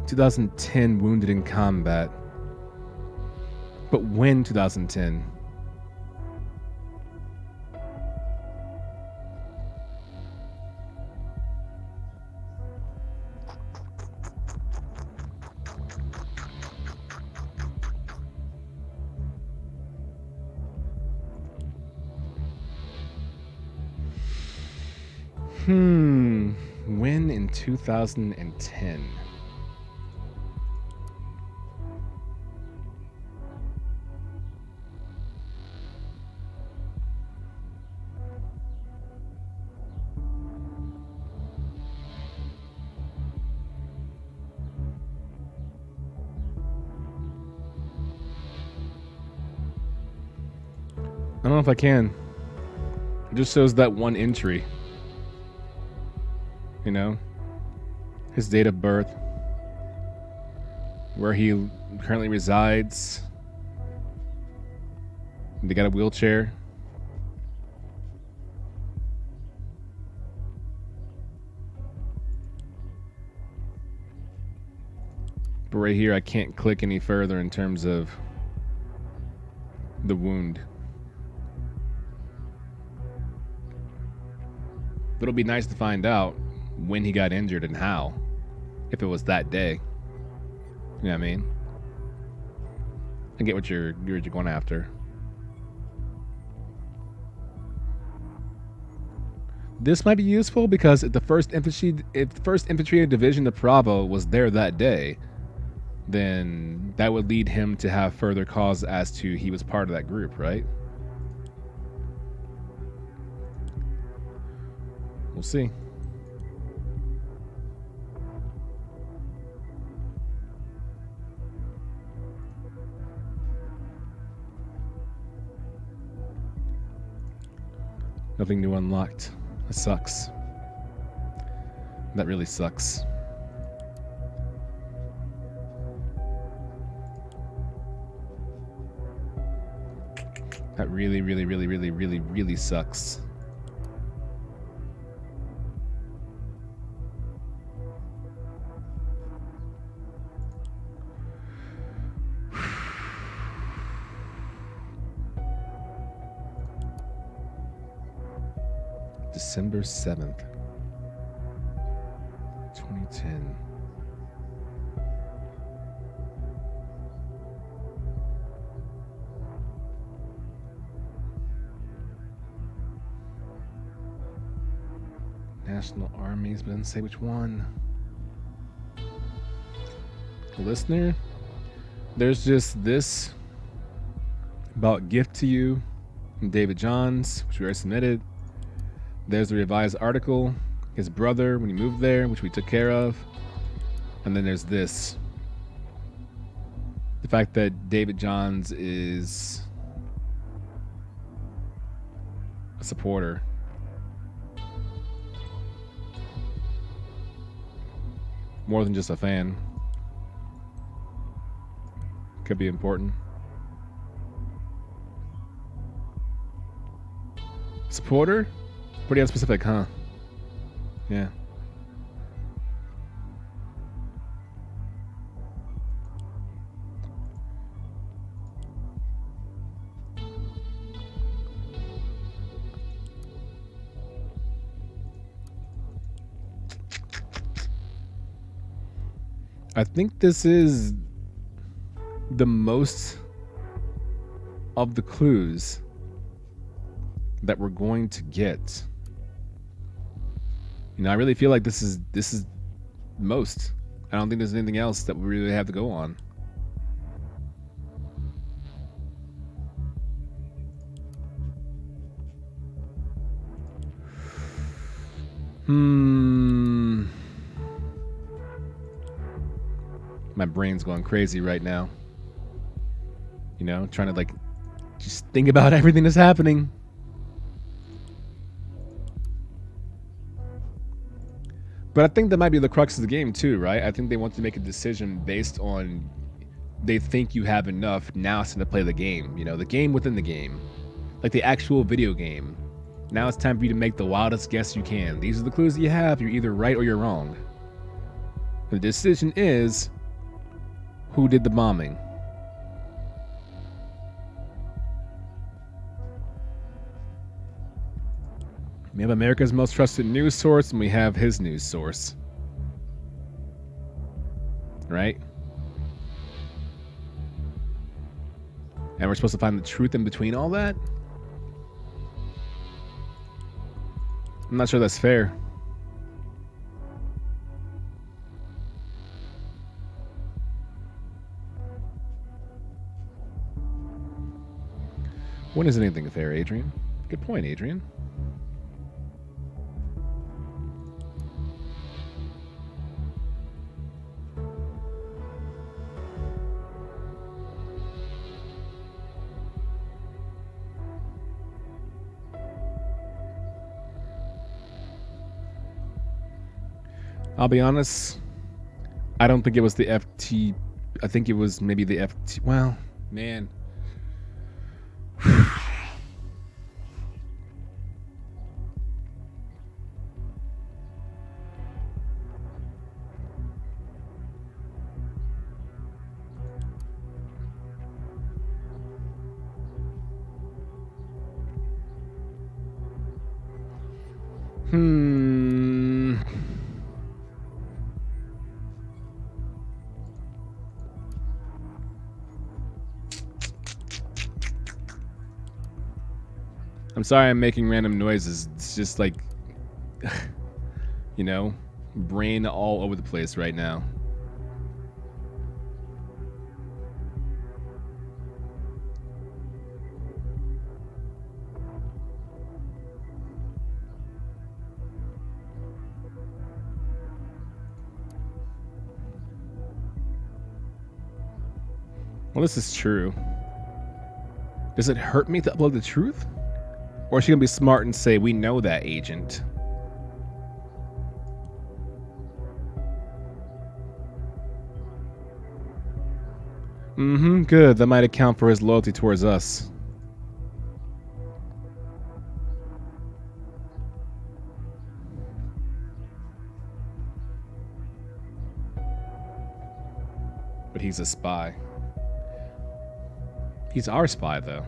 2010, wounded in combat. But when 2010? When in 2010? I don't know if I can. It just shows that one entry. You know? His date of birth. Where he currently resides. They got a wheelchair. But right here, I can't click any further in terms of the wound. But it'll be nice to find out when he got injured and how. If it was that day. You know what I mean? I get what you're going after. This might be useful because if the first infantry division of Bravo was there that day, then that would lead him to have further cause as to he was part of that group, right? We'll see. Nothing new unlocked. That sucks. That really sucks. That really sucks. December 7th, 2010. National Armies, but doesn't say which one. Listener, there's just this about Gift to You from David Johns, which we already submitted. There's the revised article, his brother when he moved there, which we took care of. And then there's this. The fact that David Johns is a supporter. More than just a fan. Could be important. Supporter? Pretty unspecific, huh? Yeah. I think this is the most of the clues that we're going to get. You know, I really feel like this is most. I don't think there's anything else that we really have to go on. My brain's going crazy right now. You know, trying to like just think about everything that's happening. But I think that might be the crux of the game too, right? I think they want to make a decision based on they think you have enough. Now it's time to play the game, you know, the game within the game. Like the actual video game. Now it's time for you to make the wildest guess you can. These are the clues that you have. You're either right or you're wrong. The decision is who did the bombing. We have America's most trusted news source, and we have his news source. Right? And we're supposed to find the truth in between all that? I'm not sure that's fair. When is anything fair, Adrian? Good point, Adrian. I'll be honest, I don't think it was the FT. I think it was maybe the FT. Well, man. I'm sorry I'm making random noises. It's just like, you know, brain all over the place right now. Well, this is true. Does it hurt me to upload the truth? Or is she gonna be smart and say, we know that, agent? Good. That might account for his loyalty towards us. But he's a spy. He's our spy, though.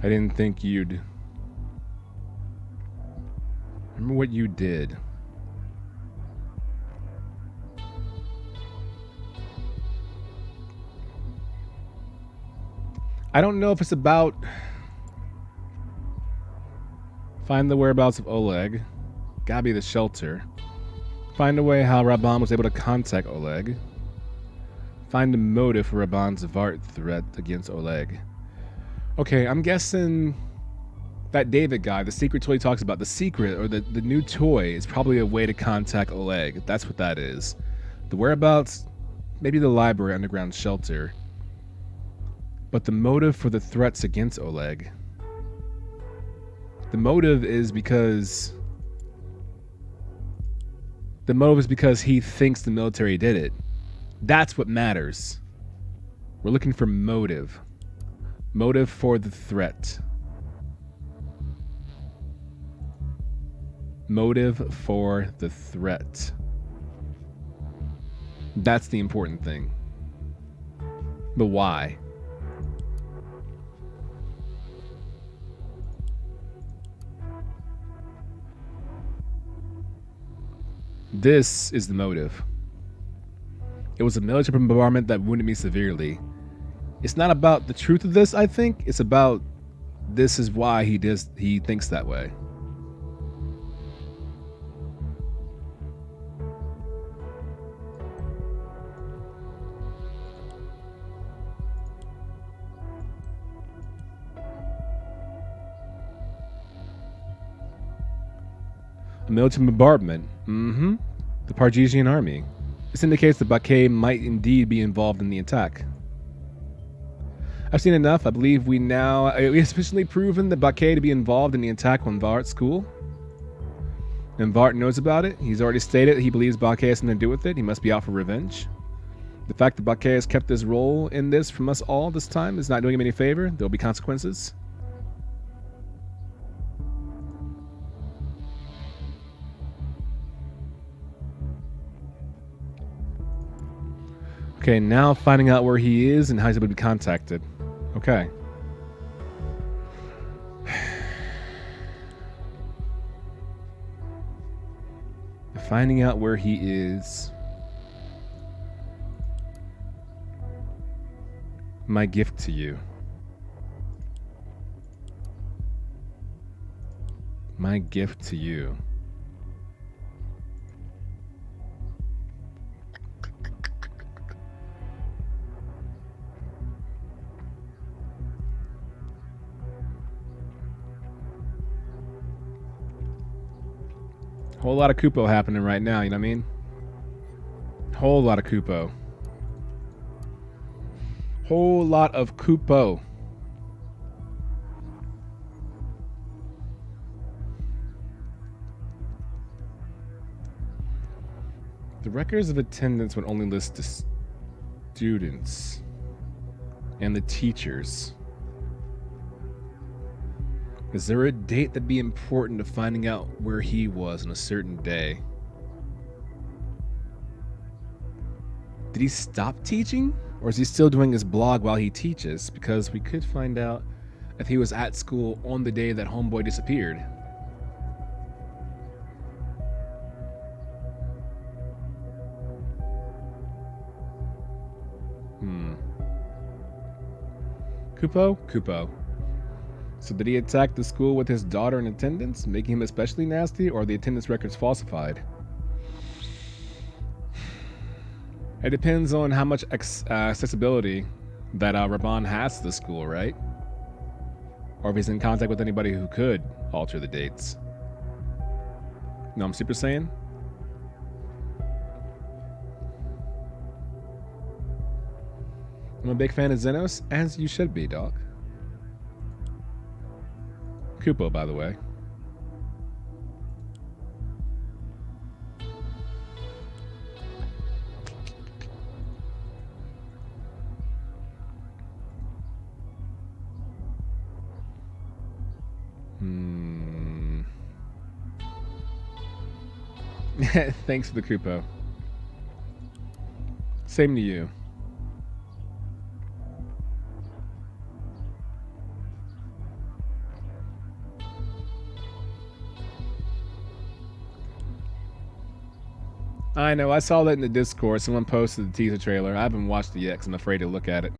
I didn't think you'd... Remember what you did. I don't know if it's about... Find the whereabouts of Oleg. Gotta be the shelter. Find a way how Raban was able to contact Oleg. Find a motive for Raban's Vart threat against Oleg. Okay, I'm guessing that David guy, the secret toy he talks about, the secret or the new toy is probably a way to contact Oleg. That's what that is. The whereabouts, maybe the library, underground shelter. But the motive for the threats against Oleg. The motive is because he thinks the military did it. That's what matters. We're looking for motive. Motive for the threat. Motive for the threat. That's the important thing. But why? This is the motive. It was a military bombardment that wounded me severely. It's not about the truth of this, I think. It's about this is why he thinks that way. A military bombardment. The Pargesian army. This indicates that Baquet might indeed be involved in the attack. I've seen enough. I believe we have sufficiently proven that Baquet to be involved in the attack on Vart's school. And Vart knows about it. He's already stated that he believes Baquet has something to do with it. He must be out for revenge. The fact that Baquet has kept his role in this from us all this time is not doing him any favor. There will be consequences. Okay, now finding out where he is and how he's able to be contacted. Okay. Finding out where he is. My gift to you. My gift to you. Whole lot of Kupo happening right now, you know what I mean? Whole lot of Kupo. Whole lot of Kupo. The records of attendance would only list the students and the teachers. Is there a date that'd be important to finding out where he was on a certain day? Did he stop teaching? Or is he still doing his blog while he teaches? Because we could find out if he was at school on the day that Homeboy disappeared. Kupo? Kupo. So did he attack the school with his daughter in attendance, making him especially nasty, or are the attendance records falsified? It depends on how much accessibility that Raban has to the school, right? Or if he's in contact with anybody who could alter the dates. No, I'm Super Saiyan? I'm a big fan of Xenos, as you should be, dog. Kupo, by the way. Thanks for the Kupo. Same to you. I know, I saw that in the Discord. Someone posted the teaser trailer. I haven't watched it yet because I'm afraid to look at it.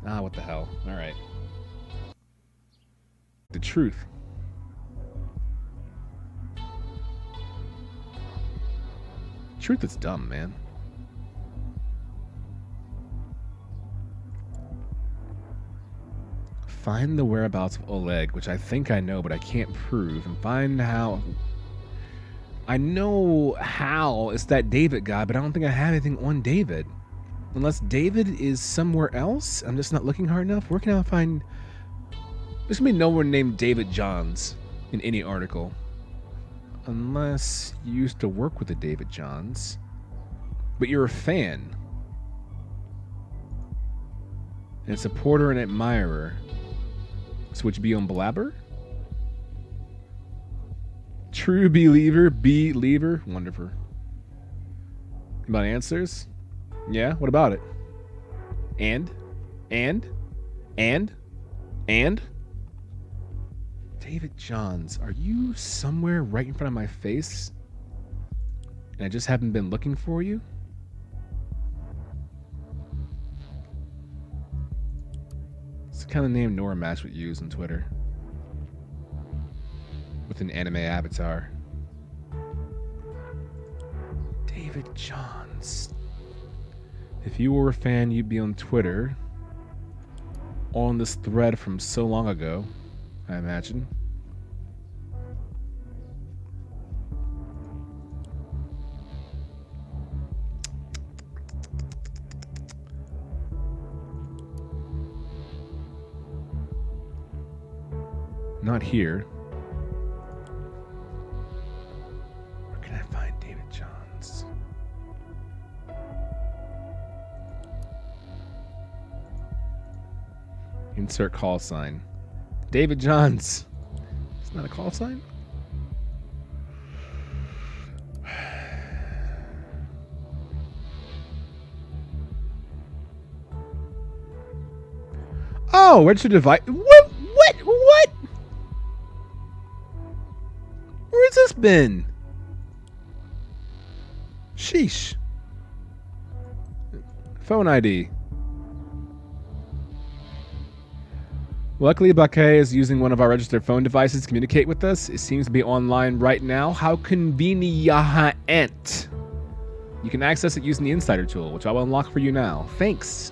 Ah, what the hell. Alright. The truth. Truth is dumb, man. Find the whereabouts of Oleg, which I think I know, but I can't prove, and find how... I know how it's that David guy, but I don't think I have anything on David. Unless David is somewhere else, I'm just not looking hard enough. Where can I find... There's gonna be no one named David Johns in any article. Unless you used to work with the David Johns. But you're a fan. And a supporter and admirer. So would you be on Blabber? True believer. Wonderful. About answers? Yeah, what about it? And? David Johns, are you somewhere right in front of my face? And I just haven't been looking for you? It's the kind of name Nora Match would use on Twitter. With an anime avatar. David Johns. If you were a fan, you'd be on Twitter. On this thread from so long ago, I imagine. Not here. Where can I find David Johns? Insert call sign. David Johns. It's not a call sign? Oh, registered device. What? Where's this been? Sheesh. Phone ID. Luckily, Baquet is using one of our registered phone devices to communicate with us. It seems to be online right now. How convenient. You can access it using the Insider tool, which I will unlock for you now. Thanks.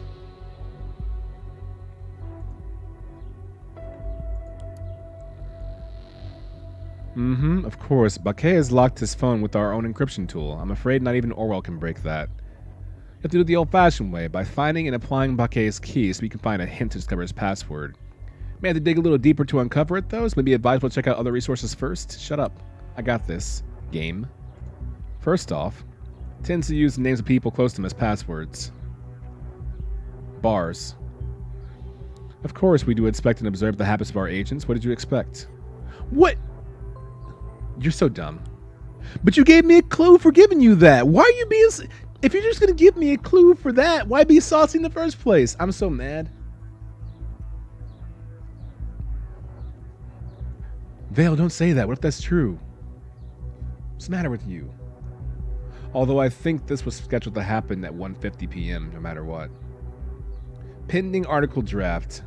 Of course. Baquet has locked his phone with our own encryption tool. I'm afraid not even Orwell can break that. You have to do it the old-fashioned way, by finding and applying Baquet's key so we can find a hint to discover his password. May have to dig a little deeper to uncover it, though, so maybe advisable to check out other resources first. Shut up. I got this. Game. First off, tends to use the names of people close to him as passwords. Bars. Of course, we do inspect and observe the habits of our agents. What did you expect? What? You're so dumb. But you gave me a clue for giving you that. Why are you being... If you're just going to give me a clue for that, why be saucy in the first place? I'm so mad. Vale, don't say that. What if that's true? What's the matter with you? Although I think this was scheduled to happen at 1:50 p.m. no matter what. Pending article draft.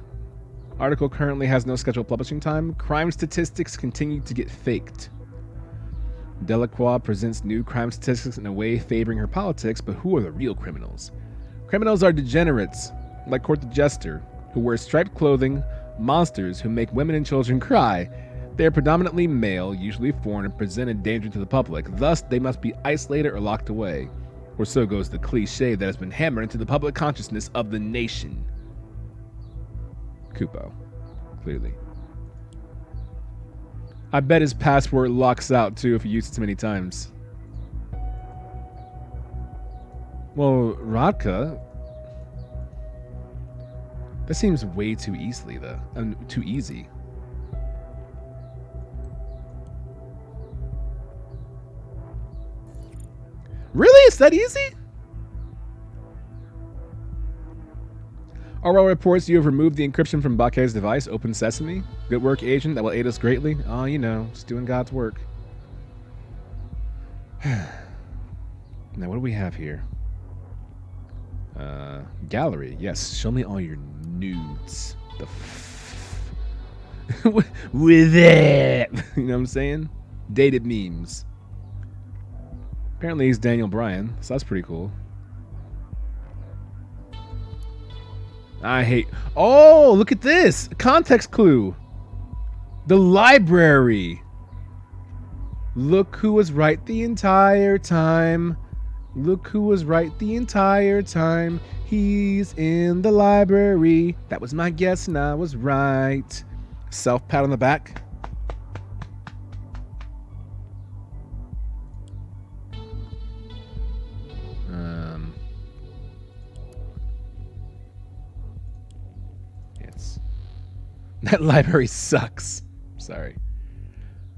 Article currently has no scheduled publishing time. Crime statistics continue to get faked. Delacroix presents new crime statistics in a way favoring her politics, but who are the real criminals? Criminals are degenerates, like Court the Jester, who wear striped clothing, monsters who make women and children cry. They are predominantly male, usually foreign, and present a danger to the public. Thus, they must be isolated or locked away. Or so goes the cliche that has been hammered into the public consciousness of the nation. Kupo. Clearly. I bet his password locks out too if you use it too many times. Well, Radka... That seems way too easily, though. Too easy. Really? It's that easy? Orwell reports you have removed the encryption from Baquet's device. Open sesame. Good work, agent. That will aid us greatly. Oh, you know, just doing God's work. Now, what do we have here? Gallery. Yes, show me all your nudes. With it. You know what I'm saying? Dated memes. Apparently he's Daniel Bryan, so that's pretty cool. I hate... Oh, look at this! Context clue! The library! Look who was right the entire time. Look who was right the entire time. He's in the library. That was my guess and I was right. Self-pat on the back. That library sucks. Sorry.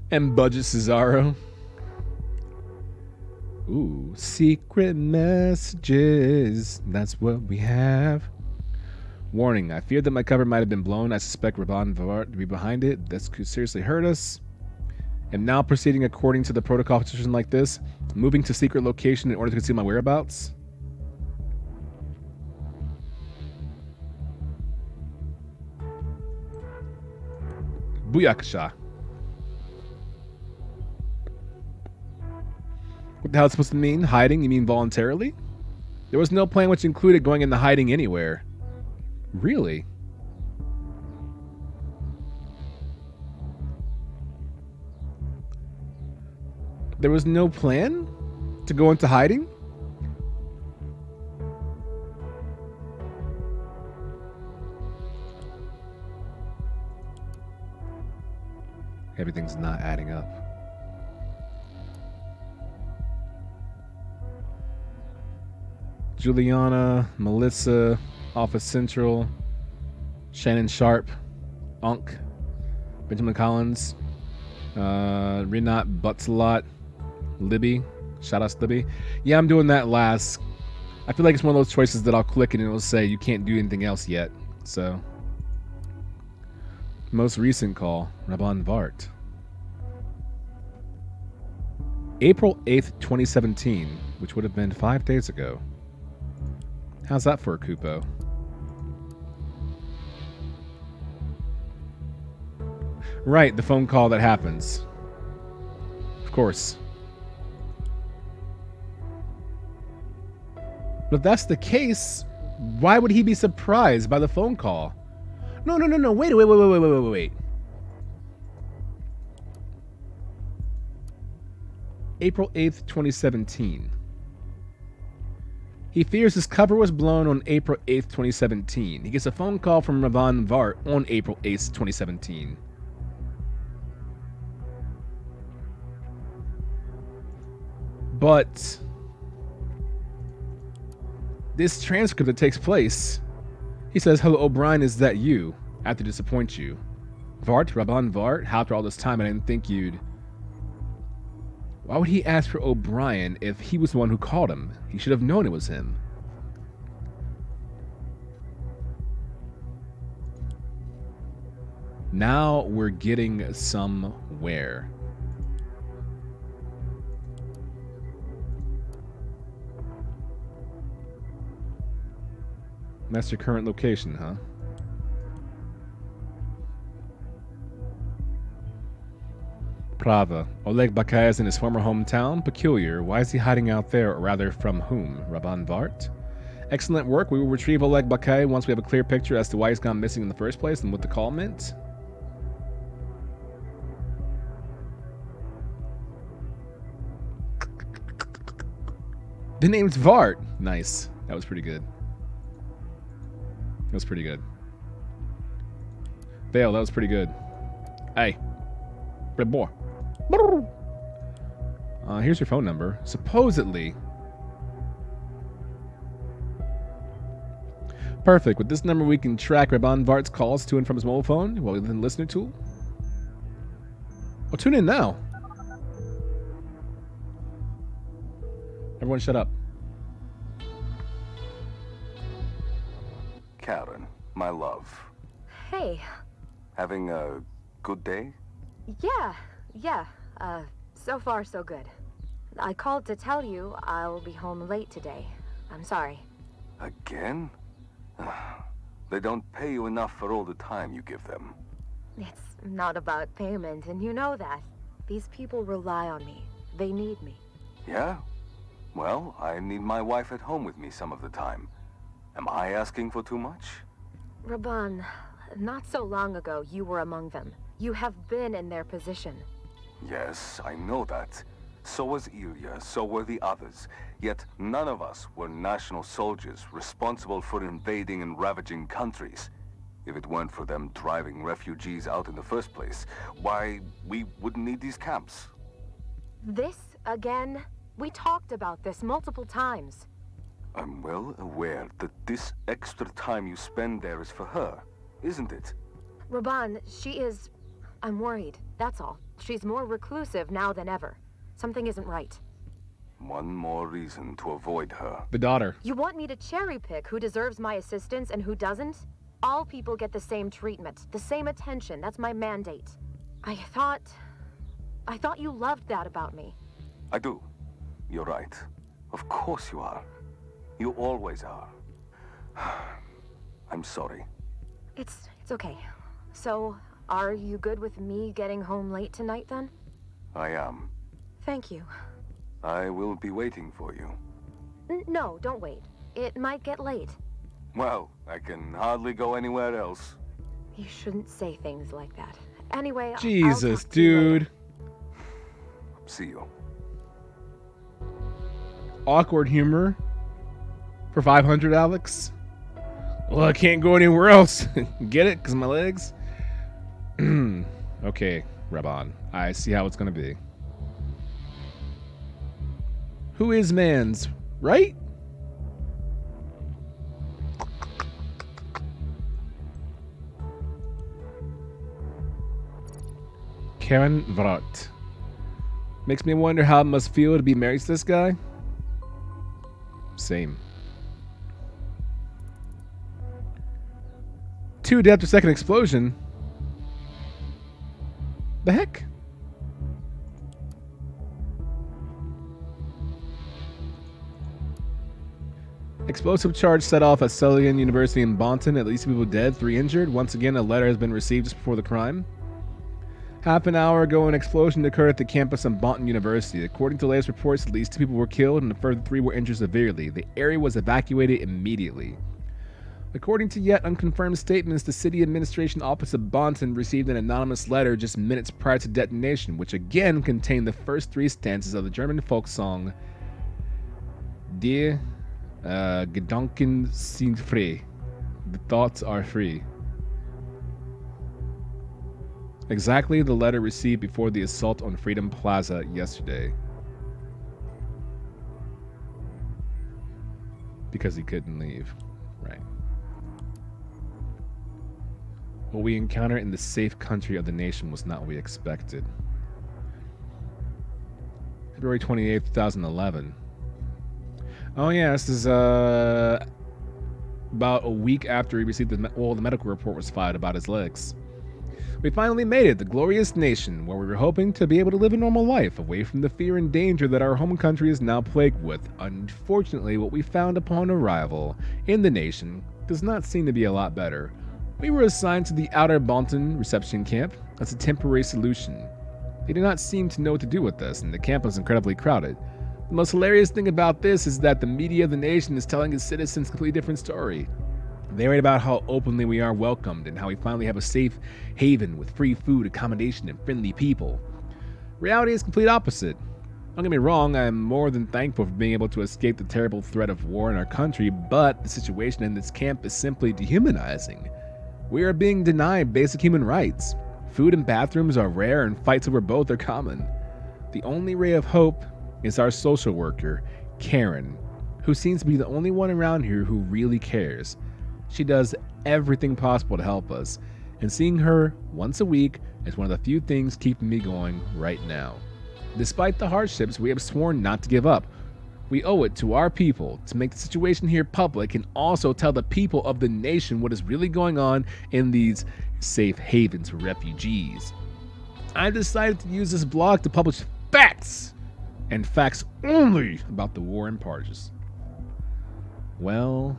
And Budget Cesaro. Ooh, secret messages. That's what we have. Warning, I fear that my cover might have been blown. I suspect Rabban Vart to be behind it. This could seriously hurt us. Am now proceeding according to the protocol for situations like this. Moving to secret location in order to conceal my whereabouts. Booyakasha. What the hell is it supposed to mean? Hiding? You mean voluntarily? There was no plan which included going into hiding anywhere. Really? There was no plan to go into hiding? Everything's not adding up. Juliana, Melissa, Office Central, Shannon Sharp, Unk, Benjamin Collins, Renat Butzelot, Libby. Shout out to Libby. Yeah, I'm doing that last. I feel like it's one of those choices that I'll click and it'll say you can't do anything else yet. So, most recent call, Rabban Vart. April 8th, 2017, which would have been 5 days ago. How's that for a Kupo? Right, the phone call that happens. Of course. But if that's the case, why would he be surprised by the phone call? No, wait. April 8th, 2017. He fears his cover was blown on April 8th, 2017. He gets a phone call from Rabban Vart on April 8th, 2017. But this transcript that takes place, he says, "Hello, O'Brien, is that you? I have to disappoint you. Vart, Rabban Vart, after all this time, I didn't think you'd..." Why would he ask for O'Brien if he was the one who called him? He should have known it was him. Now we're getting somewhere. That's your current location, huh? Prava. Oleg Bakay is in his former hometown. Peculiar. Why is he hiding out there, or rather from whom? Rabban Vart? Excellent work. We will retrieve Oleg Bakay once we have a clear picture as to why he's gone missing in the first place and what the call meant. The name's Vart. Nice. That was pretty good. That was pretty good. Vale, that was pretty good. Hey. Red boy. Here's your phone number. Supposedly. Perfect. With this number, we can track Rabban Vart's calls to and from his mobile phone while within the listener tool. Well, tune in now. Everyone shut up. Karen, my love. Hey. Having a good day? Yeah. So far so good. I called to tell you I'll be home late today. I'm sorry. Again? They don't pay you enough for all the time you give them. It's not about payment, and you know that. These people rely on me. They need me. Yeah? Well, I need my wife at home with me some of the time. Am I asking for too much? Rabban, not so long ago you were among them. You have been in their position. Yes, I know that. So was Ilya, so were the others. Yet none of us were national soldiers responsible for invading and ravaging countries. If it weren't for them driving refugees out in the first place, why, we wouldn't need these camps. This again? We talked about this multiple times. I'm well aware that this extra time you spend there is for her, isn't it? Rabban, she is... I'm worried, that's all. She's more reclusive now than ever. Something isn't right. One more reason to avoid her. The daughter. You want me to cherry pick who deserves my assistance and who doesn't? All people get the same treatment, the same attention. That's my mandate. I thought you loved that about me. I do. You're right. Of course you are. You always are. I'm sorry. It's okay. So, are you good with me getting home late tonight then? I am. Thank you. I will be waiting for you. No, don't wait. It might get late. Well, I can hardly go anywhere else. You shouldn't say things like that. Anyway, I'll Jesus, talk to you later. dude. See you. Awkward humor for 500, Alex. Well, I can't go anywhere else. Get it? Because my legs? Okay, Rabban. I see how it's going to be. Who is man's, right? Karen Vrot. Makes me wonder how it must feel to be married to this guy. Same. 2 dead after second explosion. The heck? Explosive charge set off at Sullivan University in Bonton. At least 2 people dead, 3 injured. Once again, a letter has been received just before the crime. Half an hour ago, an explosion occurred at the campus of Bonton University. According to latest reports, at least 2 people were killed and a further 3 were injured severely. The area was evacuated immediately. According to yet unconfirmed statements, the city administration office of Bonton received an anonymous letter just minutes prior to detonation, which again contained the first 3 stanzas of the German folk song Die Gedanken sind frei. The thoughts are free. Exactly the letter received before the assault on Freedom Plaza yesterday. Because he couldn't leave. Right. What we encountered in the safe country of the nation was not what we expected. February 28th, 2011. Oh yeah, this is about a week after he received the medical report was filed about his legs. We finally made it, the glorious nation, where we were hoping to be able to live a normal life, away from the fear and danger that our home country is now plagued with. Unfortunately, what we found upon arrival in the nation does not seem to be a lot better. We were assigned to the Outer Bonton reception camp as a temporary solution. They did not seem to know what to do with us, and the camp was incredibly crowded. The most hilarious thing about this is that the media of the nation is telling its citizens a completely different story. They write about how openly we are welcomed and how we finally have a safe haven with free food, accommodation, and friendly people. Reality is complete opposite. Don't get me wrong, I am more than thankful for being able to escape the terrible threat of war in our country, but the situation in this camp is simply dehumanizing. We are being denied basic human rights. Food and bathrooms are rare and fights over both are common. The only ray of hope is our social worker, Karen, who seems to be the only one around here who really cares. She does everything possible to help us, and seeing her once a week is one of the few things keeping me going right now. Despite the hardships, we have sworn not to give up. We owe it to our people to make the situation here public and also tell the people of the nation what is really going on in these safe havens for refugees. I decided to use this blog to publish facts, and facts only, about the war in Parges. Well.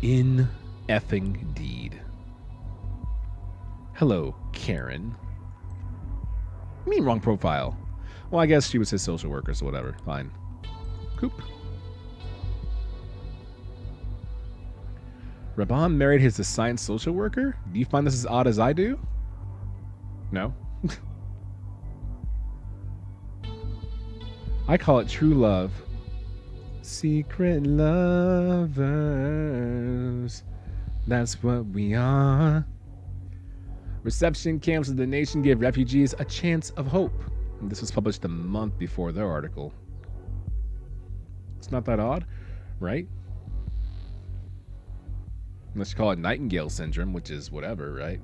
In effing deed. Hello, Karen. I mean, wrong profile. Well, I guess she was his social worker, so whatever. Fine. Coop. Rabban married his assigned social worker? Do you find this as odd as I do? No? I call it true love. Secret lovers. That's what we are. Reception camps of the nation give refugees a chance of hope. And this was published a month before their article. It's not that odd, right? Unless you call it Nightingale syndrome, which is whatever, right?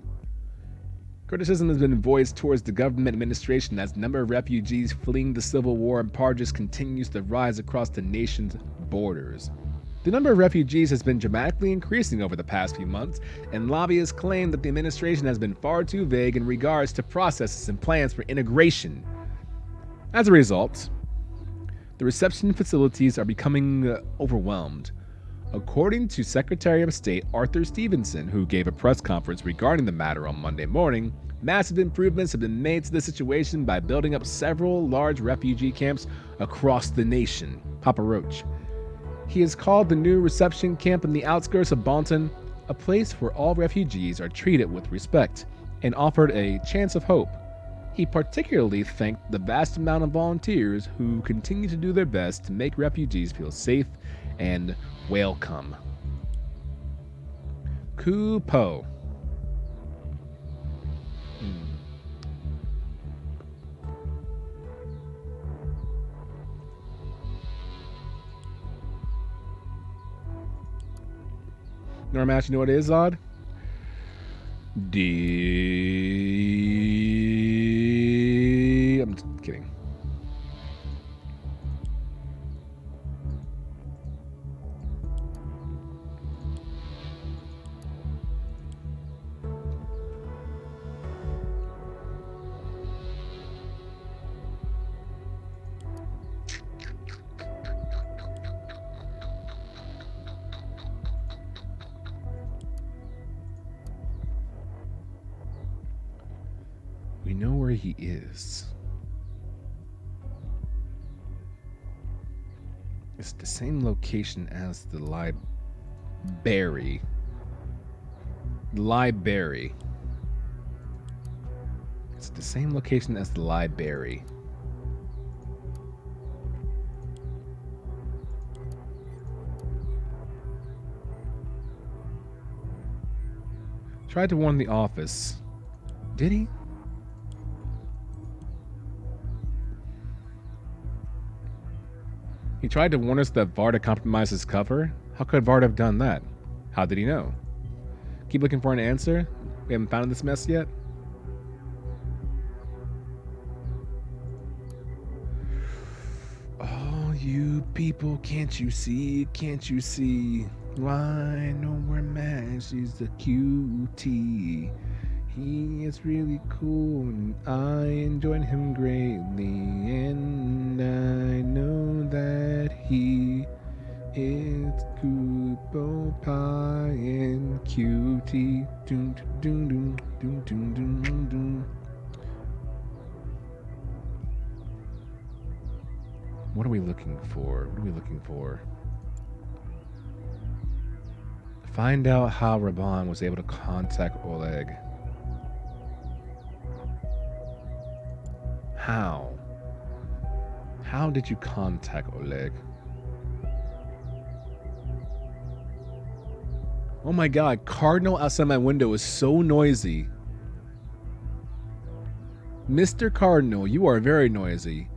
Criticism has been voiced towards the government administration as the number of refugees fleeing the civil war in Parjas continues to rise across the nation's borders. The number of refugees has been dramatically increasing over the past few months, and lobbyists claim that the administration has been far too vague in regards to processes and plans for integration. As a result, the reception facilities are becoming overwhelmed. According to Secretary of State Arthur Stevenson, who gave a press conference regarding the matter on Monday morning, massive improvements have been made to the situation by building up several large refugee camps across the nation. Papa Roach. He has called the new reception camp in the outskirts of Bonton a place where all refugees are treated with respect and offered a chance of hope. He particularly thanked the vast amount of volunteers who continue to do their best to make refugees feel safe and welcome. Kupo. Normash, you know what it is, Odd? I'm just kidding. We know where he is. It's the same location as the library. Library. It's the same location as the library. Tried to warn the office. Did he? He tried to warn us that Vard compromised his cover? How could Vard have done that? How did he know? Keep looking for an answer? We haven't found this mess yet? Oh, you people, can't you see? Can't you see? Why nowhere match is the cutie? He is really cool and I enjoyed him greatly, and I know that he is Kupo Pie and Cutie. Doom, doom, doom, doom, doom, doom, doom. What are we looking for? What are we looking for? Find out how Raban was able to contact Oleg. How? How did you contact Oleg? Oh my god, Cardinal outside my window is so noisy. Mr. Cardinal, you are very noisy.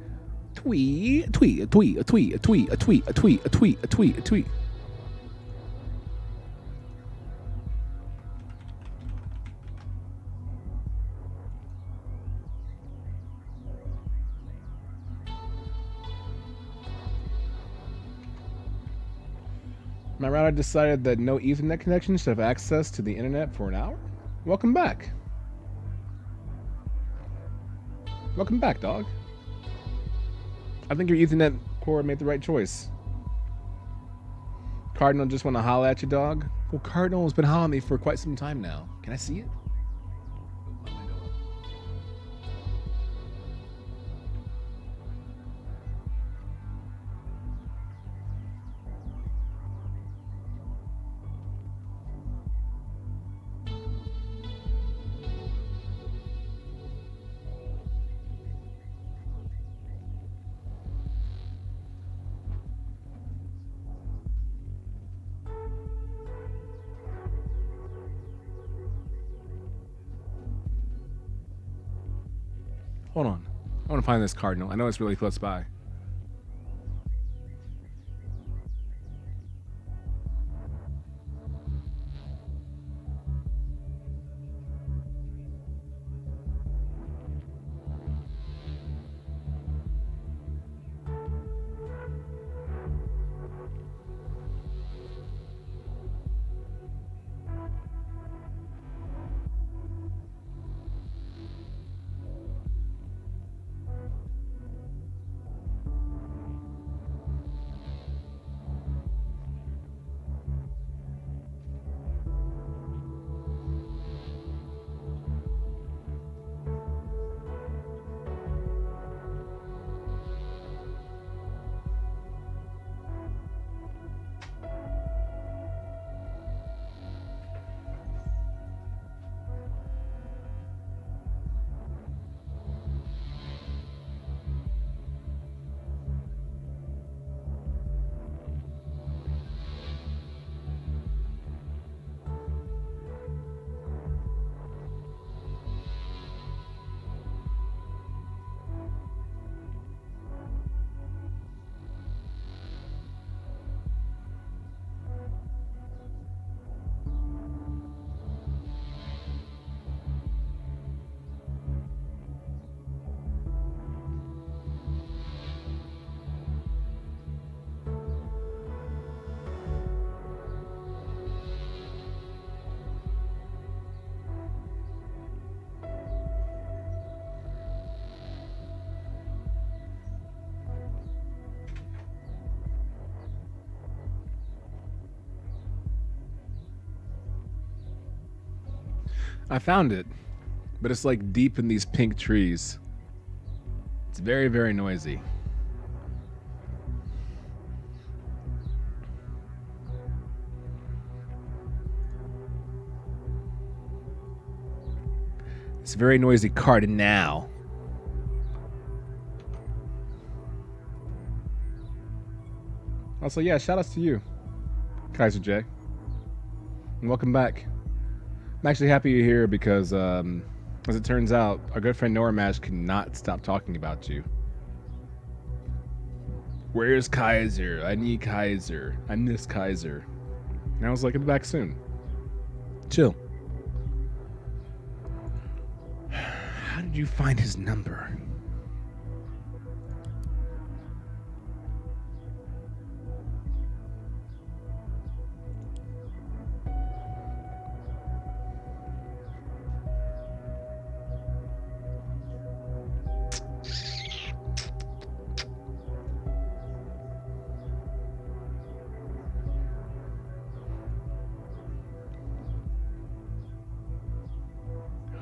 Tweet, tweet, a tweet, a tweet, a tweet, a tweet, a tweet, a tweet, a tweet, a tweet. My router decided that no Ethernet connection should have access to the internet for an hour? Welcome back. Welcome back, dog. I think your Ethernet cord made the right choice. Cardinal just want to holler at you, dog? Well, Cardinal has been hollering at me for quite some time now. Can I see it? Hold on. I want to find this Cardinal. I know it's really close by. I found it, but it's like deep in these pink trees. It's very, very noisy. It's a very noisy cardinal. Also, yeah, shout outs to you, Kaiser J. And welcome back. I'm actually happy you're here because, as it turns out, our good friend Normash cannot stop talking about you. Where's Kaiser? I need Kaiser. I miss Kaiser. And I was like, I'll be back soon. Chill. How did you find his number?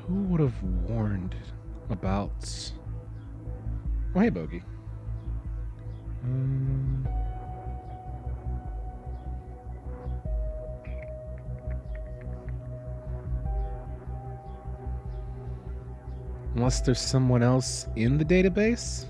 Who would have warned about... Oh, hey, Bogey. Unless there's someone else in the database?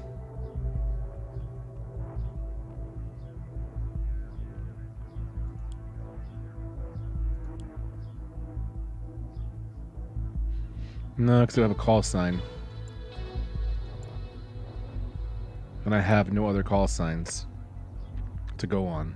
No, because I have a call sign. And I have no other call signs to go on.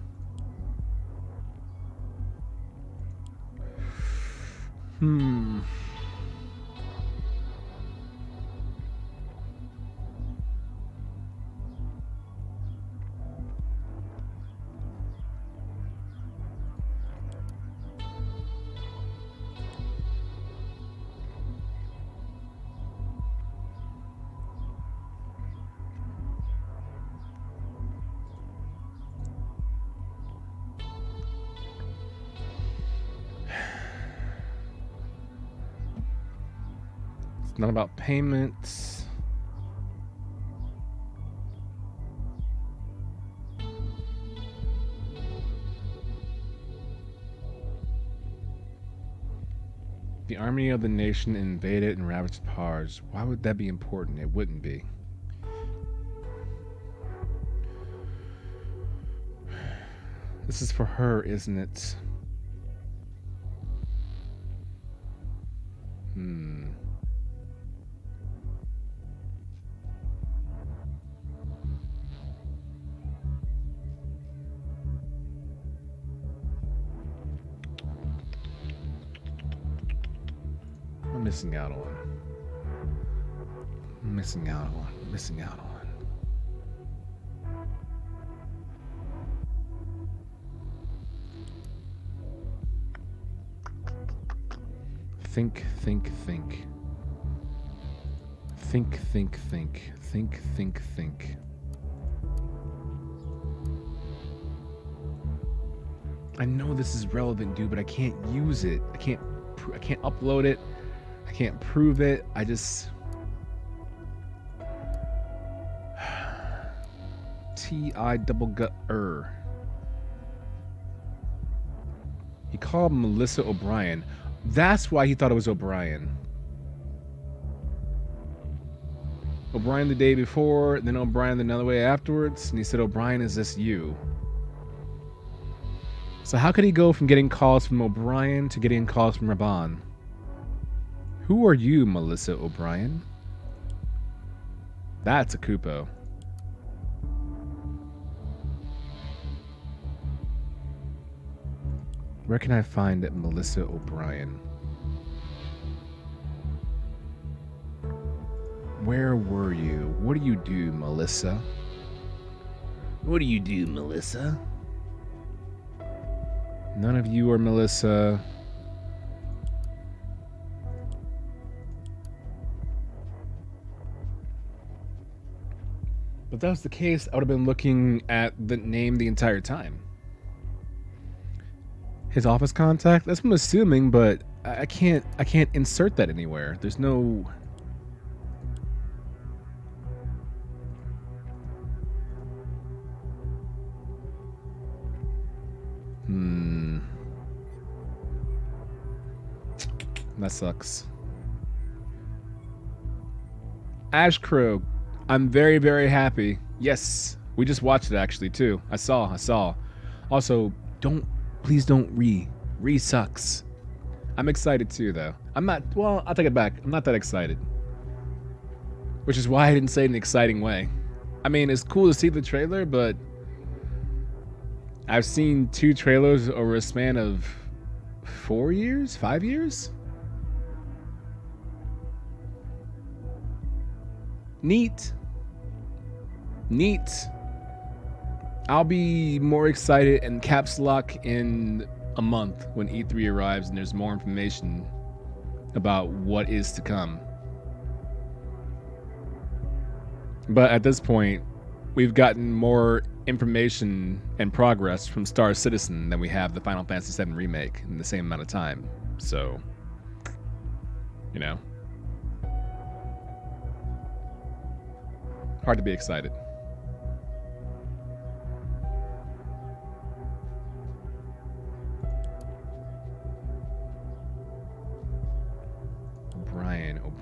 Not about payments. The army of the nation invaded and ravaged Pars. Why would that be important? It wouldn't be. This is for her, isn't it? Missing out on. Missing out on. Missing out on. Think, think, think. Think, think, think. Think, think, think. I know this is relevant, dude, but I can't use it. I can't upload it. I can't prove it. I just... T-I-double-gut-er. He called Melissa O'Brien. That's why he thought it was O'Brien. O'Brien the day before, then O'Brien another way afterwards, and he said, O'Brien, is this you? So how could he go from getting calls from O'Brien to getting calls from Raban? Who are you, Melissa O'Brien? That's a Kupo. Where can I find Melissa O'Brien? Where were you? What do you do, Melissa? What do you do, Melissa? None of you are Melissa. If that was the case, I would have been looking at the name the entire time. His office contact? That's what I'm assuming, but I can't insert that anywhere. There's no. That sucks. Ash Crow, I'm very, very happy. Yes, we just watched it actually too. I saw. Also, please don't re sucks. I'm excited too though. I'm not, well, I'll take it back. I'm not that excited. Which is why I didn't say it in an exciting way. I mean, it's cool to see the trailer, but I've seen 2 trailers over a span of 4 years, 5 years. Neat. I'll be more excited in caps lock in a month when E3 arrives and there's more information about what is to come. But at this point, we've gotten more information and progress from Star Citizen than we have the Final Fantasy VII Remake in the same amount of time. So, you know. Hard to be excited.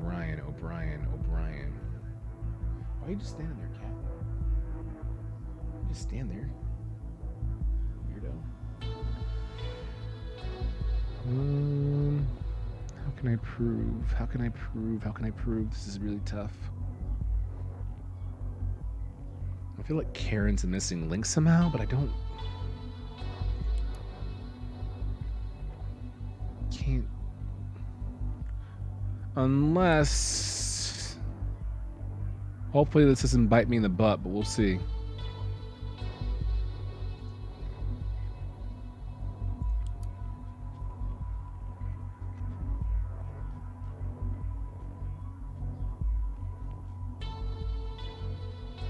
O'Brien. Why are you just standing there, cat? You just stand there. Weirdo. How can I prove? This is really tough. I feel like Karen's a missing link somehow, but I can't. Unless, hopefully this doesn't bite me in the butt, but we'll see.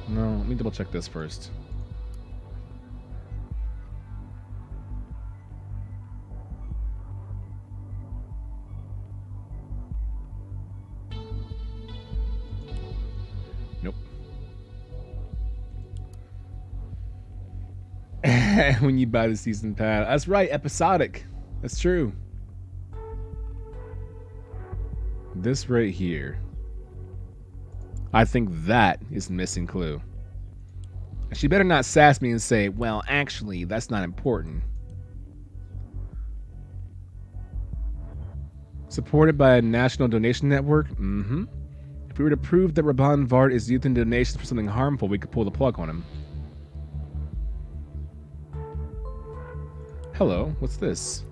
No, let me double check this first. Nope. When you buy the season pass. That's right, episodic. That's true. This right here. I think that is the missing clue. She better not sass me and say, well, actually, that's not important. Supported by a national donation network? Mm-hmm. If we were to prove that Raban Vard is using donations for something harmful, we could pull the plug on him. Hello, what's this?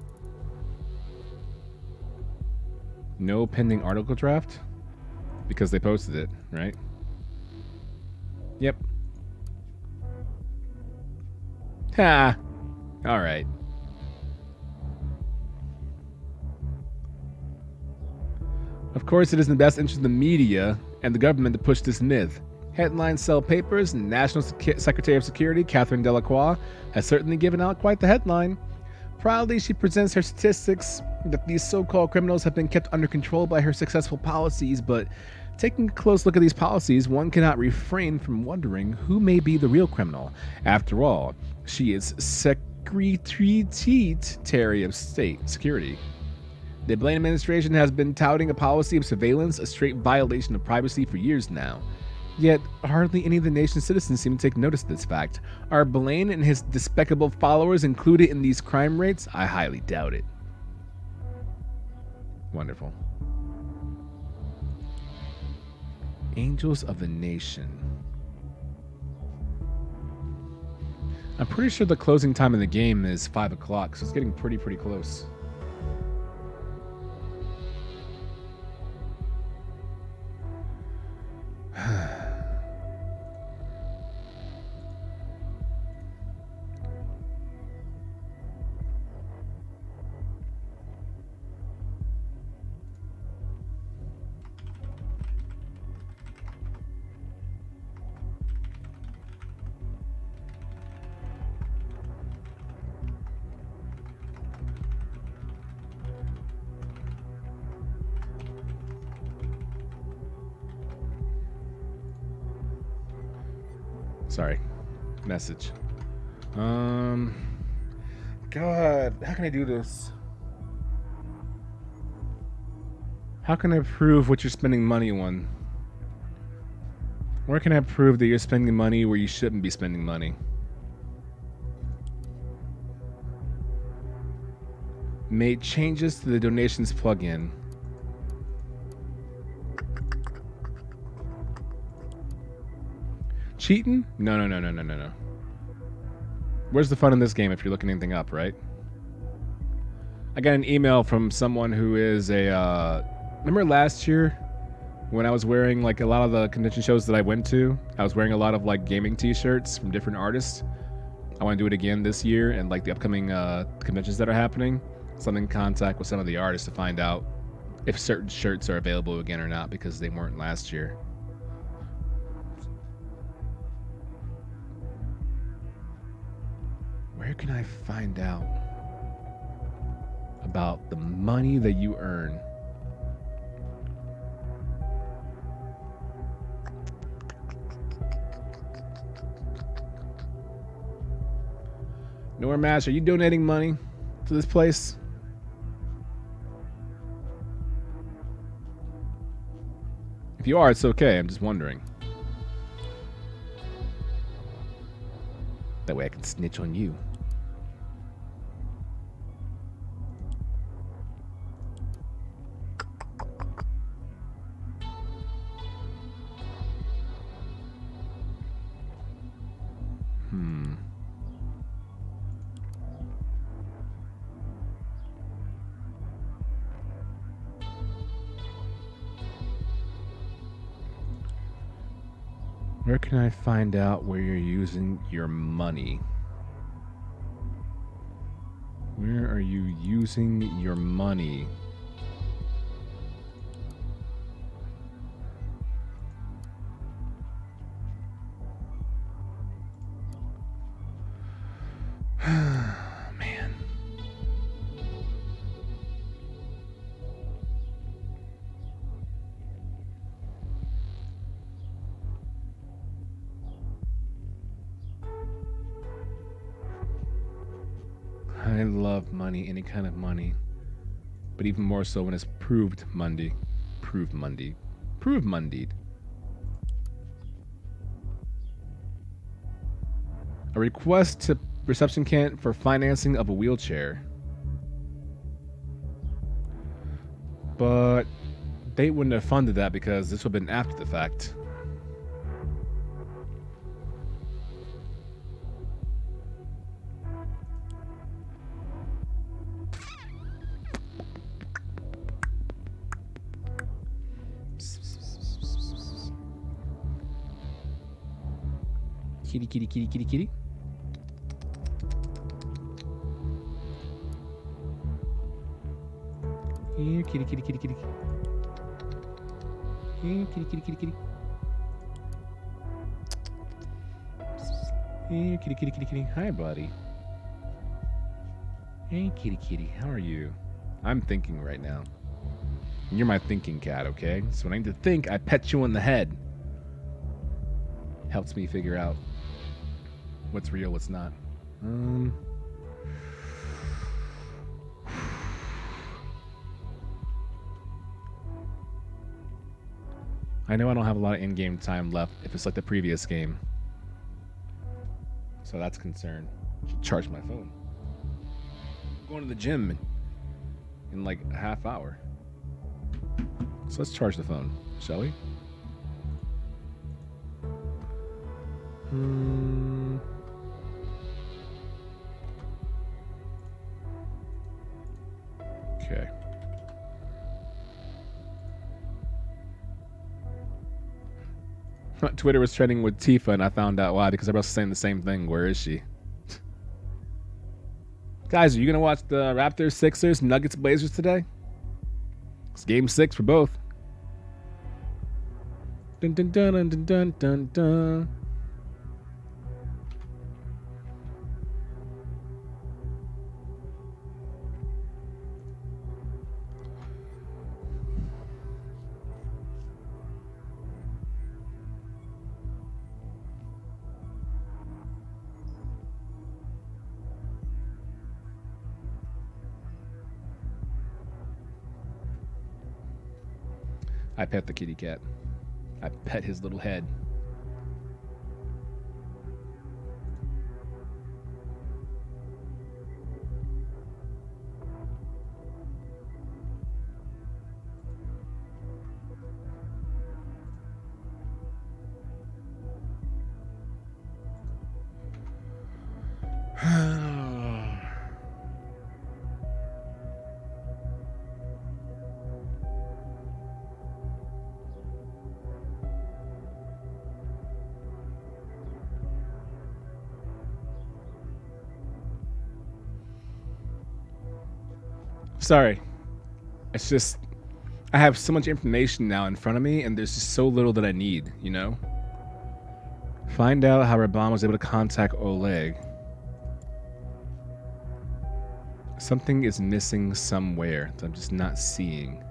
No pending article draft? Because they posted it, right? Yep. Ha! Alright. Of course, it is in the best interest of the media and the government to push this myth. Headlines sell papers, and National Secretary of Security, Catherine Delacroix, has certainly given out quite the headline. Proudly, she presents her statistics that these so-called criminals have been kept under control by her successful policies, but taking a close look at these policies, one cannot refrain from wondering who may be the real criminal. After all, she is Secretary of State Security. The Blaine administration has been touting a policy of surveillance, a straight violation of privacy for years now. Yet, hardly any of the nation's citizens seem to take notice of this fact. Are Blaine and his despicable followers included in these crime rates? I highly doubt it. Wonderful. Angels of the Nation. I'm pretty sure the closing time in the game is 5 o'clock, so it's getting pretty close. Sorry. Message. God, how can I do this? How can I prove what you're spending money on? Where can I prove that you're spending money where you shouldn't be spending money? Made changes to the donations plugin. Cheating? No. Where's the fun in this game if you're looking anything up, right? I got an email from someone who is a, remember last year when I was wearing like a lot of the convention shows that I went to? I was wearing a lot of like gaming t-shirts from different artists. I want to do it again this year and like the upcoming conventions that are happening. So I'm in contact with some of the artists to find out if certain shirts are available again or not because they weren't last year. Where can I find out about the money that you earn? Normash, are you donating money to this place? If you are, it's okay. I'm just wondering. That way I can snitch on you. Where can I find out where you're using your money? Where are you using your money? Man. I love money, any kind of money. But even more so when it's proved Monday. Proved Monday. Proved Monday. A request to reception Kent for financing of a wheelchair. But they wouldn't have funded that because this would have been after the fact. Kitty, kitty, kitty, kitty, kitty. Here, kitty, kitty, kitty, kitty. Here, kitty, kitty, kitty, kitty. Here, kitty, kitty, kitty, kitty. Hi, buddy. Hey, kitty, kitty. How are you? I'm thinking right now. You're my thinking cat, okay? So when I need to think, I pet you on the head. Helps me figure out what's real, what's not. I know I don't have a lot of in-game time left if it's like the previous game. So that's a concern. Should charge my phone. I'm going to the gym in like a half hour. So let's charge the phone, shall we? Okay. Twitter was trending with Tifa, and I found out why, because everyone's saying the same thing. Where is she? Guys, are you going to watch the Raptors, Sixers, Nuggets, Blazers today? It's game 6 for both. Dun dun dun dun dun dun dun dun. I pet the kitty cat. I pet his little head. Sorry. It's just I have so much information now in front of me, and there's just so little that I need, you know? Find out how Raban was able to contact Oleg. Something is missing somewhere that I'm just not seeing.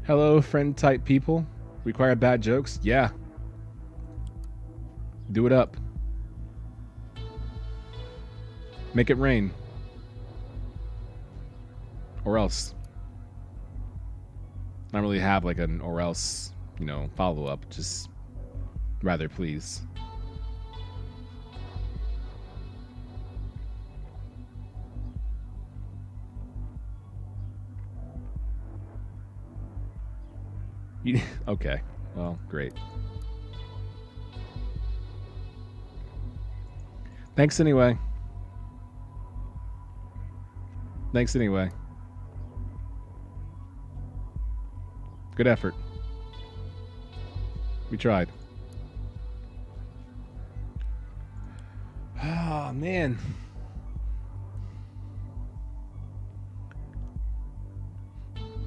Hello, friend type people. Require bad jokes? Yeah. Do it up. Make it rain. Or else. I don't really have like an or else, you know, follow up. Just rather please. Okay. Well, great. Thanks anyway. Thanks anyway. Good effort. We tried. Oh, man.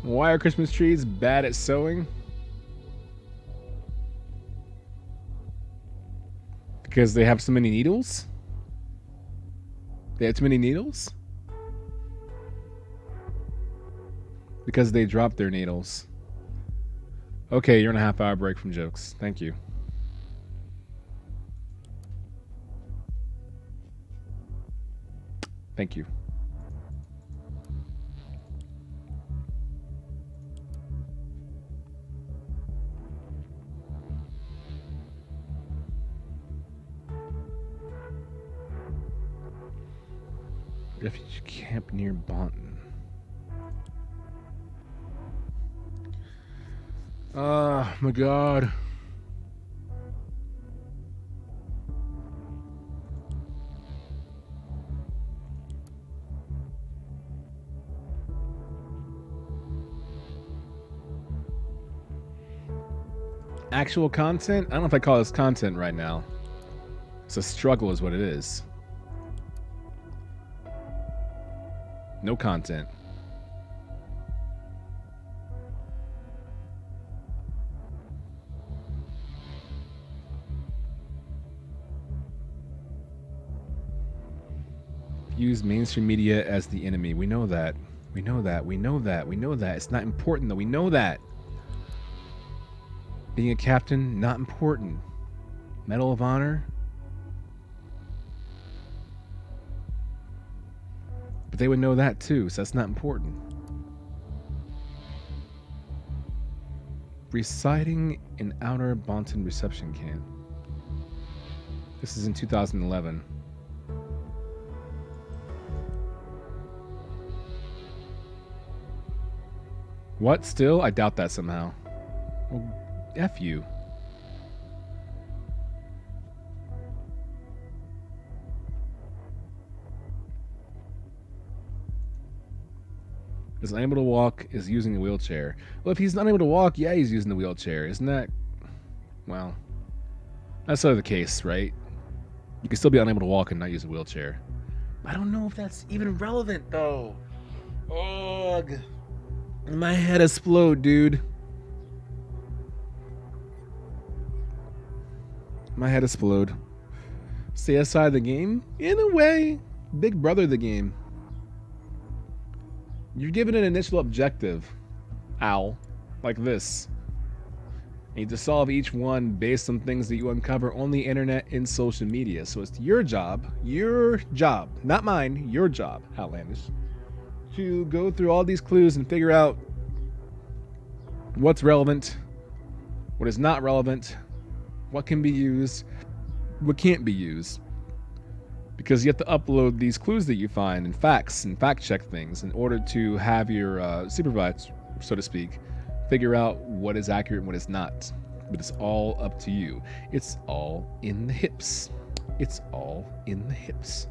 Why are Christmas trees bad at sewing? Because they have so many needles? They have too many needles? Because they dropped their needles. Okay, you're on a half-hour break from jokes. Thank you. Thank you. Refuge camp near Bonton. Oh my god. Actual content? I don't know if I call this content right now. It's a struggle is what it is. No content. Use mainstream media as the enemy. We know that. We know that. We know that. We know that. It's not important though. We know that. Being a captain, not important. Medal of Honor. But they would know that too, so that's not important. Reciting in Outer Bonton reception camp. This is in 2011. What, still? I doubt that somehow. Well, F you. Is unable to walk, is using a wheelchair. Well, if he's unable to walk, yeah, he's using the wheelchair. Isn't that... Well, that's sort of the case, right? You can still be unable to walk and not use a wheelchair. I don't know if that's even relevant, though. Ugh. My head explode, dude. My head explode. Stay aside the game? In a way. Big brother the game. You're given an initial objective, owl, like this. You need to solve each one based on things that you uncover on the internet and social media. So it's your job, not mine, your job, Outlandish, to go through all these clues and figure out what's relevant, what is not relevant, what can be used, what can't be used. Because you have to upload these clues that you find and facts and fact check things in order to have your supervisor, so to speak, figure out what is accurate and what is not. But it's all up to you. It's all in the hips. It's all in the hips.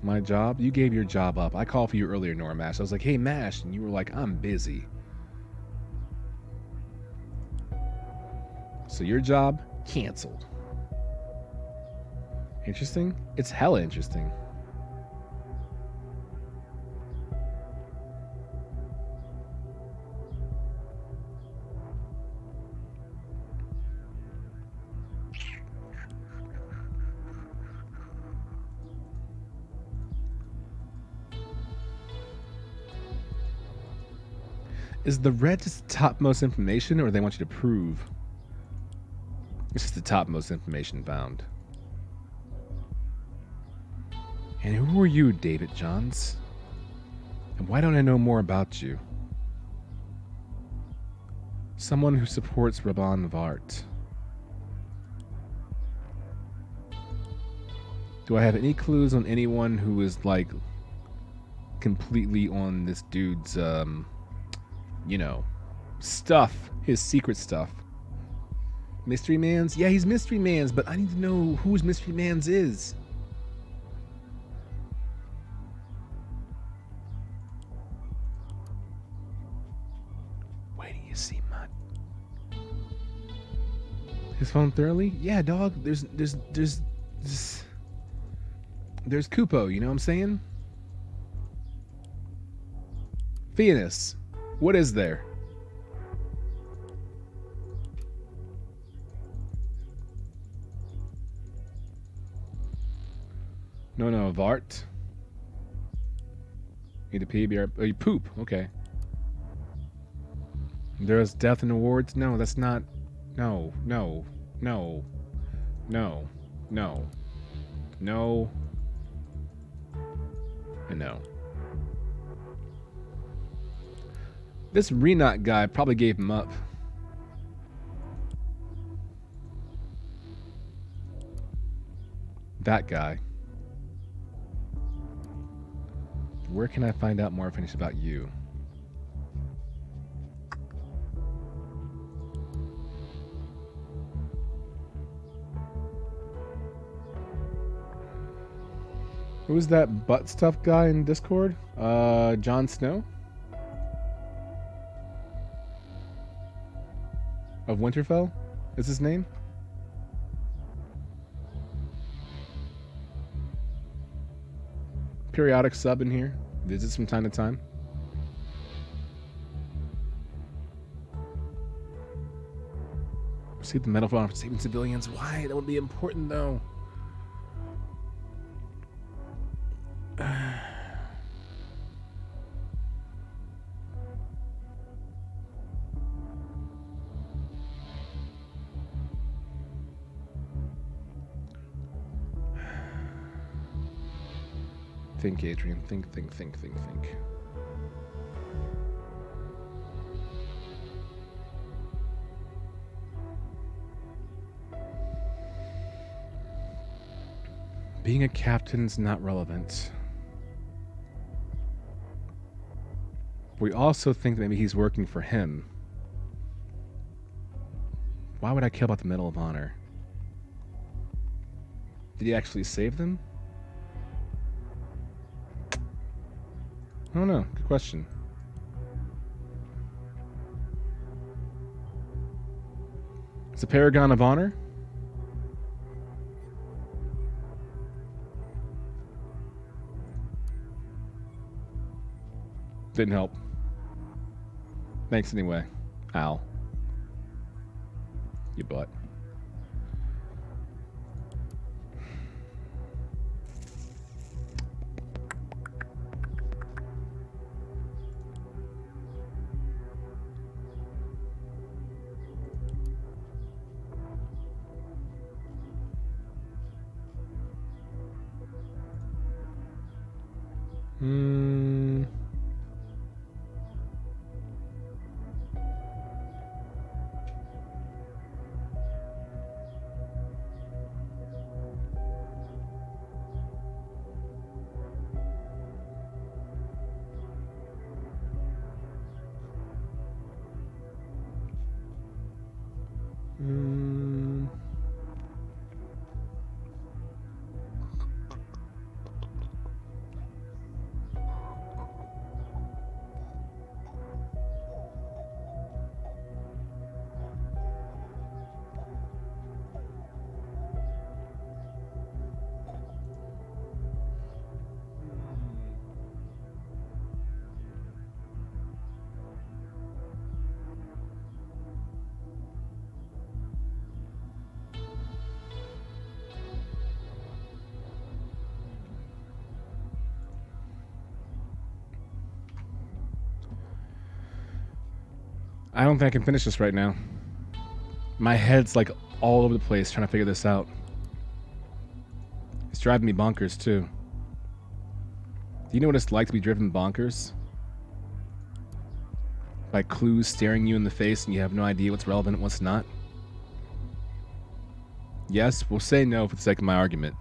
My job? You gave your job up. I called for you earlier, Nora Mash. I was like, hey, Mash. And you were like, I'm busy. So your job, canceled. Interesting? It's hella interesting. Is the red just the topmost information, or they want you to prove? It's just the topmost information found. And who are you, David Johns? And why don't I know more about you? Someone who supports Rabban Vart. Do I have any clues on anyone who is like completely on this dude's you know, stuff, his secret stuff? Mystery Man's? Yeah, he's Mystery Man's, but I need to know whose Mystery Man's is. Wait till you see Mutt. His phone thoroughly? Yeah, dog. There's Kupo, you know what I'm saying? Fianus, what is there? No, Vart. Need to pee, oh, you poop, okay. There's death and awards? No, that's not. No. And no. This Renot guy probably gave him up. That guy. Where can I find out more information about you? Who's that butt stuff guy in Discord? Jon Snow? Of Winterfell? Is his name? Periodic sub in here. Visits from time to time. Receive the medal for saving civilians. Why? That would be important though. Think, Adrian. Think. Being a captain's not relevant. We also think that maybe he's working for him. Why would I care about the Medal of Honor? Did he actually save them? I don't know. Good question. It's a Paragon of Honor? Didn't help. Thanks anyway, Al. You butt. Hmm. Hmm. I don't think I can finish this right now. My head's like all over the place trying to figure this out. It's driving me bonkers too. Do you know what it's like to be driven bonkers? By clues staring you in the face and you have no idea what's relevant and what's not? Yes, we'll say no for the sake of my argument.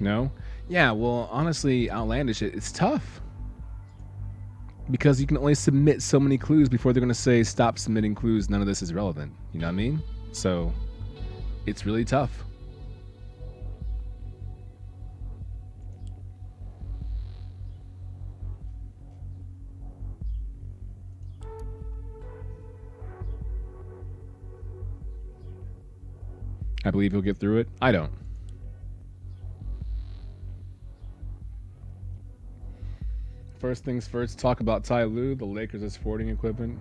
No? Yeah, well, honestly, Outlandish, it's tough. Because you can only submit so many clues before they're going to say, stop submitting clues, none of this is relevant. You know what I mean? So, it's really tough. I believe he'll get through it. I don't. First things first, talk about Ty Lue, the Lakers' sporting equivalent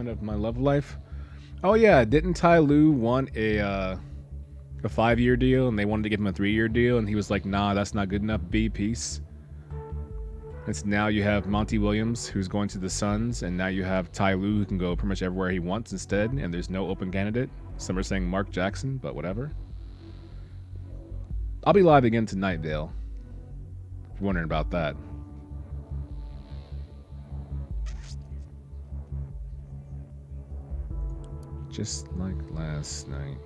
of my love life. Oh yeah, didn't Ty Lue want a 5-year deal and they wanted to give him a 3-year deal and he was like, nah, that's not good enough, B, peace. And so now you have Monty Williams who's going to the Suns, and now you have Ty Lue who can go pretty much everywhere he wants instead, and there's no open candidate. Some are saying Mark Jackson, but whatever. I'll be live again tonight, Dale. If you're wondering about that. Just like last night.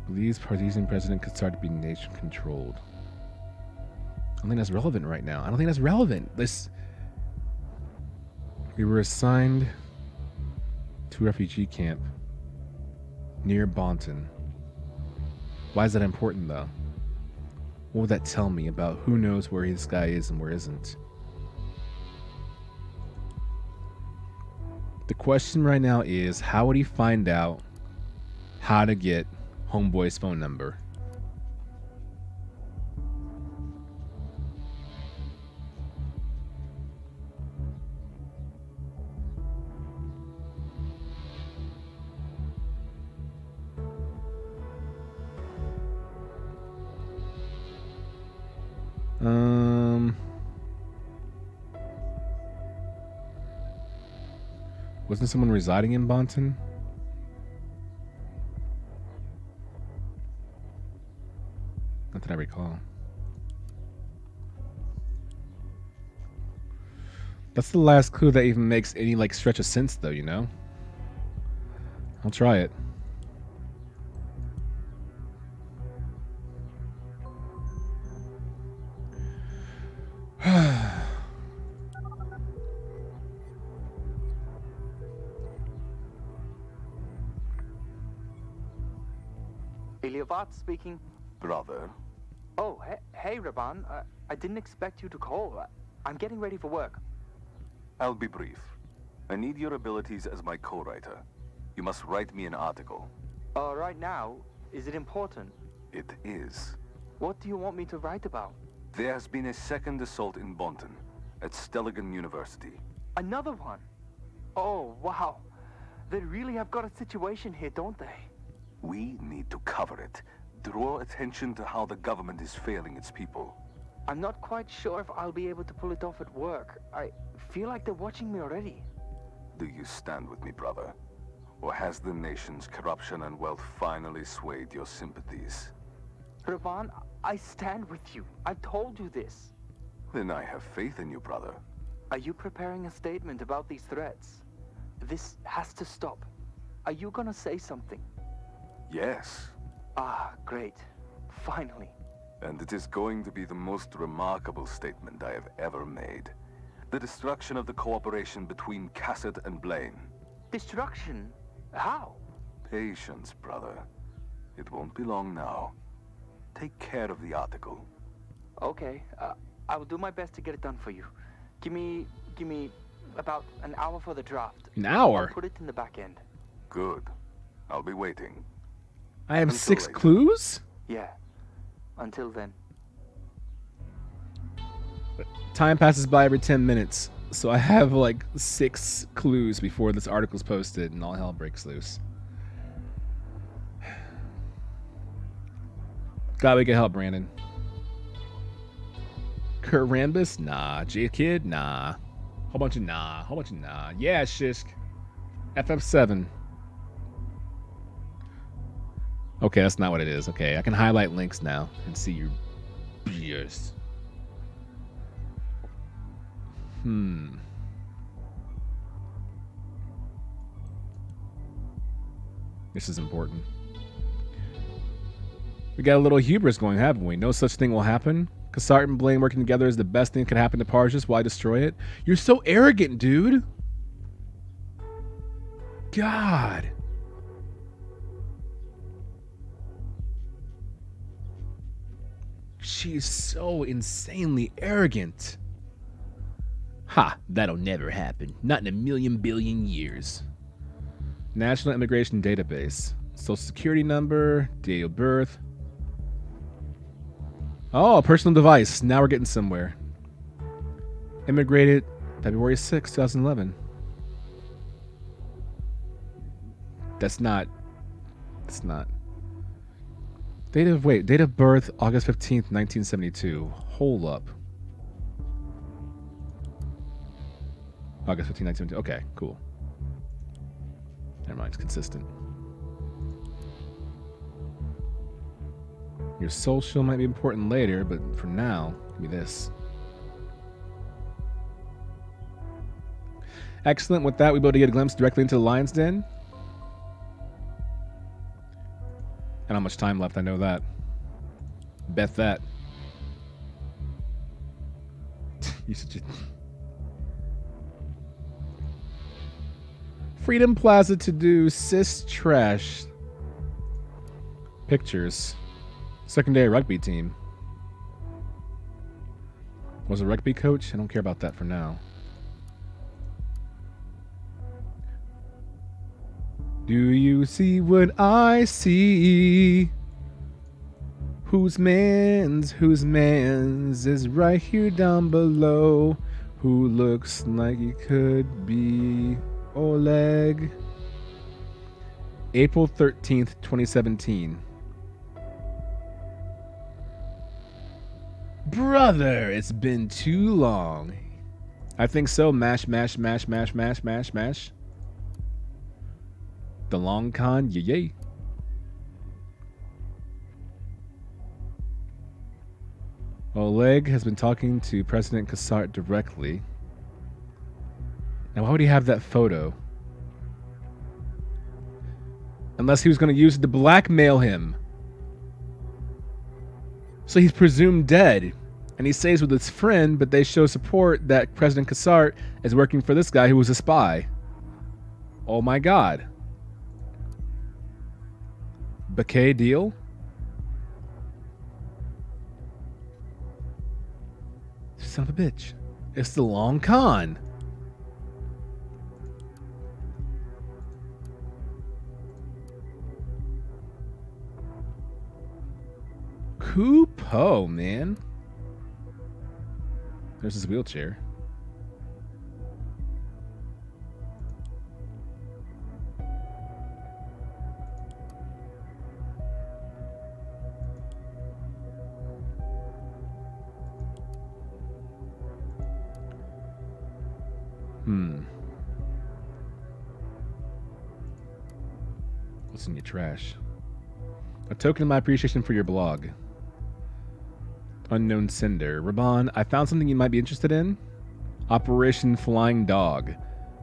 Believes Partizan president could start to be nation controlled. I don't think that's relevant right now. I don't think that's relevant. We were assigned to a refugee camp near Bonton. Why is that important though? What would that tell me about who knows where this guy is and where isn't? The question right now is, how would he find out how to get Homeboy's phone number? Wasn't someone residing in Bonton? Not that I recall. That's the last clue that even makes any like stretch of sense though, you know? I'll try it. Iliavat speaking. Brother, Oh, hey, Raban. I didn't expect you to call. I'm getting ready for work. I'll be brief. I need your abilities as my co-writer. You must write me an article. Right now, is it important? It is. What do you want me to write about? There has been a second assault in Bonton, at Stelligan University. Another one? Oh, wow. They really have got a situation here, don't they? We need to cover it. Draw attention to how the government is failing its people. I'm not quite sure if I'll be able to pull it off at work. I feel like they're watching me already. Do you stand with me, brother? Or has the nation's corruption and wealth finally swayed your sympathies? Ravan, I stand with you. I've told you this. Then I have faith in you, brother. Are you preparing a statement about these threats? This has to stop. Are you gonna say something? Yes. Ah, great. Finally. And it is going to be the most remarkable statement I have ever made. The destruction of the cooperation between Cassett and Blaine. Destruction? How? Patience, brother. It won't be long now. Take care of the article. Okay, I will do my best to get it done for you. Give me about an hour for the draft. An hour? I'll put it in the back end. Good. I'll be waiting. I have Until 6 later. clues? Yeah. Until then. Time passes by every 10 minutes, so I have like 6 clues before this article's posted and all hell breaks loose. Glad we can help, Brandon. Kurt Rambis? Nah. J-Kid? Nah. Whole bunch of nah. Whole bunch of nah. Yeah, Shishk. FF7. Okay, that's not what it is. Okay, I can highlight links now and see your BS. This is important. We got a little hubris going, haven't we? No such thing will happen. Cassart and Blaine working together is the best thing that could happen to Parshas. Why destroy it? You're so arrogant, dude. God. She's so insanely arrogant. Ha, that'll never happen. Not in a million billion years. National Immigration Database. Social Security number, date of birth. Oh, personal device. Now we're getting somewhere. Immigrated February 6, 2011. That's not. Date of birth, August 15th, 1972. Hold up. August 15th, 1972. Okay, cool. Never mind, it's consistent. Your social might be important later, but for now, give me this. Excellent. With that, we'll be able to get a glimpse directly into the Lion's Den. And how much time left, I know that. Bet that. You such a... Freedom Plaza to do cis trash. Pictures. Secondary rugby team. Was a rugby coach? I don't care about that for now. Do you see what I see? Whose man's is right here down below. Who looks like he could be Oleg. April 13th, 2017. Brother, it's been too long. I think so. Mash. The long con, yay. Oleg has been talking to President Cassart directly. Now, why would he have that photo? Unless he was going to use it to blackmail him. So he's presumed dead. And he stays with his friend, but they show support that President Cassart is working for this guy who was a spy. Oh my god. Bouquet deal? Son of a bitch. It's the long con. Kupo, man. There's his wheelchair. What's in your trash? A token of my appreciation for your blog. Unknown Sender. Raban, I found something you might be interested in. Operation Flying Dog.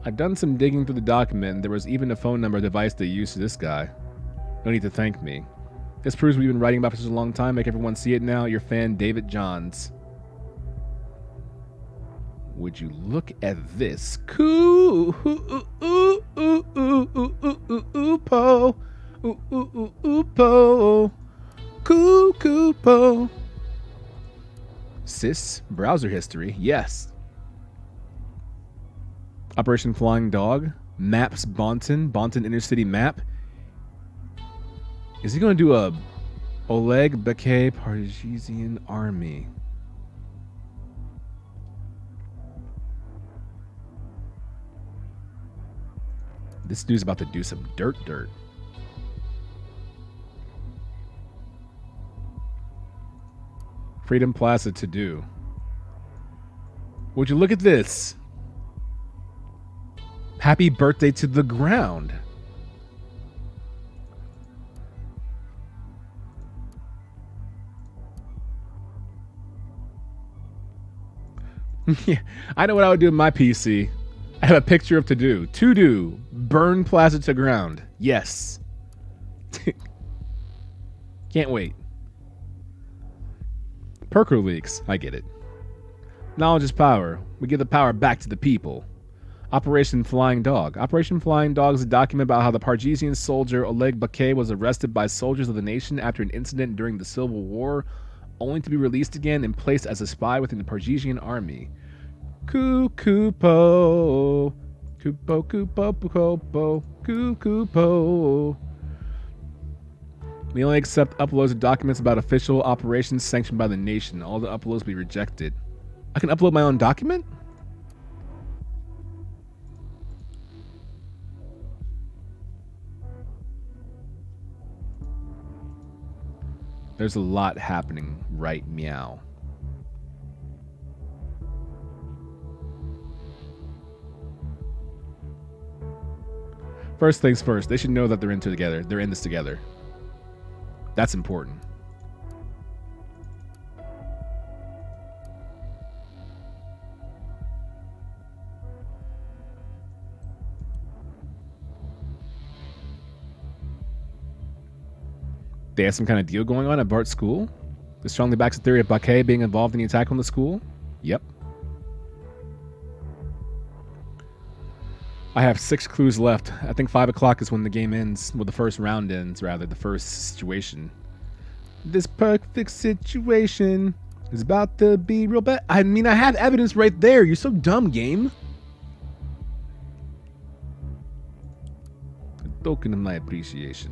I've done some digging through the document, and there was even a phone number device they used to this guy. No need to thank me. This proves what we've been writing about for such a long time. Make everyone see it now. Your fan, David Johns. Would you look at this? Cool. Po. Po. Po. Sis, browser history. Yes. Operation Flying Dog. Maps Bonton inner city map. Is he going to do a Oleg Bakay Parisian army? This dude's about to do some dirt. Freedom Plaza to do. Would you look at this? Happy birthday to the ground. Yeah, I know what I would do in my PC. I have a picture of to do. Burn Plaza to ground. Yes. Can't wait. Perker leaks. I get it. Knowledge is power. We give the power back to the people. Operation Flying Dog. Operation Flying Dog is a document about how the Parisian soldier Oleg Bakay was arrested by soldiers of the nation after an incident during the Civil War, only to be released again and placed as a spy within the Parisian army. Kupo. We only accept uploads of documents about official operations sanctioned by the nation. All the uploads be rejected. I can upload my own document? There's a lot happening right meow. First things first, they should know that they're in this together. That's important. They have some kind of deal going on at Bart's school? This strongly backs the theory of Bakay being involved in the attack on the school? Yep. I have 6 clues left. I think 5 o'clock is when the game ends. Well, the first round ends, rather. The first situation. This perfect situation is about to be real bad. I mean, I have evidence right there. You're so dumb, game. A token of my appreciation.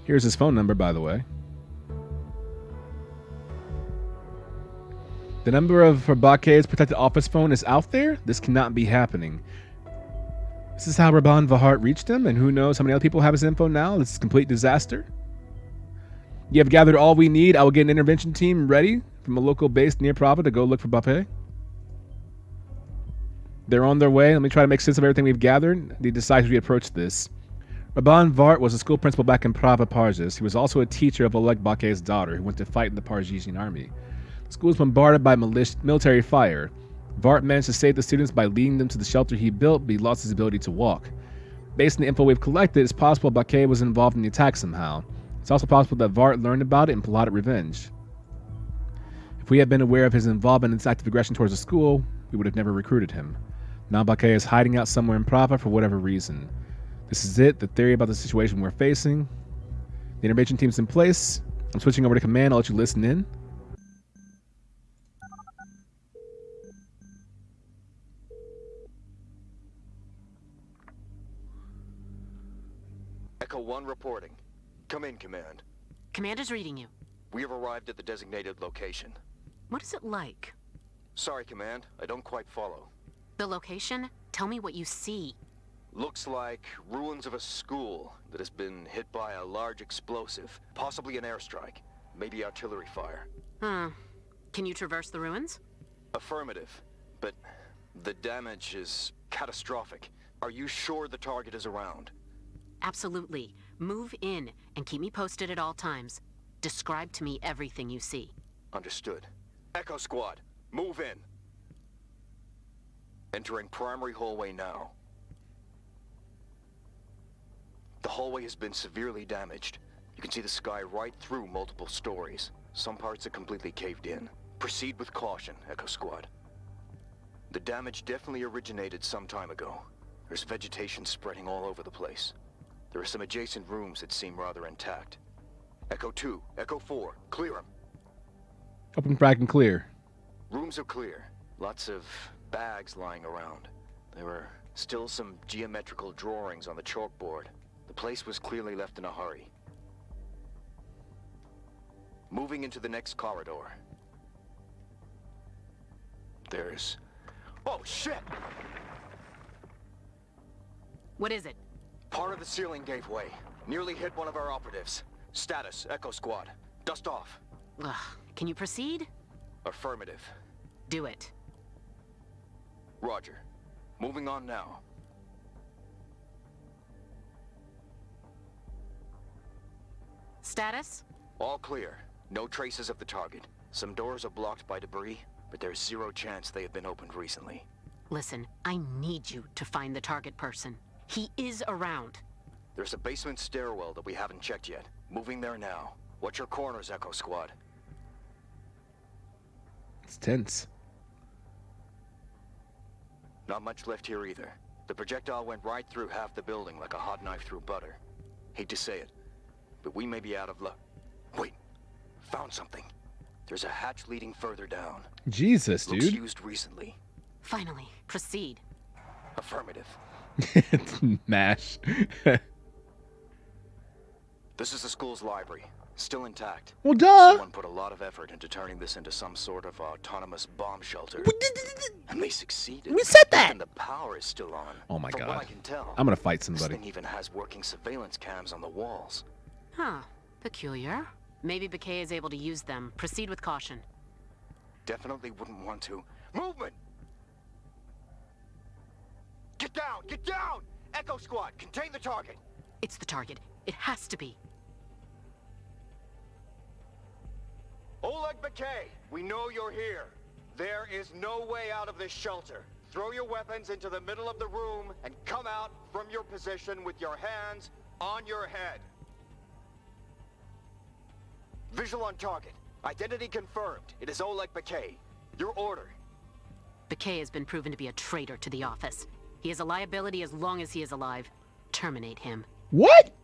Here's his phone number, by the way. The number of Bakay's protected office phone is out there? This cannot be happening. This is how Raban Vahart reached him, and who knows how many other people have his info now? This is a complete disaster. You have gathered all we need. I will get an intervention team ready from a local base near Prava to go look for Bakay. They're on their way. Let me try to make sense of everything we've gathered. They decide as we approach this. Raban Vahart was a school principal back in Prava, Parges. He was also a teacher of Oleg Bakay's daughter, who went to fight in the Parisian army. The school was bombarded by military fire. Vahart managed to save the students by leading them to the shelter he built, but he lost his ability to walk. Based on the info we've collected, it's possible Bakay was involved in the attack somehow. It's also possible that Vahart learned about it and plotted revenge. If we had been aware of his involvement in this act of aggression towards the school, we would have never recruited him. Now Bakay is hiding out somewhere in Prava for whatever reason. This is it, the theory about the situation we're facing. The intervention team's in place. I'm switching over to command. I'll let you listen in. Echo 1 reporting. Come in, Command. Commander's reading you. We have arrived at the designated location. What is it like? Sorry, Command. I don't quite follow. The location? Tell me what you see. Looks like ruins of a school that has been hit by a large explosive. Possibly an airstrike. Maybe artillery fire. Can you traverse the ruins? Affirmative. But the damage is catastrophic. Are you sure the target is around? Absolutely. Move in and keep me posted at all times. Describe to me everything you see. Understood. Echo Squad, move in. Entering primary hallway now. The hallway has been severely damaged. You can see the sky right through multiple stories. Some parts are completely caved in. Proceed with caution, Echo Squad. The damage definitely originated some time ago. There's vegetation spreading all over the place. There are some adjacent rooms that seem rather intact. Echo 2, Echo 4, clear them. Open, frag, and clear. Rooms are clear. Lots of bags lying around. There were still some geometrical drawings on the chalkboard. The place was clearly left in a hurry. Moving into the next corridor. There's... Oh, shit! What is it? Part of the ceiling gave way. Nearly hit one of our operatives. Status, Echo Squad. Dust off. Ugh. Can you proceed? Affirmative. Do it. Roger. Moving on now. Status? All clear. No traces of the target. Some doors are blocked by debris, but there's zero chance they have been opened recently. Listen, I need you to find the target person. He is around. There's a basement stairwell that we haven't checked yet. Moving there now. Watch your corners, Echo Squad. It's tense. Not much left here either. The projectile went right through half the building like a hot knife through butter. Hate to say it, but we may be out of luck. Wait, found something. There's a hatch leading further down. Jesus, dude. Looks used recently. Finally, proceed. Affirmative. MASH. This is the school's library. Still intact. Well, duh. Someone put a lot of effort into turning this into some sort of autonomous bomb shelter. And they succeeded. We said that. And the power is still on. Oh my From God. what I can tell, I'm gonna fight this somebody. thing even has working surveillance cams on the walls. Huh. Peculiar. Maybe Bakay is able to use them. Proceed with caution. Definitely wouldn't want to. Movement! Get down! Get down! Echo Squad, contain the target! It's the target. It has to be. Oleg Bakay, we know you're here. There is no way out of this shelter. Throw your weapons into the middle of the room and come out from your position with your hands on your head. Visual on target. Identity confirmed. It is Oleg Bakay. Your order. Bakay has been proven to be a traitor to the office. He is a liability as long as he is alive. Terminate him. What?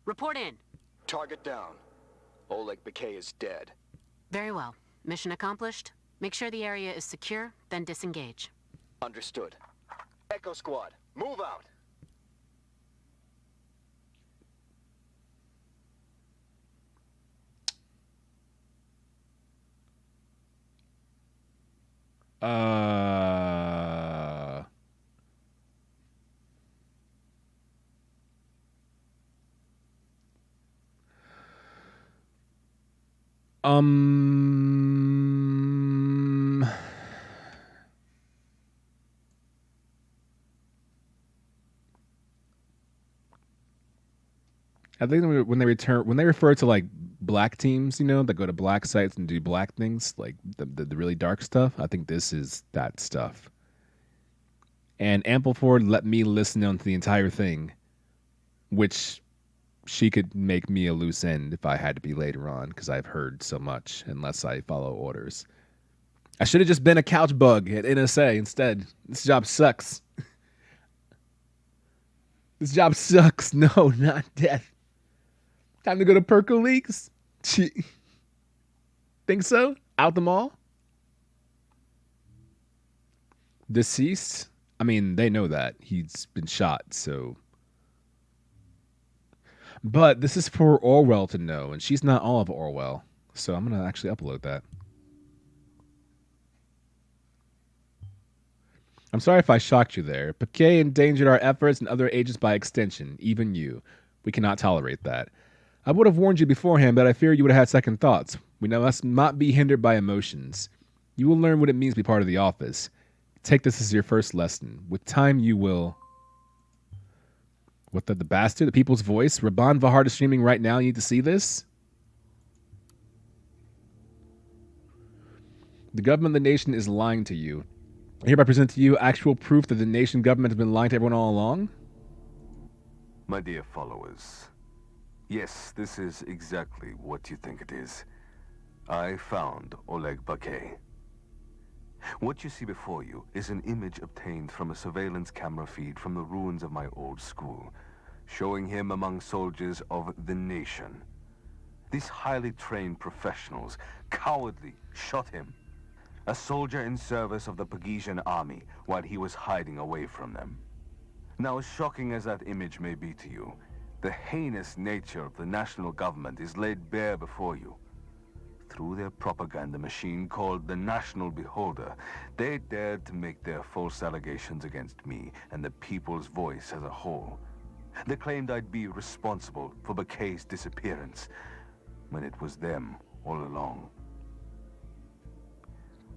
Report in. Target down. Oleg Bakay is dead. Very well. Mission accomplished. Make sure the area is secure, then disengage. Understood. Echo Squad, move out. Uh. Um. I think when they refer to like black teams, you know, that go to black sites and do black things, like the really dark stuff, I think this is that stuff. And Ampleford let me listen on to the entire thing, which she could make me a loose end if I had to be later on, because I've heard so much, unless I follow orders. I should have just been a couch bug at NSA instead. This job sucks. This job sucks. No, not death. Time to go to Perco Leaks? Think so? Out them all? Deceased? I mean, they know that. He's been shot, so... But this is for Orwell to know, and she's not all of Orwell. So I'm going to actually upload that. I'm sorry if I shocked you there. Bakay endangered our efforts and other agents by extension, even you. We cannot tolerate that. I would have warned you beforehand, but I fear you would have had second thoughts. We must not be hindered by emotions. You will learn what it means to be part of the office. Take this as your first lesson. With time, you will... What the bastard? The people's voice? Raban Vahard is streaming right now. You need to see this? The government of the nation is lying to you. I hereby present to you actual proof that the nation government has been lying to everyone all along. My dear followers, yes, this is exactly what you think it is. I found Oleg Bakay. What you see before you is an image obtained from a surveillance camera feed from the ruins of my old school, showing him among soldiers of the nation. These highly trained professionals cowardly shot him, a soldier in service of the Pagesian army, while he was hiding away from them. Now, as shocking as that image may be to you, the heinous nature of the national government is laid bare before you. Through their propaganda machine called the National Beholder, they dared to make their false allegations against me and the people's voice as a whole. They claimed I'd be responsible for Bakay's disappearance, when it was them all along.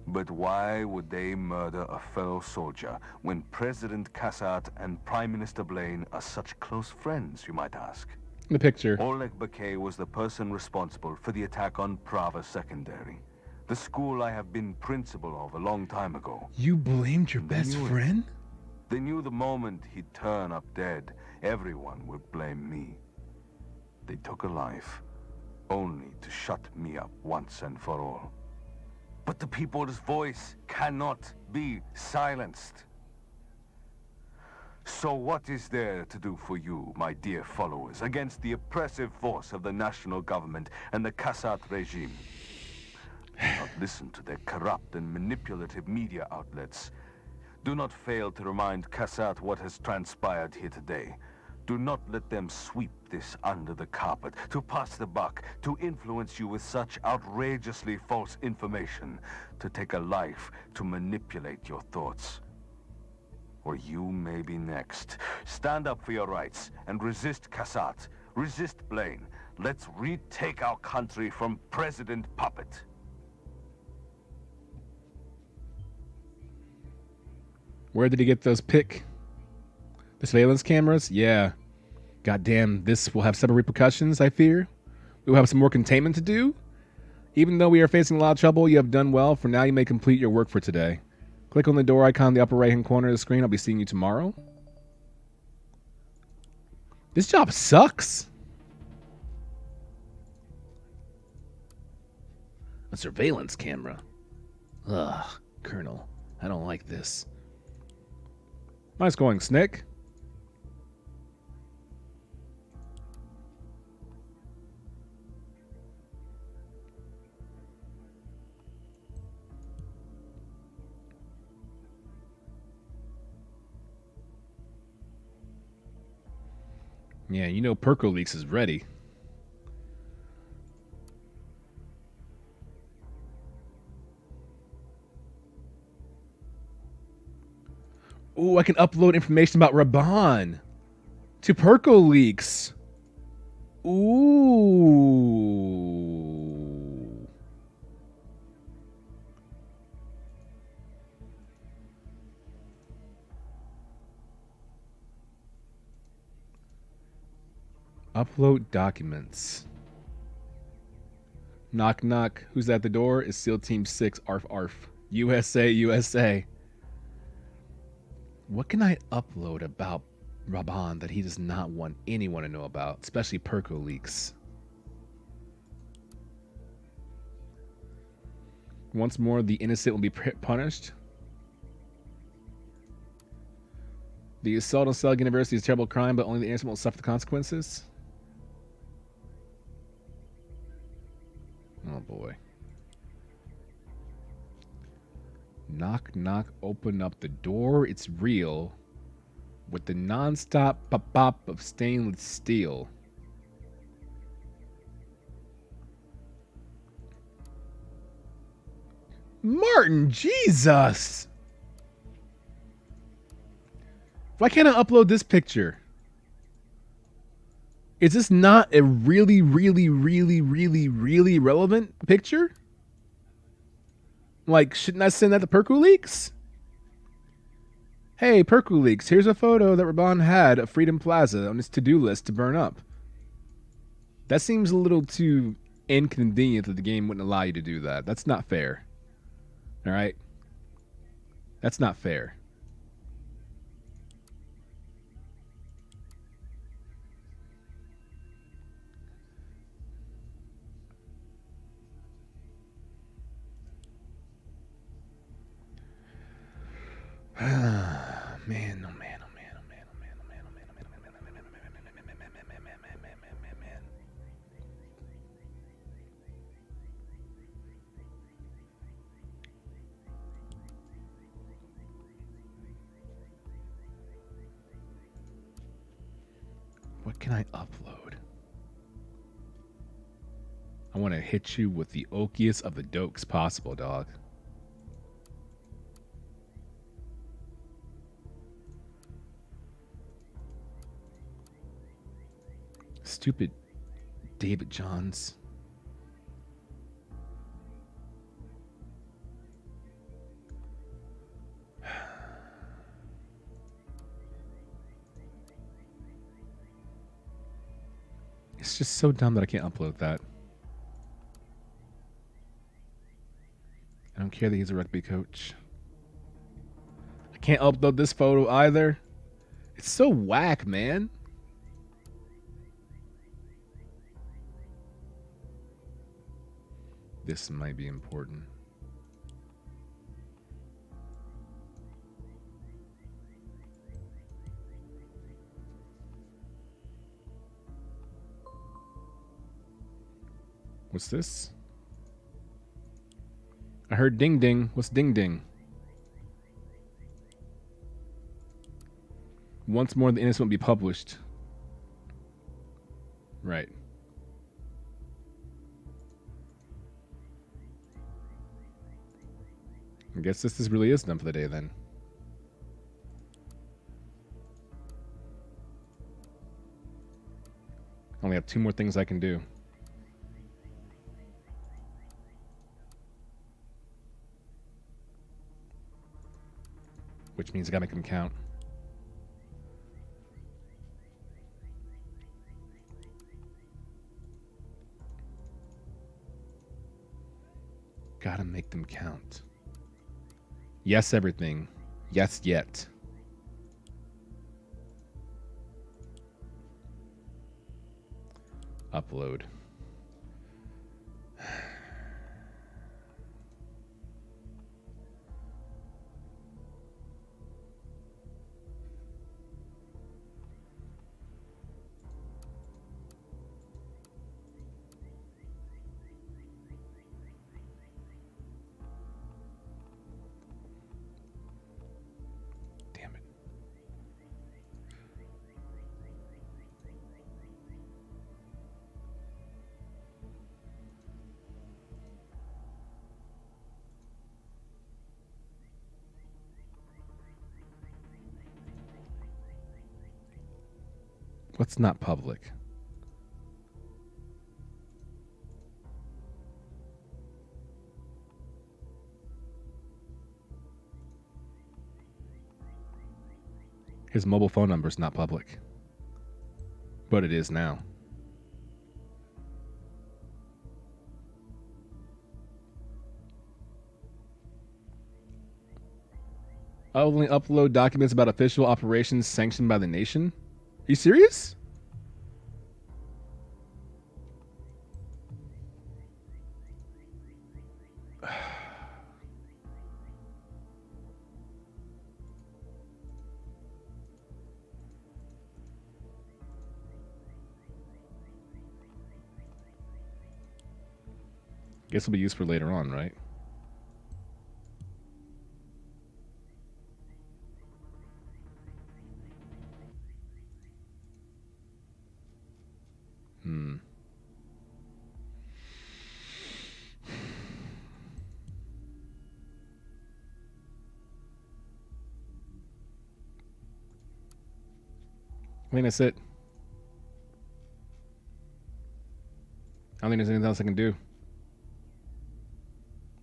But why would they murder a fellow soldier when President Kassat and Prime Minister Blaine are such close friends, you might ask? The picture. Oleg Bakay was the person responsible for the attack on Prava Secondary, the school I have been principal of a long time ago. You blamed your best friend? They knew the moment he'd turn up dead, everyone would blame me. They took a life, only to shut me up once and for all. But the people's voice cannot be silenced. So what is there to do for you, my dear followers, against the oppressive force of the national government and the Kassat regime? Do not listen to their corrupt and manipulative media outlets. Do not fail to remind Kassat what has transpired here today. Do not let them sweep this under the carpet, to pass the buck, to influence you with such outrageously false information, to take a life to manipulate your thoughts. Or you may be next. Stand up for your rights and resist Kassat. Resist Blaine. Let's retake our country from President Puppet. Where did he get those the surveillance cameras? Yeah. Goddamn, this will have several repercussions, I fear. We will have some more containment to do. Even though we are facing a lot of trouble, you have done well. For now, you may complete your work for today. Click on the door icon in the upper right-hand corner of the screen. I'll be seeing you tomorrow. This job sucks. A surveillance camera. Ugh, Colonel. I don't like this. Nice going, Snick. Yeah, you know PercoLeaks is ready. Ooh, I can upload information about Raban to PercoLeaks. Ooh. Upload documents. Knock, knock. Who's at the door? It's SEAL Team 6. Arf, arf. USA, USA. What can I upload about Raban that he does not want anyone to know about, especially PercoLeaks? Once more, the innocent will be punished. The assault on Selig University is a terrible crime, but only the innocent will suffer the consequences. Oh boy. Knock, knock, open up the door. It's real. With the non-stop pop-pop of stainless steel. Martin, Jesus! Why can't I upload this picture? Is this not a really, really, really, really, really relevant picture? Like, shouldn't I send that to PercoLeaks? Hey, Perkuleaks, here's a photo that Raban had of Freedom Plaza on his to-do list to burn up. That seems a little too inconvenient that the game wouldn't allow you to do that. That's not fair. All right? That's not fair. Man, oh man, oh man, oh man, oh man, oh man, oh man, oh man, oh man, oh man, oh man. What can I upload? I want to hit you with the okiest of the dokes possible, dog. Stupid David Johns. It's just so dumb that I can't upload that. I don't care that he's a rugby coach. I can't upload this photo either. It's so whack, man. This might be important. What's this? I heard ding ding. What's ding ding? Once more, the innocent will be published. Right. I guess this really is done for the day then. I only have 2 more things I can do. Which means I gotta make them count. Gotta make them count. Yes, everything. Yes, yet. Upload. What's not public? His mobile phone number is not public. But it is now. I'll only upload documents about official operations sanctioned by the nation. Are you serious? Guess it'll be used for later on, right? I think that's it. I don't think there's anything else I can do.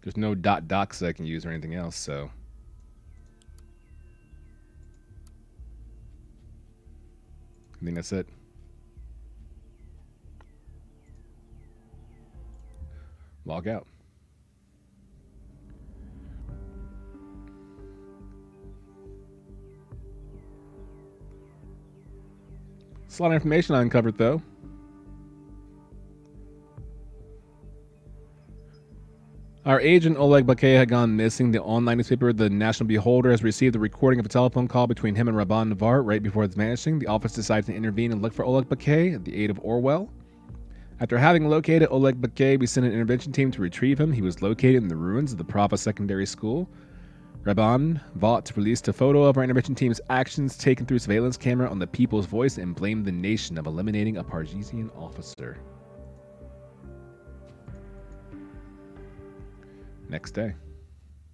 There's no .docs that I can use or anything else, so. I think that's it. Log out. It's a lot of information I uncovered, though. Our agent Oleg Bakay had gone missing. The online newspaper, The National Beholder, has received a recording of a telephone call between him and Rabban Navar right before his vanishing. The office decides to intervene and look for Oleg Bakay at the aid of Orwell. After having located Oleg Bakay, we sent an intervention team to retrieve him. He was located in the ruins of the Prava Secondary School. Rabban Vought released a photo of our intervention team's actions taken through surveillance camera on the People's Voice and blamed the nation of eliminating a Pargesian officer. Next day.